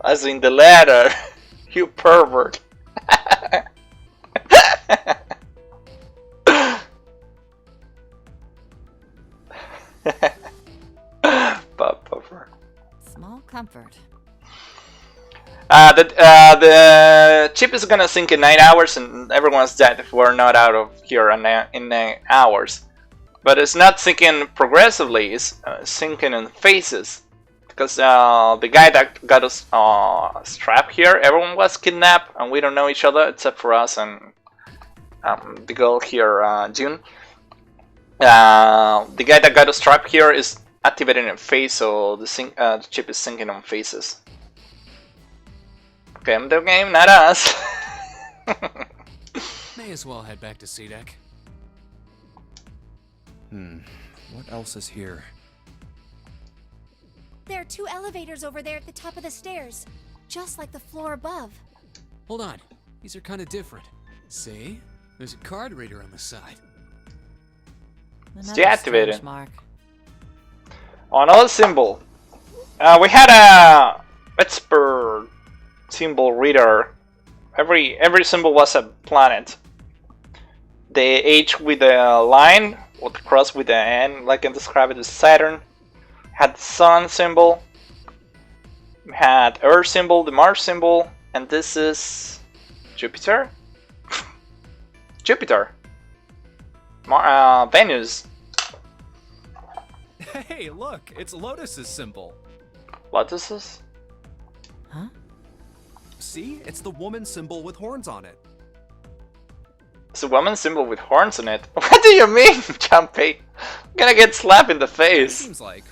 As in the letter. You pervert. Pervert. Small comfort. The chip is gonna sink in 9 hours and everyone's dead if we're not out of here in 9 hours. But it's not sinking progressively, it's sinking in phases. Because the guy that got us strapped here, everyone was kidnapped and we don't know each other except for us and the girl here, June. The guy that got us trapped here is activating in phase, so the chip is sinking on phases. Game the game, not us. May as well head back to C-Deck. What else is here? There are 2 elevators over there at the top of the stairs. Just like the floor above. Hold on, these are kind of different. See? There's a card reader on the side. Another deactivated. strange mark. Another symbol. We had a Vetsper symbol reader. Every symbol was a planet. The H with a line, or the cross with the N, like I can describe it as Saturn. Had the Sun symbol. We had Earth symbol, the Mars symbol, and this is Jupiter. Jupiter. Venus. Hey, look! It's Lotus's symbol. Lotuses. Huh? See? It's the woman symbol with horns on it. It's a woman symbol with horns on it. What do you mean, Jumpy? I'm gonna get slapped in the face. Seems like.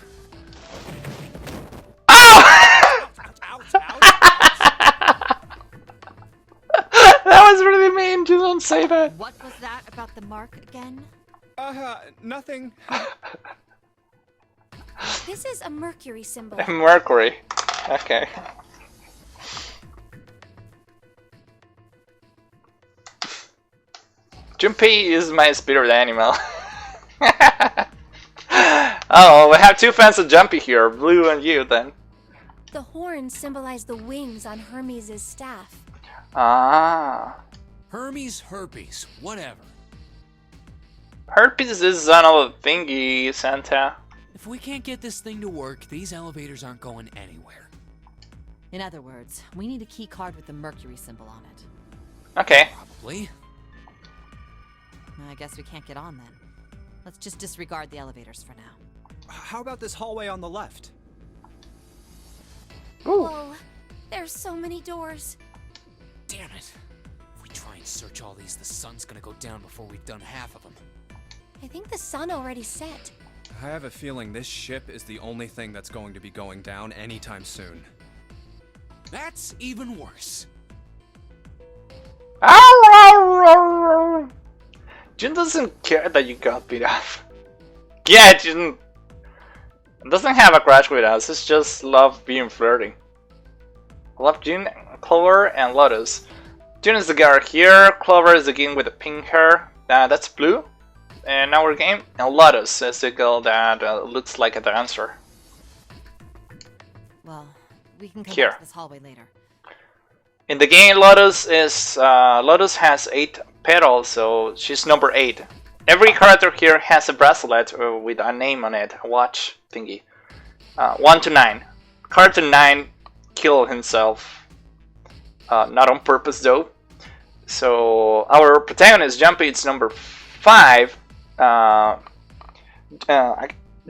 Ow! Ouch, ouch, ouch. That was really mean. You don't say that. What was that about the mark again? Nothing. This is a Mercury symbol. Mercury. Okay. Jumpy is my spirit animal. Oh, we have 2 fans of Jumpy here, Blue and you then. The horns symbolize the wings on Hermes' staff. Ah. Hermes, herpes, whatever. Herpes is another thingy, Santa. If we can't get this thing to work, these elevators aren't going anywhere. In other words, we need a key card with the Mercury symbol on it. Okay. Probably. I guess we can't get on then. Let's just disregard the elevators for now. How about this hallway on the left? Whoa, there's so many doors. Damn it. If we try and search all these, the sun's gonna go down before we've done half of them. I think the sun already set. I have a feeling this ship is the only thing that's going to be going down anytime soon. That's even worse. Jin doesn't care that you got beat up. Yeah, Jin doesn't have a crush with us, it's just love being flirty. I love Jin, Clover, and Lotus. Jin is the girl here, Clover is the game with the pink hair, that's blue in our game, and Lotus is the girl that looks like a dancer. Well, we can come Here. back to this hallway later. In the game, Lotus has 8 petals, so she's number 8. Every character here has a bracelet with a name on it, a watch thingy. 1 to 9. Character 9 killed himself, not on purpose though. So our protagonist Jumpy is number 5.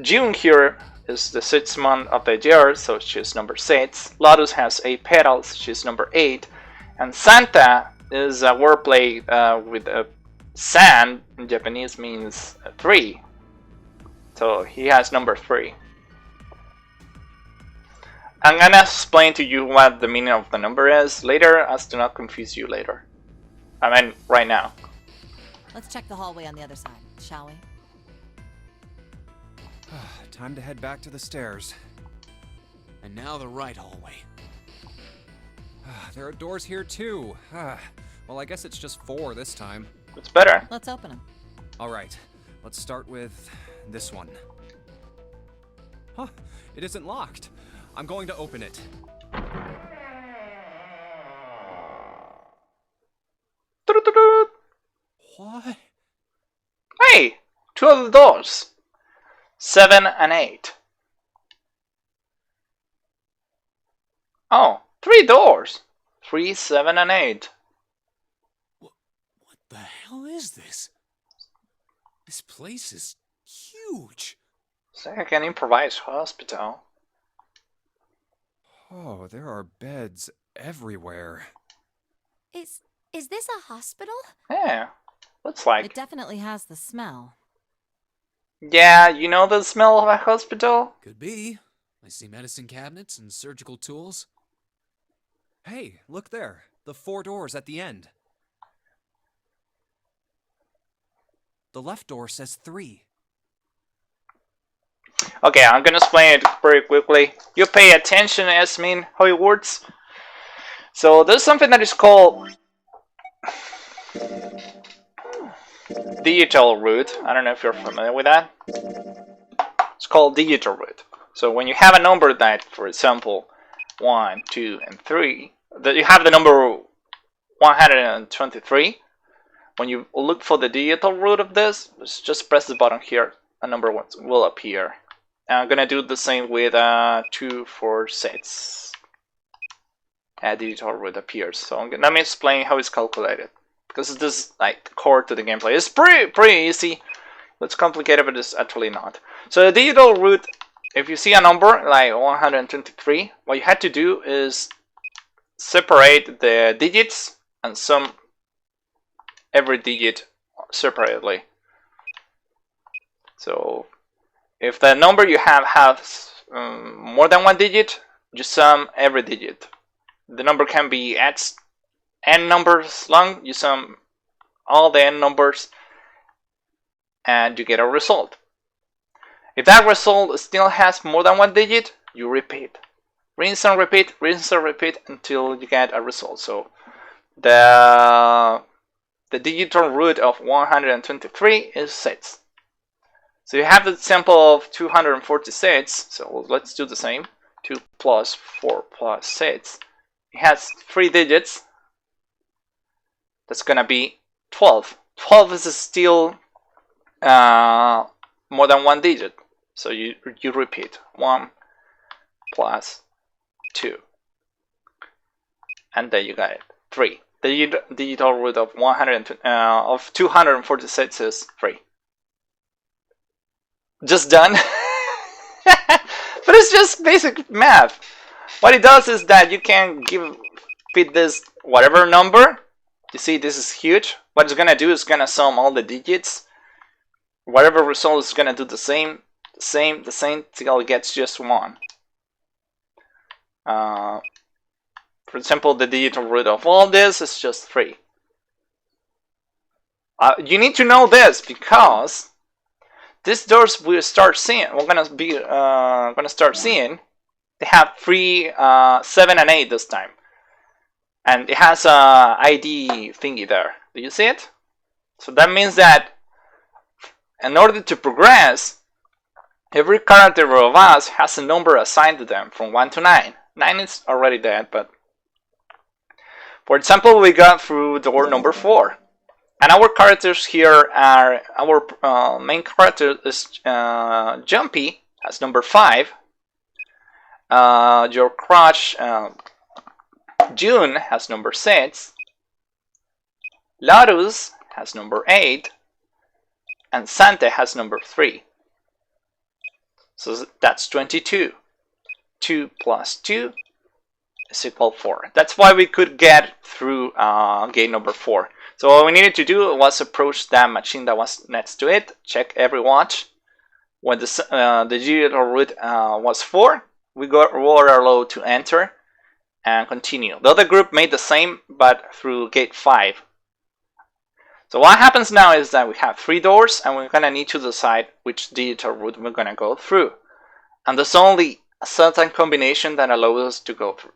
June here is the 6th month of the year, so she's number 6. Lotus has 8 petals, she's number 8. And Santa is a wordplay with a san in Japanese means 3. So he has number 3. I'm gonna explain to you what the meaning of the number is later, as to not confuse you later. I mean, right now. Let's check the hallway on the other side, shall we? Time to head back to the stairs. And now the right hallway. There are doors here too. Well, I guess it's just 4 this time. It's better. Let's open them. Alright, let's start with this one. Huh, it isn't locked. I'm going to open it. What? Hey! 2 of the doors. 7 and 8. Oh, 3 doors. 3, 7, and 8. What the hell is this? This place is huge. It's like an improvised hospital. Oh, there are beds everywhere. Is this a hospital? Yeah, looks like. It definitely has the smell. Yeah, you know the smell of a hospital? Could be. I see medicine cabinets and surgical tools. Hey, look there. The 4 doors at the end. The left door says 3. Okay, I'm gonna explain it very quickly. You pay attention, Esmin, how it works. So there's something that is called digital root. I don't know if you're familiar with that. It's called digital root. So when you have a number that, for example, 1, 2, and 3, that you have the number 123. When you look for the digital root of this, just press the button here. A number will appear. And I'm gonna do the same with 2, 4, 6. A digital root appears. So let me explain how it's calculated, because this is like core to the gameplay. It's pretty easy. It's complicated, but it's actually not. So the digital root, if you see a number like 123, what you had to do is separate the digits and sum every digit separately. So if the number you have has more than 1 digit, you sum every digit. The number can be n numbers long, you sum all the n numbers and you get a result. If that result still has more than 1 digit, you repeat. Rinse and repeat until you get a result. So the digital root of 123 is 6. So you have the sample of 246, so let's do the same. 2 plus 4 plus 6. It has 3 digits, That's gonna be 12. 12 is still more than one digit. So you repeat 1 plus 2. And there you got it. 3. The digital root of 246 is 3. Just done. But it's just basic math. What it does is that you can fit this whatever number. You see, this is huge. What it's gonna do is gonna sum all the digits. Whatever result is gonna do the same till it gets just 1. For example, the digital root of all this is just 3. You need to know this because these doors we're gonna start seeing. They have 3, 7, and 8 this time, and it has a ID thingy there. Do you see it? So that means that in order to progress, every character of us has a number assigned to them from 1 to 9. 9 is already dead, but for example, we got through door number 4. And our characters here are, our main character is Jumpy, as number 5. Your crush, June, has number 6. Lotus has number 8. And Santa has number 3. So that's 22. 2 plus 2 is equal 4. That's why we could get through gate number 4. So what we needed to do was approach that machine that was next to it, check every watch. When the digital root was 4, we were allowed to enter and continue. The other group made the same, but through gate 5. So what happens now is that we have 3 doors, and we're gonna need to decide which digital root we're gonna go through. And there's only a certain combination that allows us to go through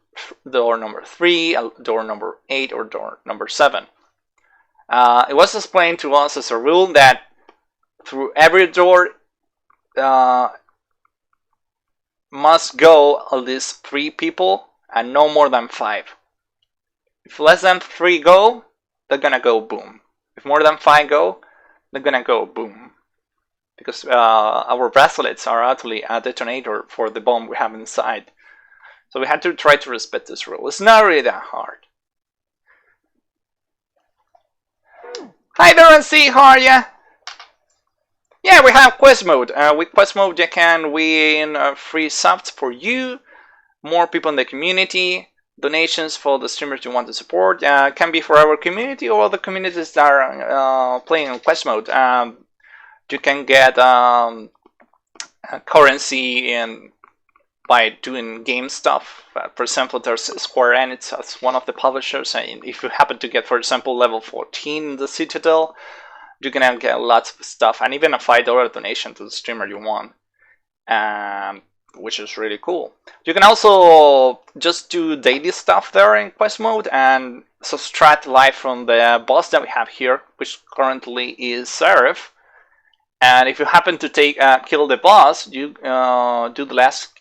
door number 3, door number 8, or door number 7. It was explained to us as a rule that through every door must go at least 3 people and no more than 5. If less than 3 go, they're gonna go boom. If more than 5 go, they're gonna go boom. Because our bracelets are actually a detonator for the bomb we have inside. So we had to try to respect this rule. It's not really that hard. Hi there, and see, how are ya? Yeah, we have quest mode. With quest mode, you can win free subs for you, more people in the community, donations for the streamers you want to support. Can be for our community or the communities that are playing in quest mode. You can get currency by doing game stuff. For example, there's Square Enix as one of the publishers, and if you happen to get, for example, level 14 in the Citadel, you can get lots of stuff, and even a $5 donation to the streamer you want, which is really cool. You can also just do daily stuff there in quest mode and subtract life from the boss that we have here, which currently is Seraph. And if you happen to kill the boss, you do the last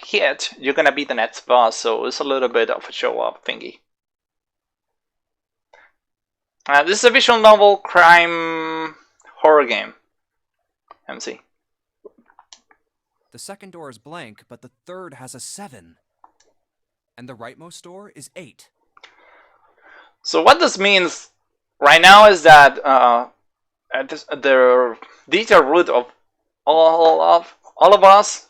hit, you're gonna be the next boss. So it's a little bit of a show-up thingy. This is a visual novel crime horror game. MC. The second door is blank, but the third has a 7. And the rightmost door is 8. So what this means right now is that the digital root of all of us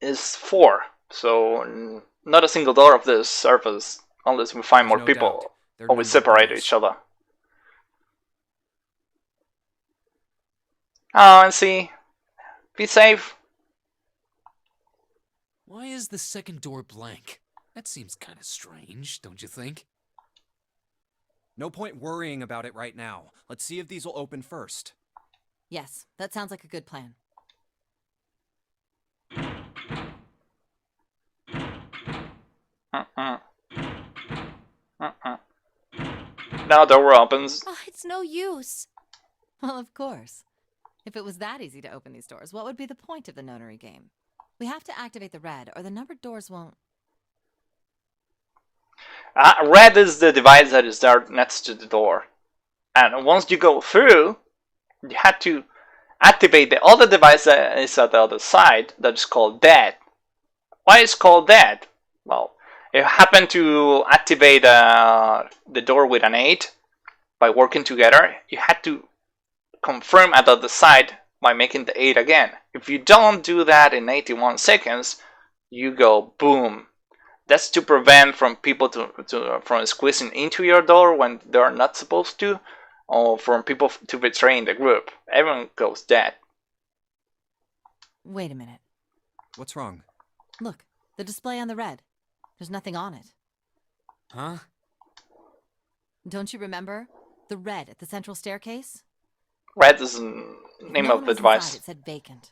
is 4. So not a single door of this surface, unless we find more people, or we separate each other. Oh, and see, be safe. Why is the second door blank? That seems kind of strange, don't you think? No point worrying about it right now. Let's see if these will open first. Yes, that sounds like a good plan. Now the door opens. Oh, it's no use. Well, of course. If it was that easy to open these doors, what would be the point of the Nonary game? We have to activate the red, or the numbered doors won't... Red is the device that is there next to the door. And once you go through, you have to activate the other device that is at the other side that is called dead. Why is it called dead? Well, if you happen to activate the door with an 8 by working together, you have to confirm at the other side by making the 8 again. If you don't do that in 81 seconds, you go boom. That's to prevent from people from squeezing into your door when they're not supposed to, or from people to betray the group. Everyone goes dead. Wait a minute. What's wrong? Look, the display on the red. There's nothing on it. Huh? Don't you remember? The red at the central staircase? Red is the name No of one the was device. inside, it said vacant.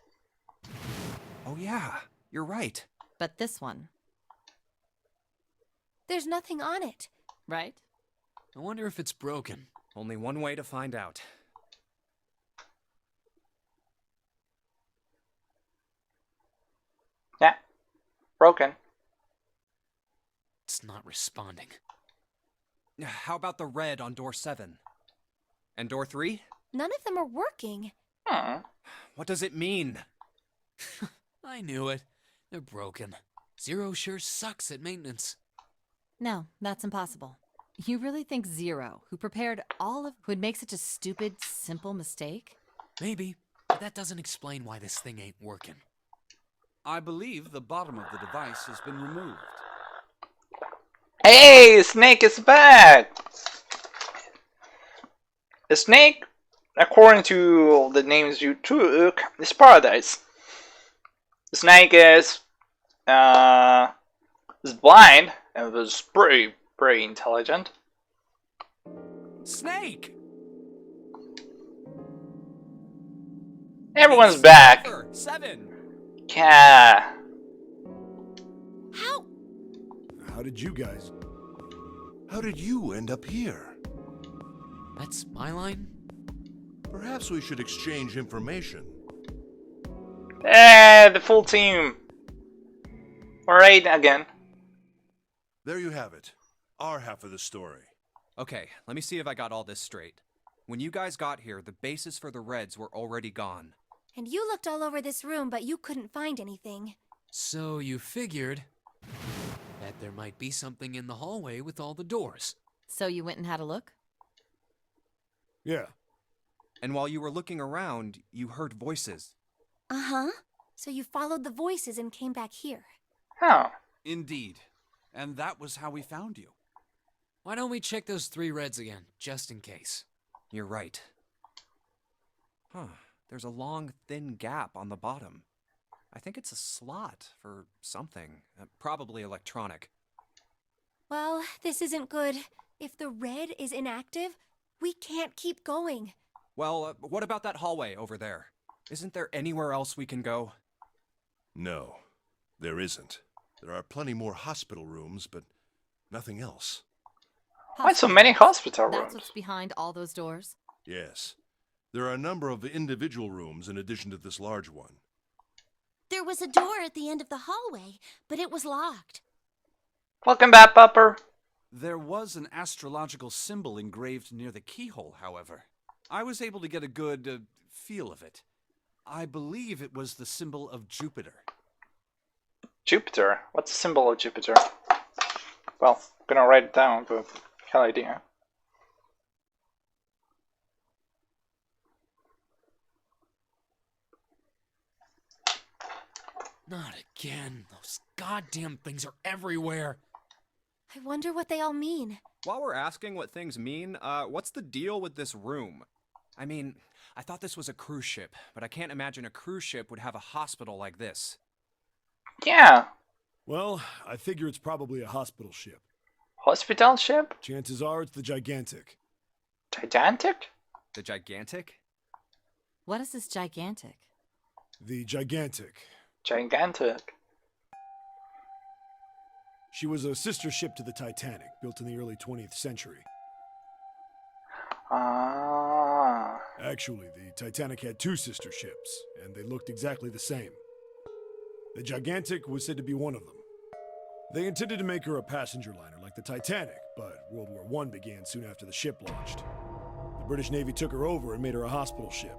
Oh yeah, you're right. But this one, There's nothing on it. right? I wonder if it's broken. Only one way to find out. Yeah, broken. It's not responding. How about the red on door 7? And door 3? None of them are working. What does it mean? I knew it. They're broken. Zero sure sucks at maintenance. No, that's impossible. You really think Zero, who prepared all of, would make such a stupid, simple mistake? Maybe, but that doesn't explain why this thing ain't working. I believe the bottom of the device has been removed. Hey, Snake is back! The snake, according to the names you took, is Paradise. The snake is blind and was pretty intelligent. Snake! Everyone's back. 7! Yeah. How? How did you end up here? That's my line? Perhaps we should exchange information. The full team. Alright, again. There you have it. Our half of the story. Okay, let me see if I got all this straight. When you guys got here, the bases for the Reds were already gone. And you looked all over this room, but you couldn't find anything. So you figured that there might be something in the hallway with all the doors. So you went and had a look? Yeah. And while you were looking around, you heard voices. Uh-huh. So you followed the voices and came back here. Oh. Indeed. And that was how we found you. Why don't we check those 3 reds again, just in case? You're right. Huh. There's a long, thin gap on the bottom. I think it's a slot for something. Probably electronic. Well, this isn't good. If the red is inactive, we can't keep going. Well, what about that hallway over there? Isn't there anywhere else we can go? No, there isn't. There are plenty more hospital rooms, but nothing else. Why so many hospital That's rooms? what's behind all those doors? Yes. There are a number of individual rooms in addition to this large one. There was a door at the end of the hallway, but it was locked. Welcome back, Pupper. There was an astrological symbol engraved near the keyhole, however. I was able to get a good feel of it. I believe it was the symbol of Jupiter. Jupiter. What's the symbol of Jupiter? Well, I'm gonna write it down, but hell idea. Not again. Those goddamn things are everywhere. I wonder what they all mean. While we're asking what things mean, what's the deal with this room? I mean, I thought this was a cruise ship, but I can't imagine a cruise ship would have a hospital like this. Yeah. Well, I figure it's probably a hospital ship. Hospital ship? Chances are it's the Gigantic. Gigantic? The Gigantic? What is this gigantic? The Gigantic. Gigantic. She was a sister ship to the Titanic, built in the early 20th century. Ah. Actually, the Titanic had 2 sister ships, and they looked exactly the same. The Gigantic was said to be one of them. They intended to make her a passenger liner like the Titanic, but World War I began soon after the ship launched. The British Navy took her over and made her a hospital ship.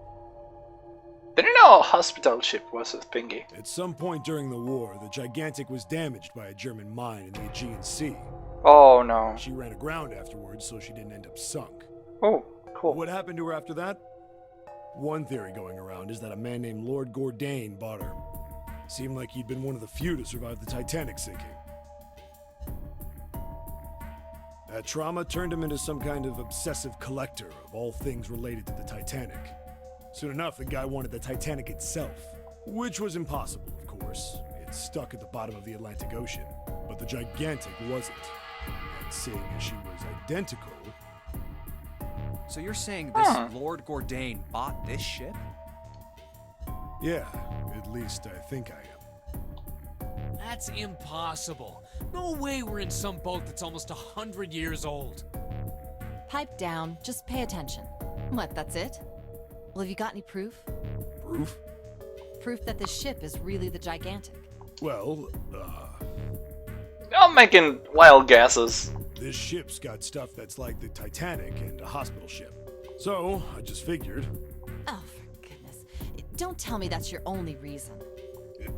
Didn't know a hospital ship was a thingy. At some point during the war, the Gigantic was damaged by a German mine in the Aegean Sea. Oh no. She ran aground afterwards, so she didn't end up sunk. Oh, cool. What happened to her after that? One theory going around is that a man named Lord Gordain bought her. Seemed like he'd been one of the few to survive the Titanic sinking. That trauma turned him into some kind of obsessive collector of all things related to the Titanic. Soon enough, the guy wanted the Titanic itself, which was impossible, of course. It's stuck at the bottom of the Atlantic Ocean, but the Gigantic wasn't. And seeing as she was identical... So you're saying this Lord Gordain bought this ship? Yeah, at least I think I am. That's impossible. No way we're in some boat that's almost 100 years old. Pipe down, just pay attention. What, that's it? Well, have you got any proof? Proof? Proof that this ship is really the Gigantic. Well, I'm making wild guesses. this ship's got stuff that's like the Titanic and a hospital ship. So, I just figured... Oh, for goodness. Don't tell me that's your only reason.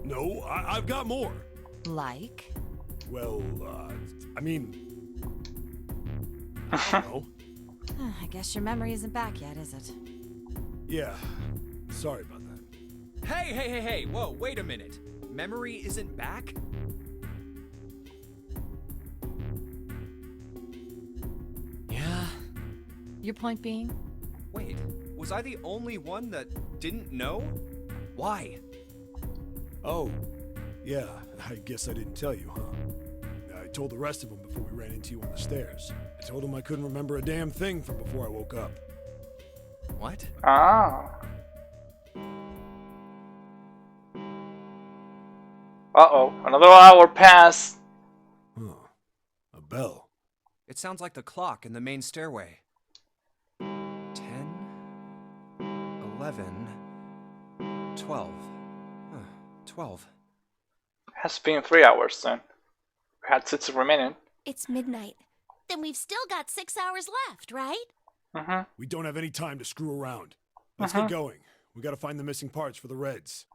No, I've got more. Like? Well, I mean... I don't know. I guess your memory isn't back yet, is it? Yeah, sorry about that. Hey, whoa, wait a minute. Memory isn't back? Yeah. Your point being? Wait, was I the only one that didn't know? Why? Oh, yeah, I guess I didn't tell you, huh? I told the rest of them before we ran into you on the stairs. I told them I couldn't remember a damn thing from before I woke up. What? Ah. Uh-oh, another hour passed. Huh. A bell. It sounds like the clock in the main stairway. 10, 11, 12. 12. Has been 3 hours then. We had 6 remaining. It's midnight. Then we've still got 6 hours left, right? Mm-hmm. We don't have any time to screw around. Let's get going. We gotta find the missing parts for the Reds.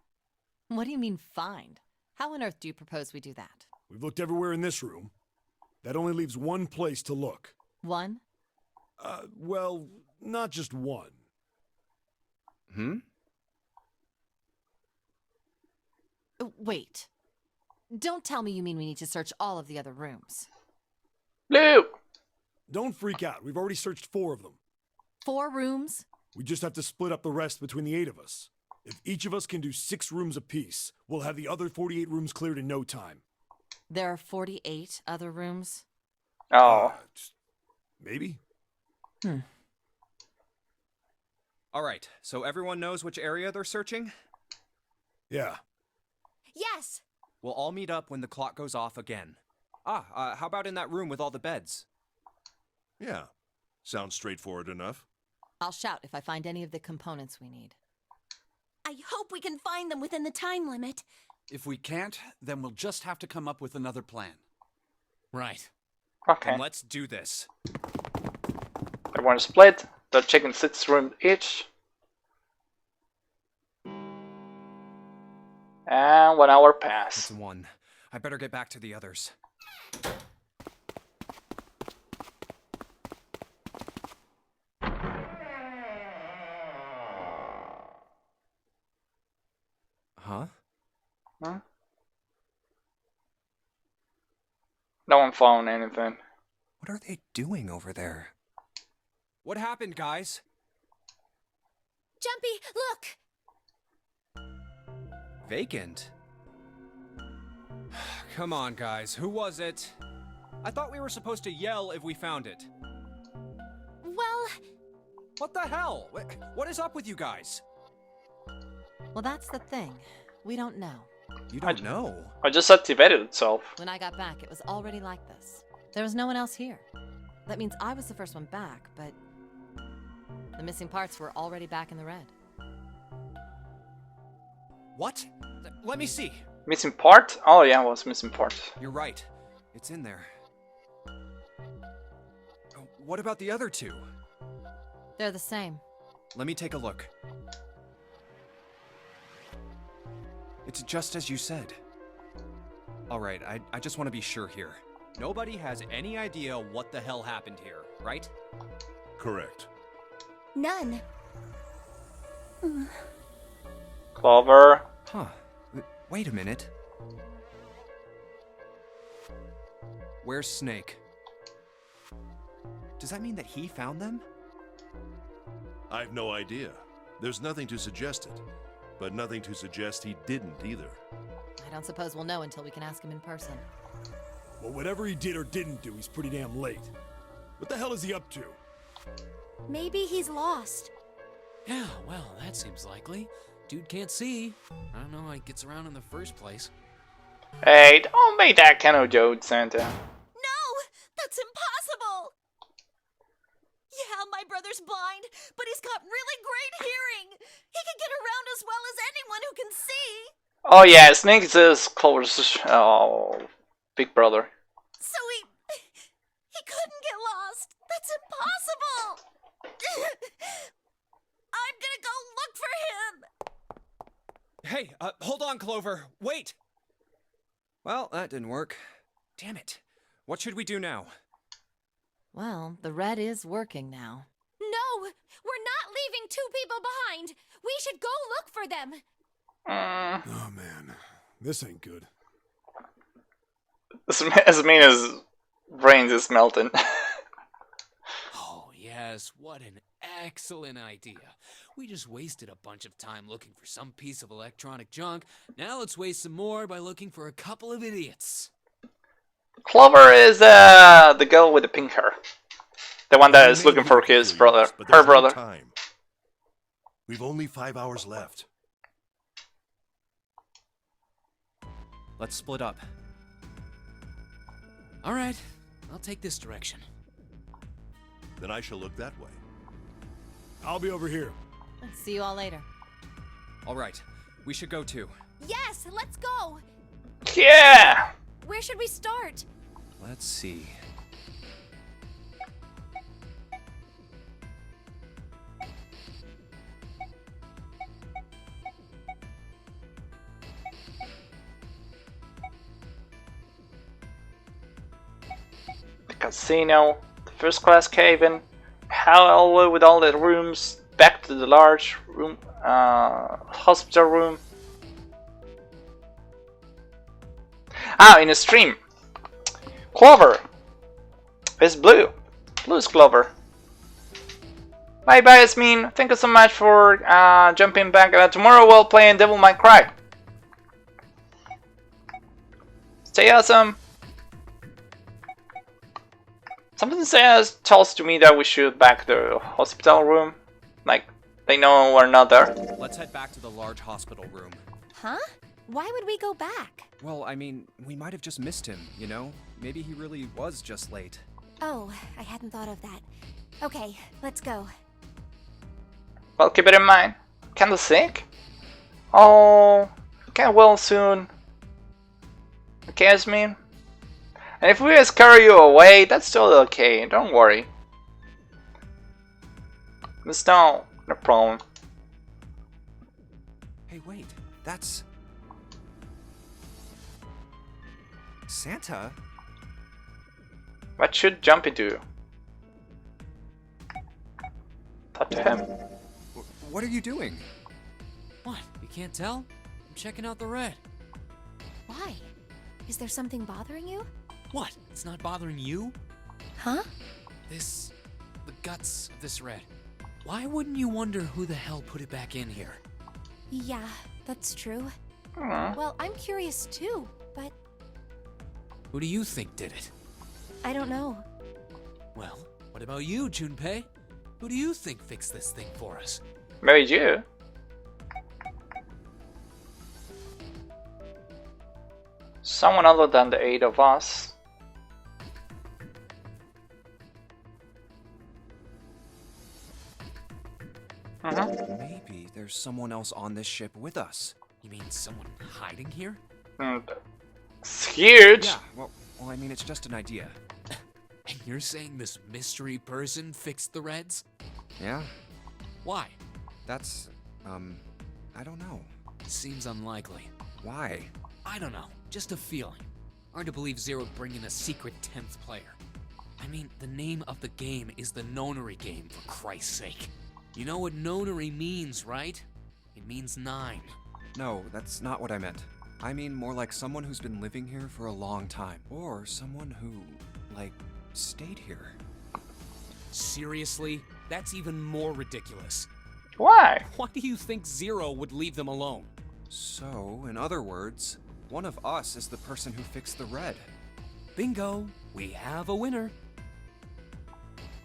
What do you mean, find? How on earth do you propose we do that? We've looked everywhere in this room. That only leaves one place to look. One? Well, not just one. Wait. Don't tell me you mean we need to search all of the other rooms. Blue! Don't freak out. We've already searched 4 of them. 4 rooms? We just have to split up the rest between the 8 of us. If each of us can do 6 rooms apiece, we'll have the other 48 rooms cleared in no time. There are 48 other rooms? Oh. Maybe? Alright, so everyone knows which area they're searching? Yeah. Yes. We'll all meet up when the clock goes off again. How about in that room with all the beds? Yeah. Sounds straightforward enough. I'll shout if I find any of the components we need. I hope we can find them within the time limit. If we can't, then we'll just have to come up with another plan. Right. Okay. Then let's do this. Everyone split. They're checking 6 rooms each. And 1 hour It's passed. 1. I better get back to the others. Huh? Huh? No one found anything. What are they doing over there? What happened, guys? Jumpy, look! Vacant? Come on, guys. Who was it? I thought we were supposed to yell if we found it. Well, What the hell? What is up with you guys? Well, that's the thing. We don't know. You don't know. I just activated itself. When I got back, it was already like this. There was no one else here. That means I was the first one back, but the missing parts were already back in the red. What? Let me see. Missing part? Oh yeah, it was missing part. You're right. It's in there. what about the other two? They're the same. Let me take a look. It's just as you said. Alright, I just want to be sure here. Nobody has any idea what the hell happened here, right? Correct. None. Clover. Huh. Wait a minute. Where's Snake? Does that mean that he found them? I've no idea. There's nothing to suggest it, but nothing to suggest he didn't either. I don't suppose we'll know until we can ask him in person. Well, whatever he did or didn't do, he's pretty damn late. What the hell is he up to? Maybe he's lost. Yeah, well, that seems likely. Dude can't see. I don't know how he gets around in the first place. Hey, don't make that kind of joke, Santa. No! That's impossible! Yeah, my brother's blind, but he's got really great hearing. He can get around as well as anyone who can see. Oh yeah, Snake is Clover's big brother. So he couldn't get lost. That's impossible. I'm gonna go look for him. Hey, hold on, Clover. Wait! Well, that didn't work. Damn it. What should we do now? Well, the red is working now. No, we're not leaving two people behind. We should go look for them. Oh man, this ain't good. Asmina's brains is melting. Oh, yes, what an excellent idea. We just wasted a bunch of time looking for some piece of electronic junk. Now let's waste some more by looking for a couple of idiots. Clover is the girl with the pink hair. The one that is looking for his brother. But Her there's no brother. time. We've only 5 hours left. Let's split up. All right, I'll take this direction. Then I shall look that way. I'll be over here. See you all later. Alright, we should go too. Yes, let's go. Yeah! Where should we start? Let's see. The casino, the first class cave-in, hallway with all the rooms, back to the large room, hospital room. Ah, in a stream. Clover. It's blue. Blue is Clover. Bye bye, Yasmin. Thank you so much for jumping back. Tomorrow we'll play in Devil May Cry. Stay awesome. Something tells to me that we should back the hospital room. Like, they know we're not there. Let's head back to the large hospital room. Huh? Why would we go back? Well, I mean, we might have just missed him, you know? Maybe he really was just late. Oh, I hadn't thought of that. Okay, let's go. Well, keep it in mind. Kinda sick? Oh, get well soon. Okay, Yasmin? And if we scare you away, that's still okay. Don't worry. It's no problem. Hey, wait. That's... Santa? What should Jumpy do? Talk to him. What are you doing? What? You can't tell? I'm checking out the red. Why? Is there something bothering you? What? It's not bothering you? Huh? The guts of this red. Why wouldn't you wonder who the hell put it back in here? Yeah, that's true. Hmm. Well, I'm curious too, but Who do you think did it? I don't know. Well, what about you, Junpei? Who do you think fixed this thing for us? Maybe you. Someone other than the 8 of us. Maybe there's someone else on this ship with us. You mean someone hiding here? It's huge. Yeah, well, I mean, it's just an idea. And you're saying this mystery person fixed the Reds? Yeah, Why? that's, I don't know. Seems unlikely. Why? I don't know, just a feeling. Hard to believe Zero would bring in a secret 10th player. I mean, the name of the game is the Nonary Game, for Christ's sake. You know what Nonary means, right? It means 9. No, that's not what I meant. I mean more like someone who's been living here for a long time. Or someone who, like, stayed here. Seriously? That's even more ridiculous. Why? Why do you think Zero would leave them alone? So, in other words, one of us is the person who fixed the red. Bingo! We have a winner.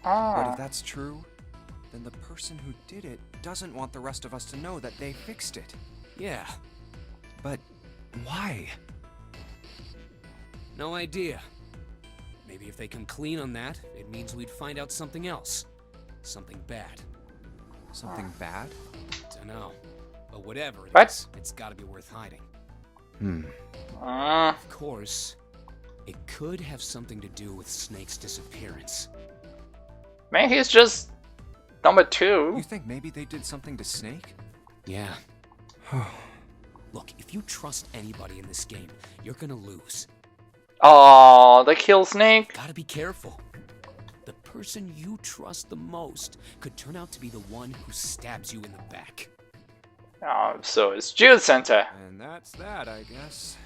But if that's true, then the person who did it doesn't want the rest of us to know that they fixed it. Yeah, But why? no idea. Maybe if they come clean on that, it means we'd find out something else. Something bad. Something bad? Dunno. But whatever it What? is, it's gotta be worth hiding. Uh, Of course, it could have something to do with Snake's disappearance. maybe he's just number You 2. think maybe they did something to Snake? Yeah. Look, if you trust anybody in this game, you're gonna lose. Oh, they kill Snake. Gotta be careful. The person you trust the most could turn out to be the one who stabs you in the back. Oh, so it's Jude Center. And that's that, I guess.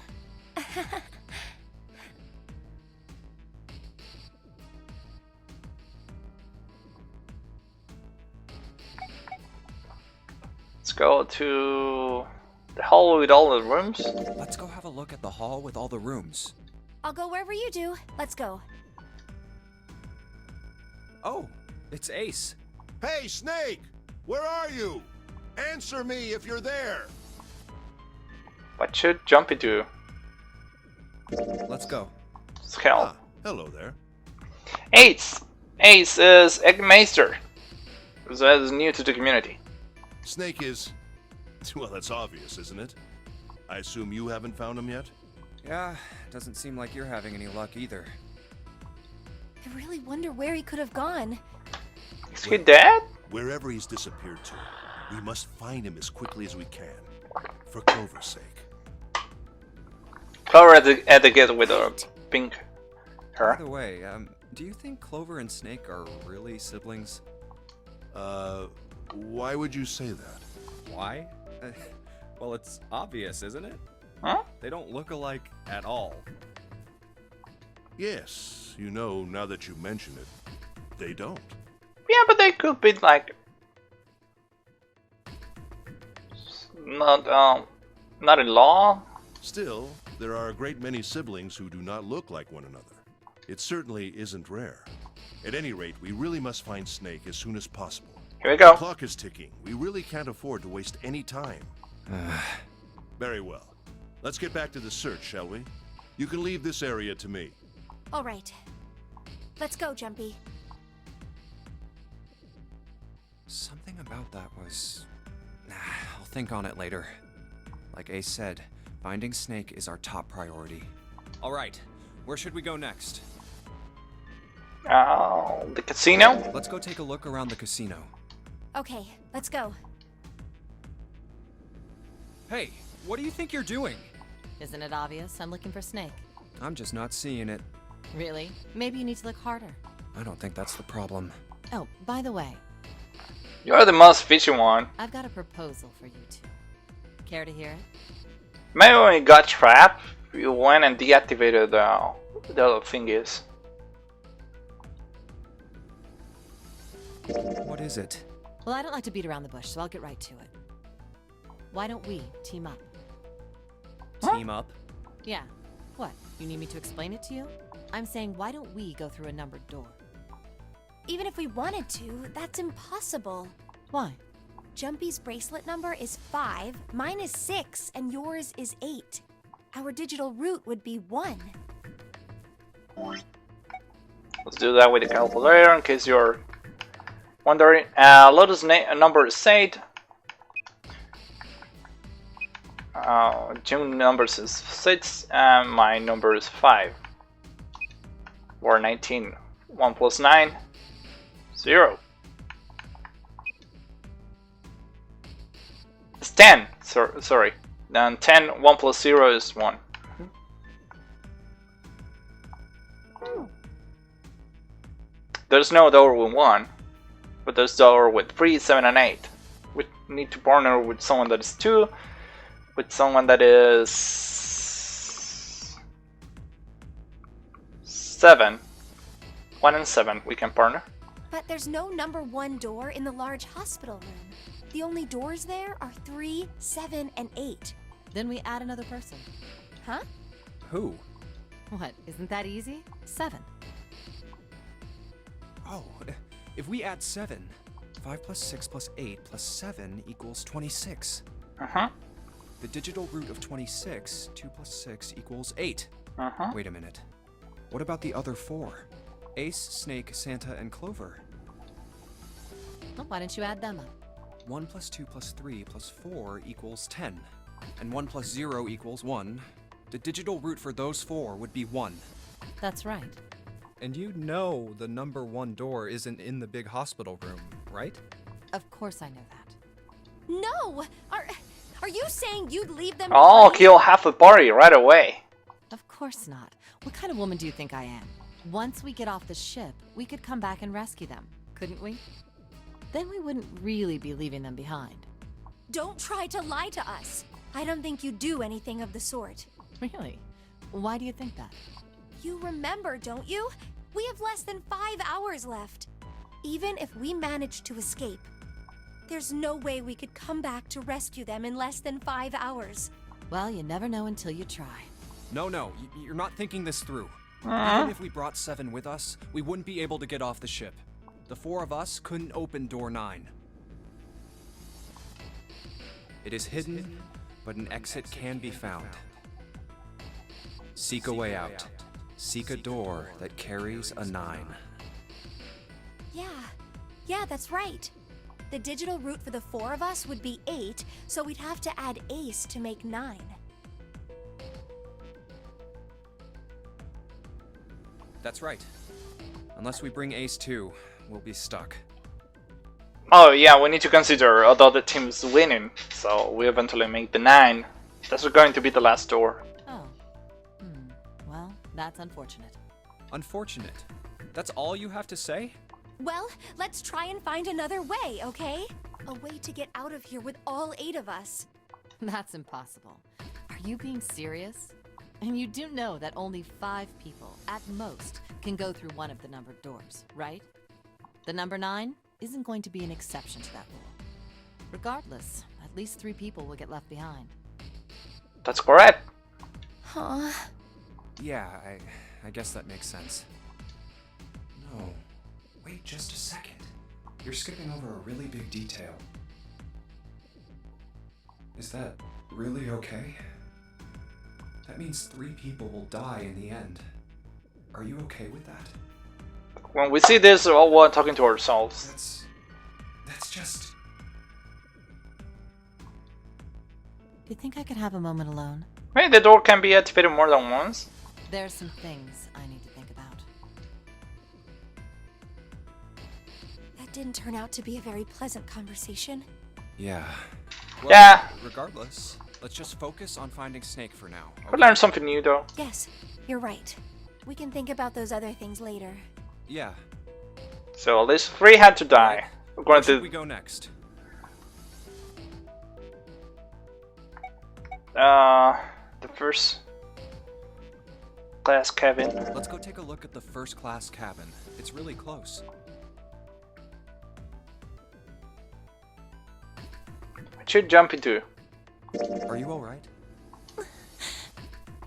Let's go to the hall with all the rooms. Let's go have a look at the hall with all the rooms. I'll go wherever you do. Let's go. Oh, it's Ace. Hey, Snake! Where are you? Answer me if you're there! What should Jumpy do? Let's go. It's hell. Ah, hello there. Ace! Ace is Eggmeister. That is new to the community. Snake is... well, that's obvious, isn't it? I assume you haven't found him yet? Yeah, doesn't seem like you're having any luck either. I really wonder where he could have gone. Is he dead? Wherever he's disappeared to, we must find him as quickly as we can. For Clover's sake. Clover at the gate with a pink By hair. the way, do you think Clover and Snake are really siblings? Why would you say that? Why? Well, it's obvious, isn't it? Huh? They don't look alike at all. Yes, you know, now that you mention it, they don't. Yeah, but they could be like not in law. Still, there are a great many siblings who do not look like one another. It certainly isn't rare. At any rate, we really must find Snake as soon as possible. Here we The go. clock is ticking. We really can't afford to waste any time. Very well. Let's get back to the search, shall we? You can leave this area to me. All right. Let's go, Jumpy. Something about that was... I'll think on it later. Like Ace said, finding Snake is our top priority. All right, where should we go next? The casino. Let's go take a look around the casino. Okay, let's go. Hey, what do you think you're doing? Isn't it obvious? I'm looking for Snake. I'm just not seeing it. Really? Maybe you need to look harder. I don't think that's the problem. Oh, by the way, You're the most fishy one. I've got a proposal for you two. Care to hear it? Maybe when you got trapped, you went and deactivated the other thingies. What is it? Well, I don't like to beat around the bush, so I'll get right to it. Why don't we team up? Team up? Yeah. What? You need me to explain it to you? I'm saying, why don't we go through a numbered door? Even if we wanted to, that's impossible. Why? Jumpy's bracelet number is 5, mine is 6, and yours is 8. Our digital root would be 1. Let's do that with the calculator in case you're wondering. Lotus number is 8. June numbers is 6, and my number is 5. Or 19. 1 plus 9, 0. It's 10. Sorry. Then 10, 1 plus 0 is 1. There's no door with 1, but there's door with 3, 7, and 8. We need to partner with someone that is 2, with someone that is 7. 1 and 7 we can partner. But there's no number 1 door in the large hospital room. The only doors there are 3, 7, and 8. Then we add another person. Huh? Who? What, isn't that easy? 7. Oh, if we add 7, 5 plus 6 plus 8 plus 7 equals 26. Uh-huh. The digital root of 26, 2 plus 6 equals 8. Uh-huh. Wait a minute. What about the other 4? Ace, Snake, Santa, and Clover. Well, why don't you add them up? 1 plus 2 plus 3 plus 4 equals 10. And 1 plus 0 equals 1. The digital root for those 4 would be 1. That's right. And you know the number 1 door isn't in the big hospital room, right? Of course I know that. No! Are you saying you'd leave them I'll behind? kill half the party right away. Of course not. What kind of woman do you think I am? Once we get off the ship, we could come back and rescue them, couldn't we? Then we wouldn't really be leaving them behind. Don't try to lie to us. I don't think you do anything of the sort. Really? Why do you think that? You remember, don't you? We have less than 5 hours left. Even if we manage to escape, there's no way we could come back to rescue them in less than 5 hours. Well, you never know until you try. No, you're not thinking this through. Even if we brought 7 with us, we wouldn't be able to get off the ship. The 4 of us couldn't open door 9. It is hidden, but an exit can be found. Seek a way out. Seek a door that carries a 9. Yeah, that's right. The digital root for the 4 of us would be 8, so we'd have to add Ace to make 9. That's right. Unless we bring Ace too, we'll be stuck. Oh yeah, we need to consider although the team's winning, so we eventually make the 9. That's going to be the last door. Oh. Well, that's unfortunate. Unfortunate. That's all you have to say? Well, let's try and find another way, okay? A way to get out of here with all 8 of us. That's impossible. Are you being serious? And you do know that only 5 people, at most, can go through one of the numbered doors, right? The number 9 isn't going to be an exception to that rule. Regardless, at least 3 people will get left behind. That's correct. Huh? Yeah, I guess that makes sense. No. Wait just a second. You're skipping over a really big detail. Is that really okay? That means 3 people will die in the end. Are you okay with that? When we see this, we're talking to ourselves. That's just... Do you think I could have a moment alone? Maybe the door can be activated more than once. There's some things I need to think about. That didn't turn out to be a very pleasant conversation. Yeah. Well, Yeah. Regardless, let's just focus on finding Snake for now. We learned something new though. Yes, you're right. We can think about those other things later. Yeah. So at least 3 had to die. We're going Where should to we go next? the first class cabin. Let's go take a look at the first class cabin. It's really close. What should jump into? Are you alright?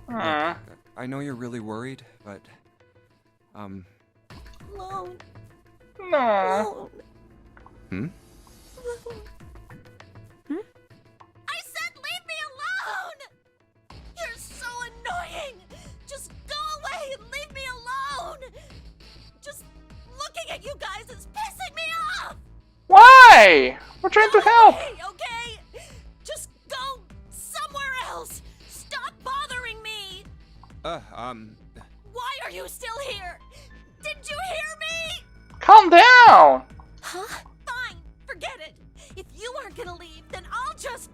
Hmm. I know you're really worried, but... Alone. No. Hmm? I said leave me alone! You're so annoying! Just go away and leave me alone! Just looking at you guys is pissing me off! Why? We're trying to help. Hey, okay? Just go somewhere else! Stop bothering me! Uh, Why are you still here? Did you hear me? Calm down! Huh? Fine, forget it. If you aren't gonna leave, then I'll just...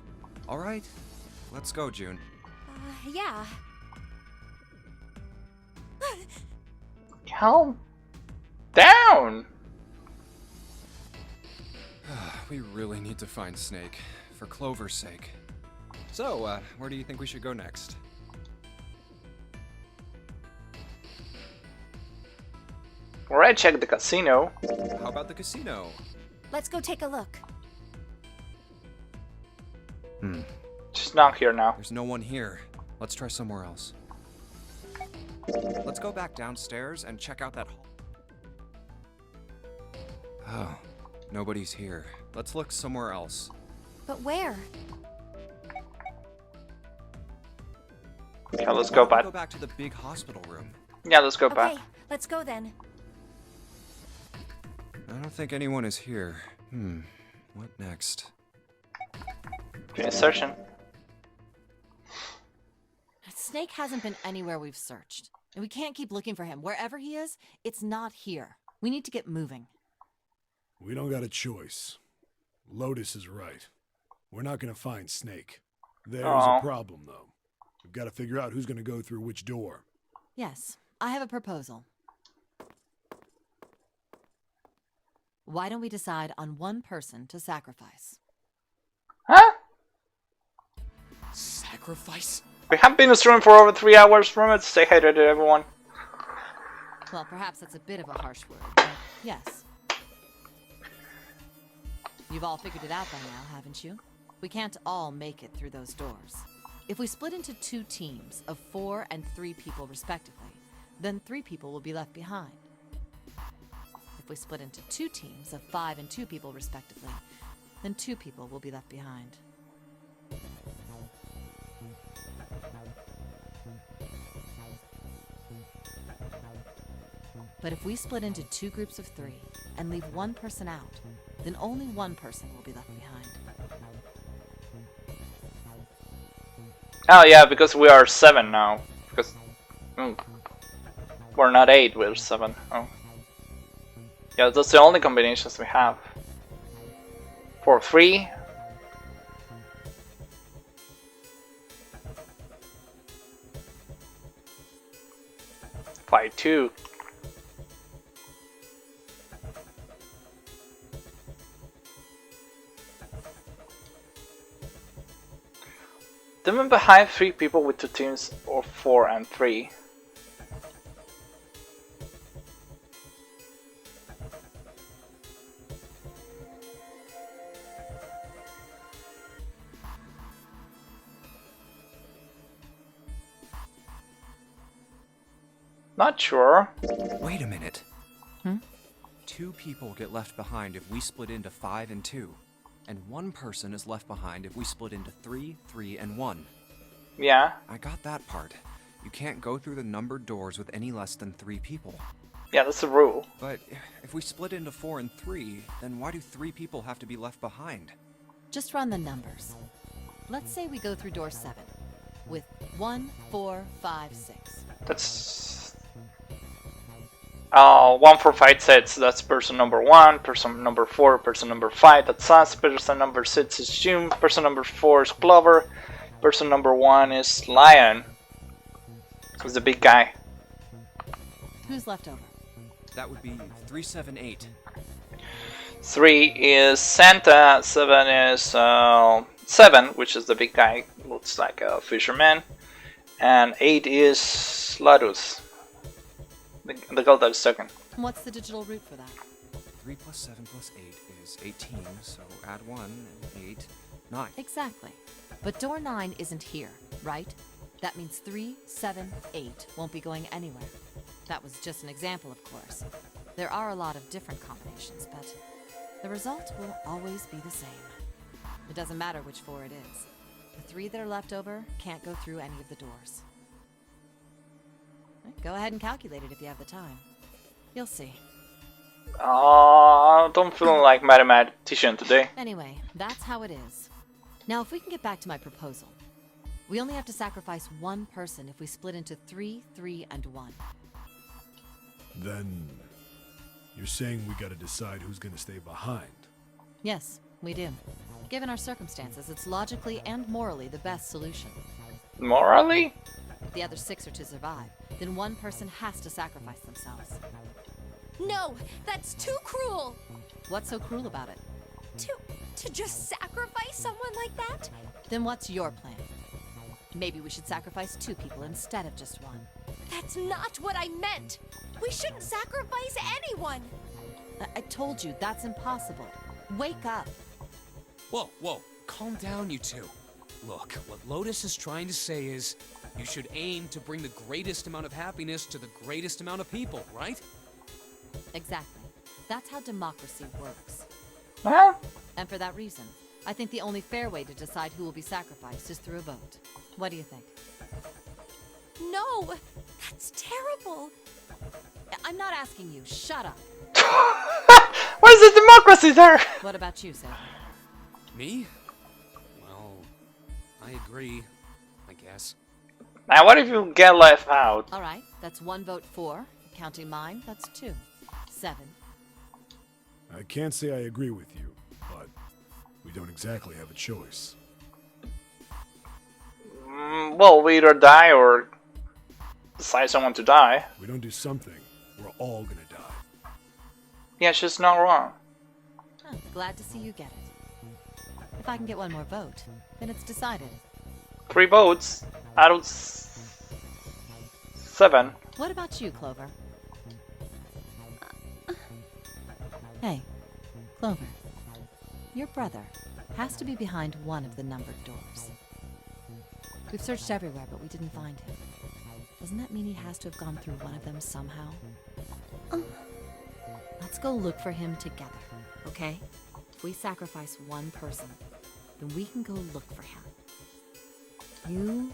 All right, let's go, June. Yeah. Calm down! We really need to find Snake, for Clover's sake. So, where do you think we should go next? Alright, check the casino. How about the casino? Let's go take a look. She's not here now. There's no one here. Let's try somewhere else. Let's go back downstairs and check out that hall. Oh, nobody's here. Let's look somewhere else. But where? Okay, let's go back. Go back to the big hospital room. Yeah, let's go back. Okay, let's go then. I don't think anyone is here. What next? Finish searching. Snake hasn't been anywhere we've searched. And we can't keep looking for him. Wherever he is, it's not here. We need to get moving. We don't got a choice. Lotus is right. We're not gonna find Snake. There's Aw. a problem, though. We've got to figure out who's gonna go through which door. Yes, I have a proposal. Why don't we decide on one person to sacrifice? Huh? Sacrifice? We have been streaming for over 3 hours from it. Say hi to everyone. Well, perhaps that's a bit of a harsh word, but yes. You've all figured it out by now, haven't you? We can't all make it through those doors. If we split into 2 teams of 4 and 3 people respectively, then 3 people will be left behind. If we split into 2 teams of 5 and 2 people respectively, then 2 people will be left behind. But if we split into 2 groups of 3 and leave 1 person out, then only 1 person will be left behind. Oh yeah, because we are 7 now. Because we're not 8, we're 7. Oh. Yeah, that's the only combinations we have. 4, 3. 5, 2. Leaving behind 3 people with 2 teams or 4 and 3. Not sure. Wait a minute. 2 people get left behind if we split into 5 and 2. And 1 person is left behind if we split into 3, 3, and 1. Yeah. I got that part. You can't go through the numbered doors with any less than 3 people. Yeah, that's the rule. But if we split into 4 and 3, then why do 3 people have to be left behind? Just run the numbers. Let's say we go through door 7 with 1, 4, 5, 6. That's 1, 4, 5, 6. That's person number 1. Person number 4. Person number 5. That's us. Person number 6 is June. Person number 4 is Clover. Person number 1 is Lion. Who's the big guy? Who's left over? That would be 3, 7, 8. 3 is Santa. 7 is 7, which is the big guy. Looks like a fisherman. And 8 is Lotus. The girl that is second. What's the digital root for that? 3 plus 7 plus 8 is 18, so add 1 and 8, 9. Exactly. But door 9 isn't here, right? That means 3, 7, 8 won't be going anywhere. That was just an example, of course. There are a lot of different combinations, but the result will always be the same. It doesn't matter which 4 it is. The 3 that are left over can't go through any of the doors. Go ahead and calculate it if you have the time. You'll see. Don't feel like mathematician today. Anyway, that's how it is. Now, if we can get back to my proposal, we only have to sacrifice 1 person if we split into 3, 3, and 1. Then you're saying we gotta decide who's gonna stay behind. Yes, we do. Given our circumstances, it's logically and morally the best solution. Morally? If the other 6 are to survive, then one person has to sacrifice themselves. No, that's too cruel. What's so cruel about it? To just sacrifice someone like that? Then what's your plan? Maybe we should sacrifice 2 people instead of just 1. That's not what I meant. We shouldn't sacrifice anyone. I told you, that's impossible. Wake up. Whoa, whoa, calm down, you two. Look, what Lotus is trying to say is, you should aim to bring the greatest amount of happiness to the greatest amount of people, right? Exactly. That's how democracy works. Huh? And for that reason, I think the only fair way to decide who will be sacrificed is through a vote. What do you think? No, that's terrible. I'm not asking you. Shut up. Where's the democracy there? What about you, Sam? Me? Well, I agree, I guess. Now, what if you get left out? All right, that's 1 vote for. Counting mine, that's 2. 7. I can't say I agree with you, but we don't exactly have a choice. Well, we either die or decide someone to die. If we don't do something, we're all gonna die. Yeah, she's not wrong. Oh, glad to see you get it. If I can get 1 more vote, then it's decided. 3 votes out of 7. What about you, Clover? Hey, Clover. Your brother has to be behind one of the numbered doors. We've searched everywhere, but we didn't find him. Doesn't that mean he has to have gone through one of them somehow? Let's go look for him together, okay? If we sacrifice 1 person, then we can go look for him. You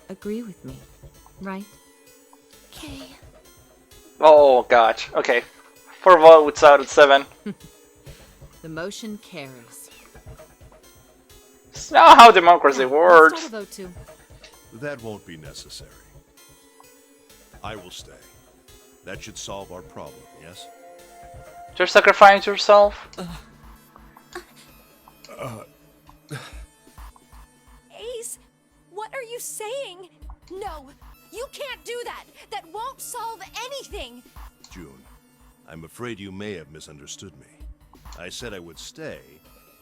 agree with me, right? Okay. Oh, gosh. Okay. 4 votes out of 7. The motion carries. It's not how democracy Let's works. start a vote too. That won't be necessary. I will stay. That should solve our problem, yes? Just sacrifice yourself? Ace, what are you saying? No, you can't do that. That won't solve anything. June, I'm afraid you may have misunderstood me. I said I would stay,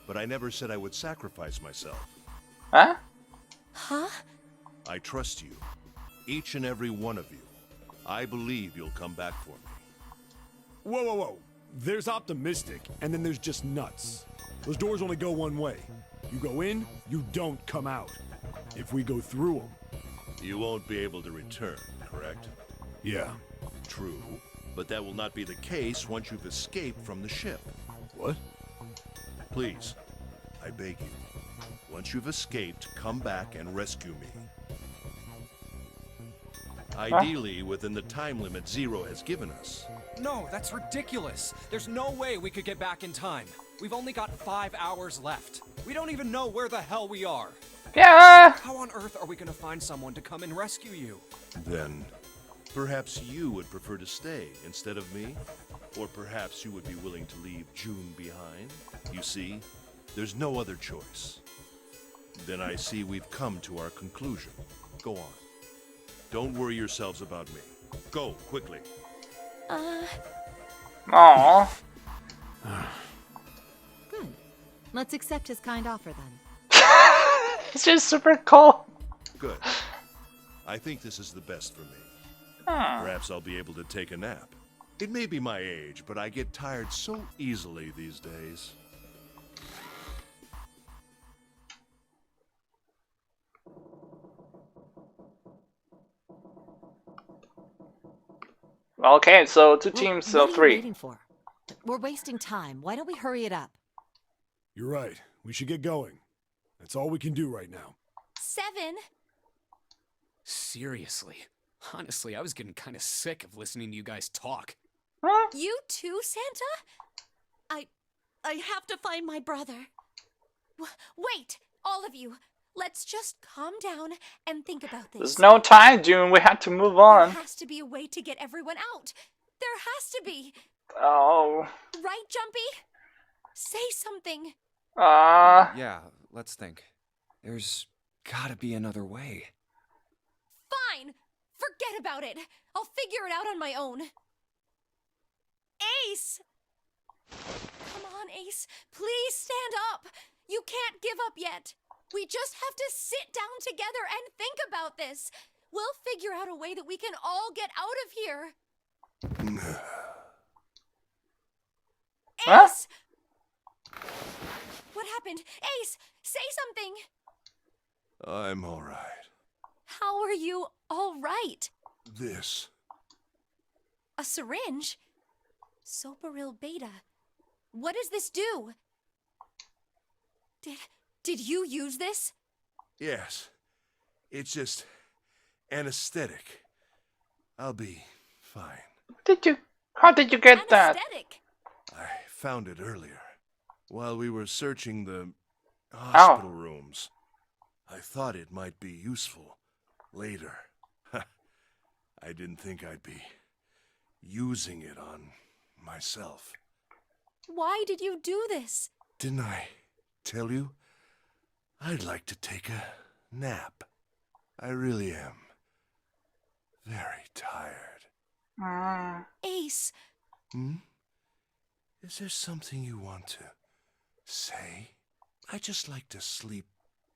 but I never said I would sacrifice myself. Huh? Huh? I trust you. Each and every one of you. I believe you'll come back for me. Whoa, whoa, whoa. There's optimistic, and then there's just nuts. Those doors only go one way. You go in, you don't come out. If we go through them... You won't be able to return, correct? Yeah. True, but that will not be the case once you've escaped from the ship. What? Please, I beg you. Once you've escaped, come back and rescue me. Ideally, within the time limit Zero has given us. No, that's ridiculous. There's no way we could get back in time. We've only got 5 hours left. We don't even know where the hell we are. Yeah! How on earth are we gonna find someone to come and rescue you? Then, perhaps you would prefer to stay instead of me? Or perhaps you would be willing to leave June behind? You see, there's no other choice. Then I see we've come to our conclusion. Go on. Don't worry yourselves about me. Go, quickly. Aww. Good. Let's accept his kind offer then. It's just super cool. Good. I think this is the best for me. Perhaps I'll be able to take a nap. It may be my age, but I get tired so easily these days. Okay, so 2 Well, teams what of are you 3. waiting for? We're wasting time. Why don't we hurry it up? You're right. We should get going. That's all we can do right now. 7. Seriously. Honestly, I was getting kind of sick of listening to you guys talk. Huh? You too, Santa? I have to find my brother. Wait, all of you. Let's just calm down and think about this. There's no time, June. We had to move on. There has to be a way to get everyone out. There has to be. Oh. Right, Jumpy? Say something. Yeah, let's think. There's gotta be another way. Fine. Forget about it. I'll figure it out on my own. Ace! Come on, Ace. Please stand up. You can't give up yet. We just have to sit down together and think about this. We'll figure out a way that we can all get out of here. Huh? Ace! What happened? Ace, say something. I'm all right. How are you all right? This. A syringe? Soparil beta. What does this do? Did you use this? Yes. It's just anesthetic. I'll be fine. How did you get that? Anesthetic. I found it earlier while we were searching the hospital rooms. I thought it might be useful later. I didn't think I'd be using it on myself. Why did you do this? Didn't I tell you? I'd like to take a nap. I really am very tired. Ace. Is there something you want to say? I just like to sleep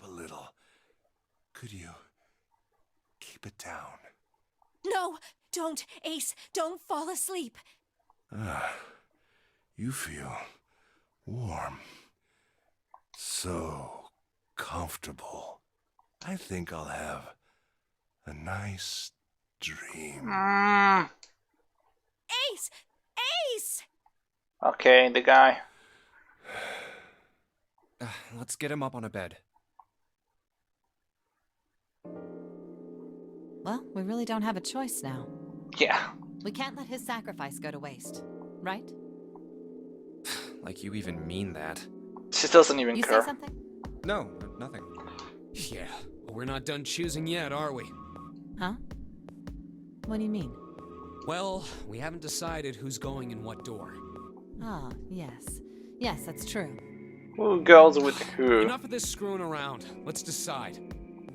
a little. Could you keep it down? No, don't, Ace. Don't fall asleep. You feel warm. So comfortable. I think I'll have a nice dream. Ace! Ace! Okay, the guy. Let's get him up on a bed. Well, we really don't have a choice now. Yeah. We can't let his sacrifice go to waste, right? Like you even mean that. She doesn't even You care. say something? No, nothing. Yeah, but we're not done choosing yet, are we? Huh? What do you mean? Well, we haven't decided who's going in what door. Ah, yes. Yes, that's true. Who goes with who? Enough of this screwing around. Let's decide.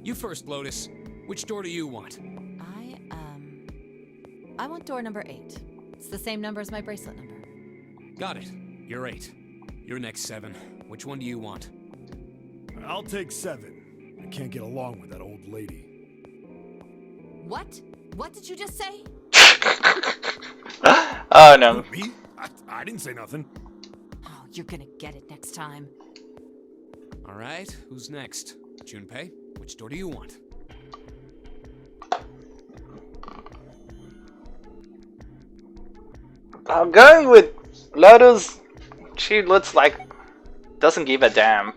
You first, Lotus. Which door do you want? I want door number 8. It's the same number as my bracelet number. Got it. You're 8. You're next, 7. Which one do you want? I'll take 7. I can't get along with that old lady. What? What did you just say? Oh no. Me? I didn't say nothing. Oh, you're gonna get it next time. All right, who's next? Junpei, which door do you want? I'm going with Lotus. She looks like doesn't give a damn.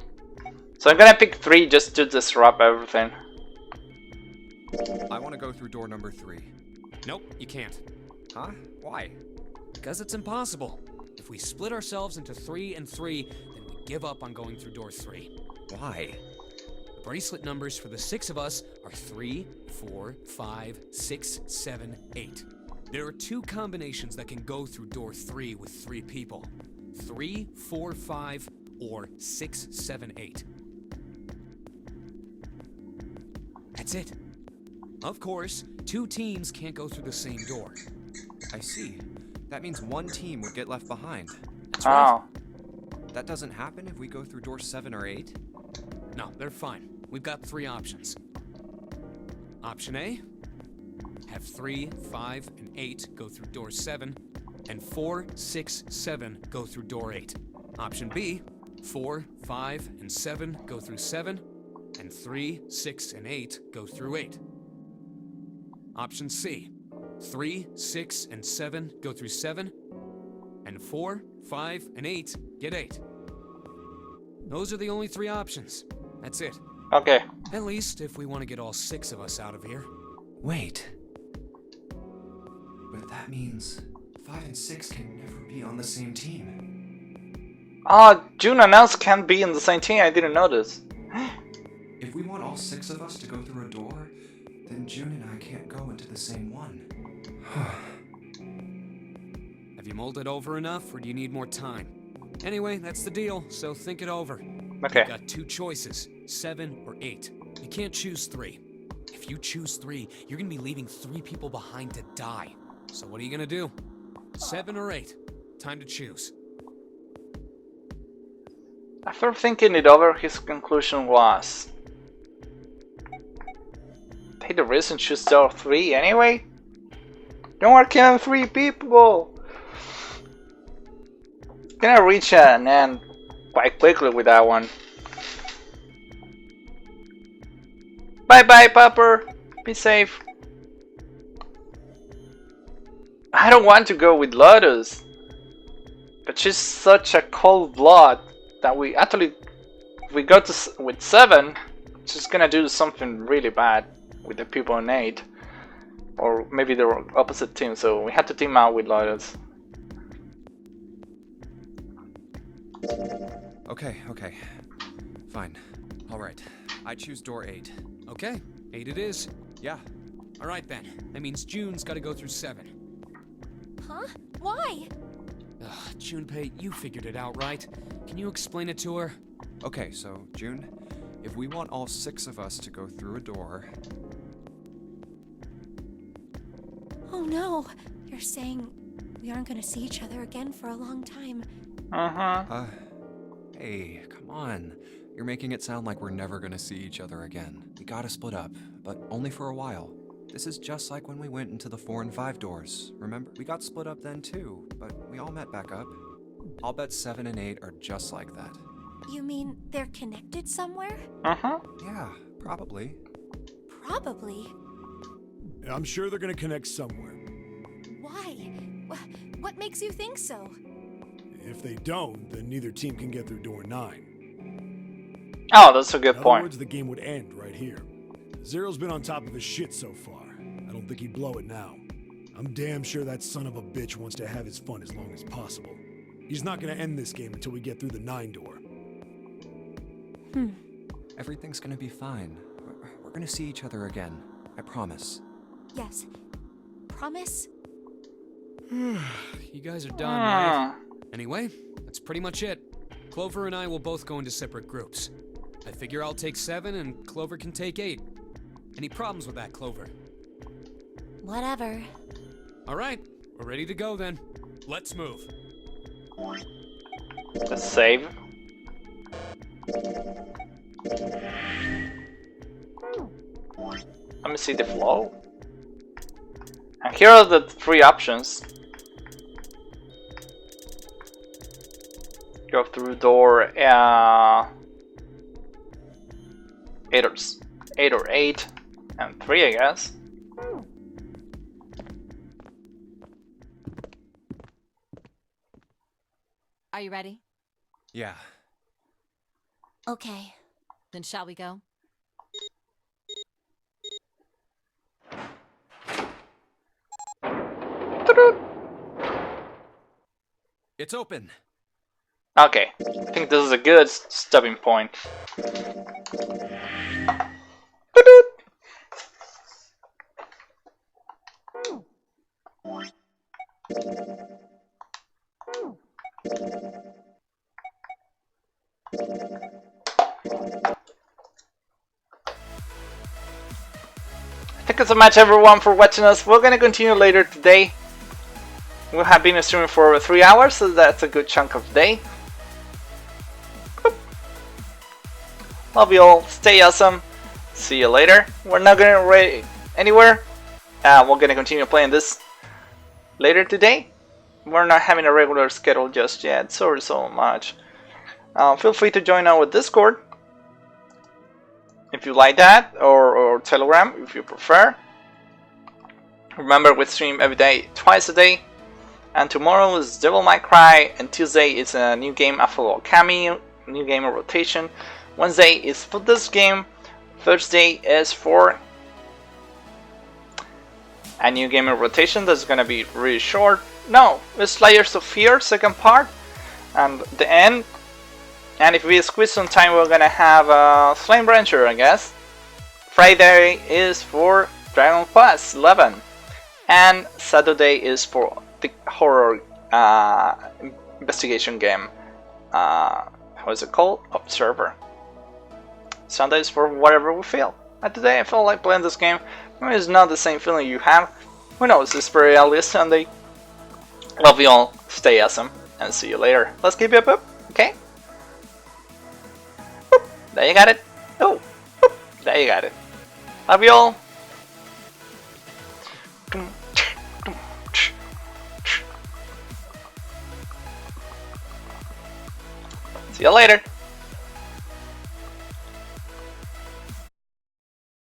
So I'm gonna pick 3 just to disrupt everything. I want to go through door number 3. Nope, you can't. Huh? Why? Because it's impossible. If we split ourselves into 3 and 3, then we give up on going through door 3. Why? The bracelet numbers for the 6 of us are 3, 4, 5, 6, 7, 8. There are 2 combinations that can go through door 3 with 3 people. 3, 4, 5, or 6, 7, 8. That's it. Of course, 2 teams can't go through the same door. I see. That means one team would get left behind. That's right. Oh. That doesn't happen if we go through door 7 or 8? No, they're fine. We've got 3 options. Option A, have 3, 5, and 8 go through door 7, and 4, 6, 7 go through door 8. Option B, 4, 5, and 7 go through 7, and 3, 6, and 8 go through 8. Option C, 3, 6, and 7 go through 7, and 4, 5, and 8 get 8. Those are the only 3 options. That's it. Okay. At least if we want to get all 6 of us out of here. Wait. But that means 5 and 6 can never be on the same team. June and Els can't be in the same team. I didn't notice. If we want all 6 of us to go through a door, then June and I can't go into the same one. Have you mulled it over enough, or do you need more time? Anyway, that's the deal, so think it over. Okay. You've got 2 choices, 7 or 8. You can't choose 3. If you choose 3, you're gonna be leaving 3 people behind to die. So what are you gonna do? 7 or 8? Time to choose. After thinking it over, his conclusion was... take the risk and choose all 3 anyway? Don't work killing 3 people! Gonna reach an end quite quickly with that one. Bye bye, Pupper! Be safe. I don't want to go with Lotus, but she's such a cold blood that we actually, if we go to with 7, she's gonna do something really bad with the people in 8, or maybe the opposite team. So we had to team out with Lotus. Okay. Fine. Alright. I choose door 8. Okay, 8 it is. Yeah. Alright then, that means June's gotta go through 7. Huh? Why? Ugh, Junpei, you figured it out, right? Can you explain it to her? Okay, so, June, if we want all 6 of us to go through a door... Oh no! You're saying we aren't gonna see each other again for a long time. Hey, come on. You're making it sound like we're never gonna see each other again. We gotta split up, but only for a while. This is just like when we went into the 4 and 5 doors. Remember? We got split up then too, but we all met back up. I'll bet 7 and 8 are just like that. You mean they're connected somewhere? Yeah, probably. Probably. I'm sure they're gonna connect somewhere. Why? What makes you think so? If they don't, then neither team can get through door 9. Oh, that's a good In other point. words, the game would end right here. Zero's been on top of his shit so far. I don't think he'd blow it now. I'm damn sure that son of a bitch wants to have his fun as long as possible. He's not gonna end this game until we get through the 9 door. Everything's gonna be fine. We're gonna see each other again. I promise. Yes. Promise? You guys are done, right? Anyway, that's pretty much it. Clover and I will both go into separate groups. I figure I'll take 7 and Clover can take 8. Any problems with that, Clover? Whatever. Alright, we're ready to go then. Let's move. Let's save. Let me see the flow. And here are the 3 options. Go through door 8 or 8 and 3, I guess. Are you ready? Yeah. Okay. Then shall we go? It's open. Okay, I think this is a good stopping point. Thank you so much everyone for watching us. We're gonna continue later today. We have been streaming for over 3 hours, so that's a good chunk of the day. Love you all, stay awesome, see you later. We're not gonna raid anywhere. We're gonna continue playing this later today. We're not having a regular schedule just yet, sorry so much. Feel free to join our Discord if you like that, or Telegram if you prefer. Remember, we stream every day, twice a day. And tomorrow is Devil May Cry, and Tuesday is a new game after Alchemy, new game of rotation. Wednesday is for this game, Thursday is for a new game of rotation that's gonna be really short. No, it's Layers of Fear, second part, and the end. And if we squeeze some time, we're gonna have a Flame Brancher, I guess. Friday is for Dragon Quest XI, and Saturday is for the horror investigation game. How is it called? Observer. Sundays for whatever we feel. And today I felt like playing this game. Maybe it's not the same feeling you have. Who knows, it's pretty early Sunday. Love you all, stay awesome, and see you later. Let's keep it up, okay? Boop. There you got it. Oh, boop. There you got it. Love you all. See you later.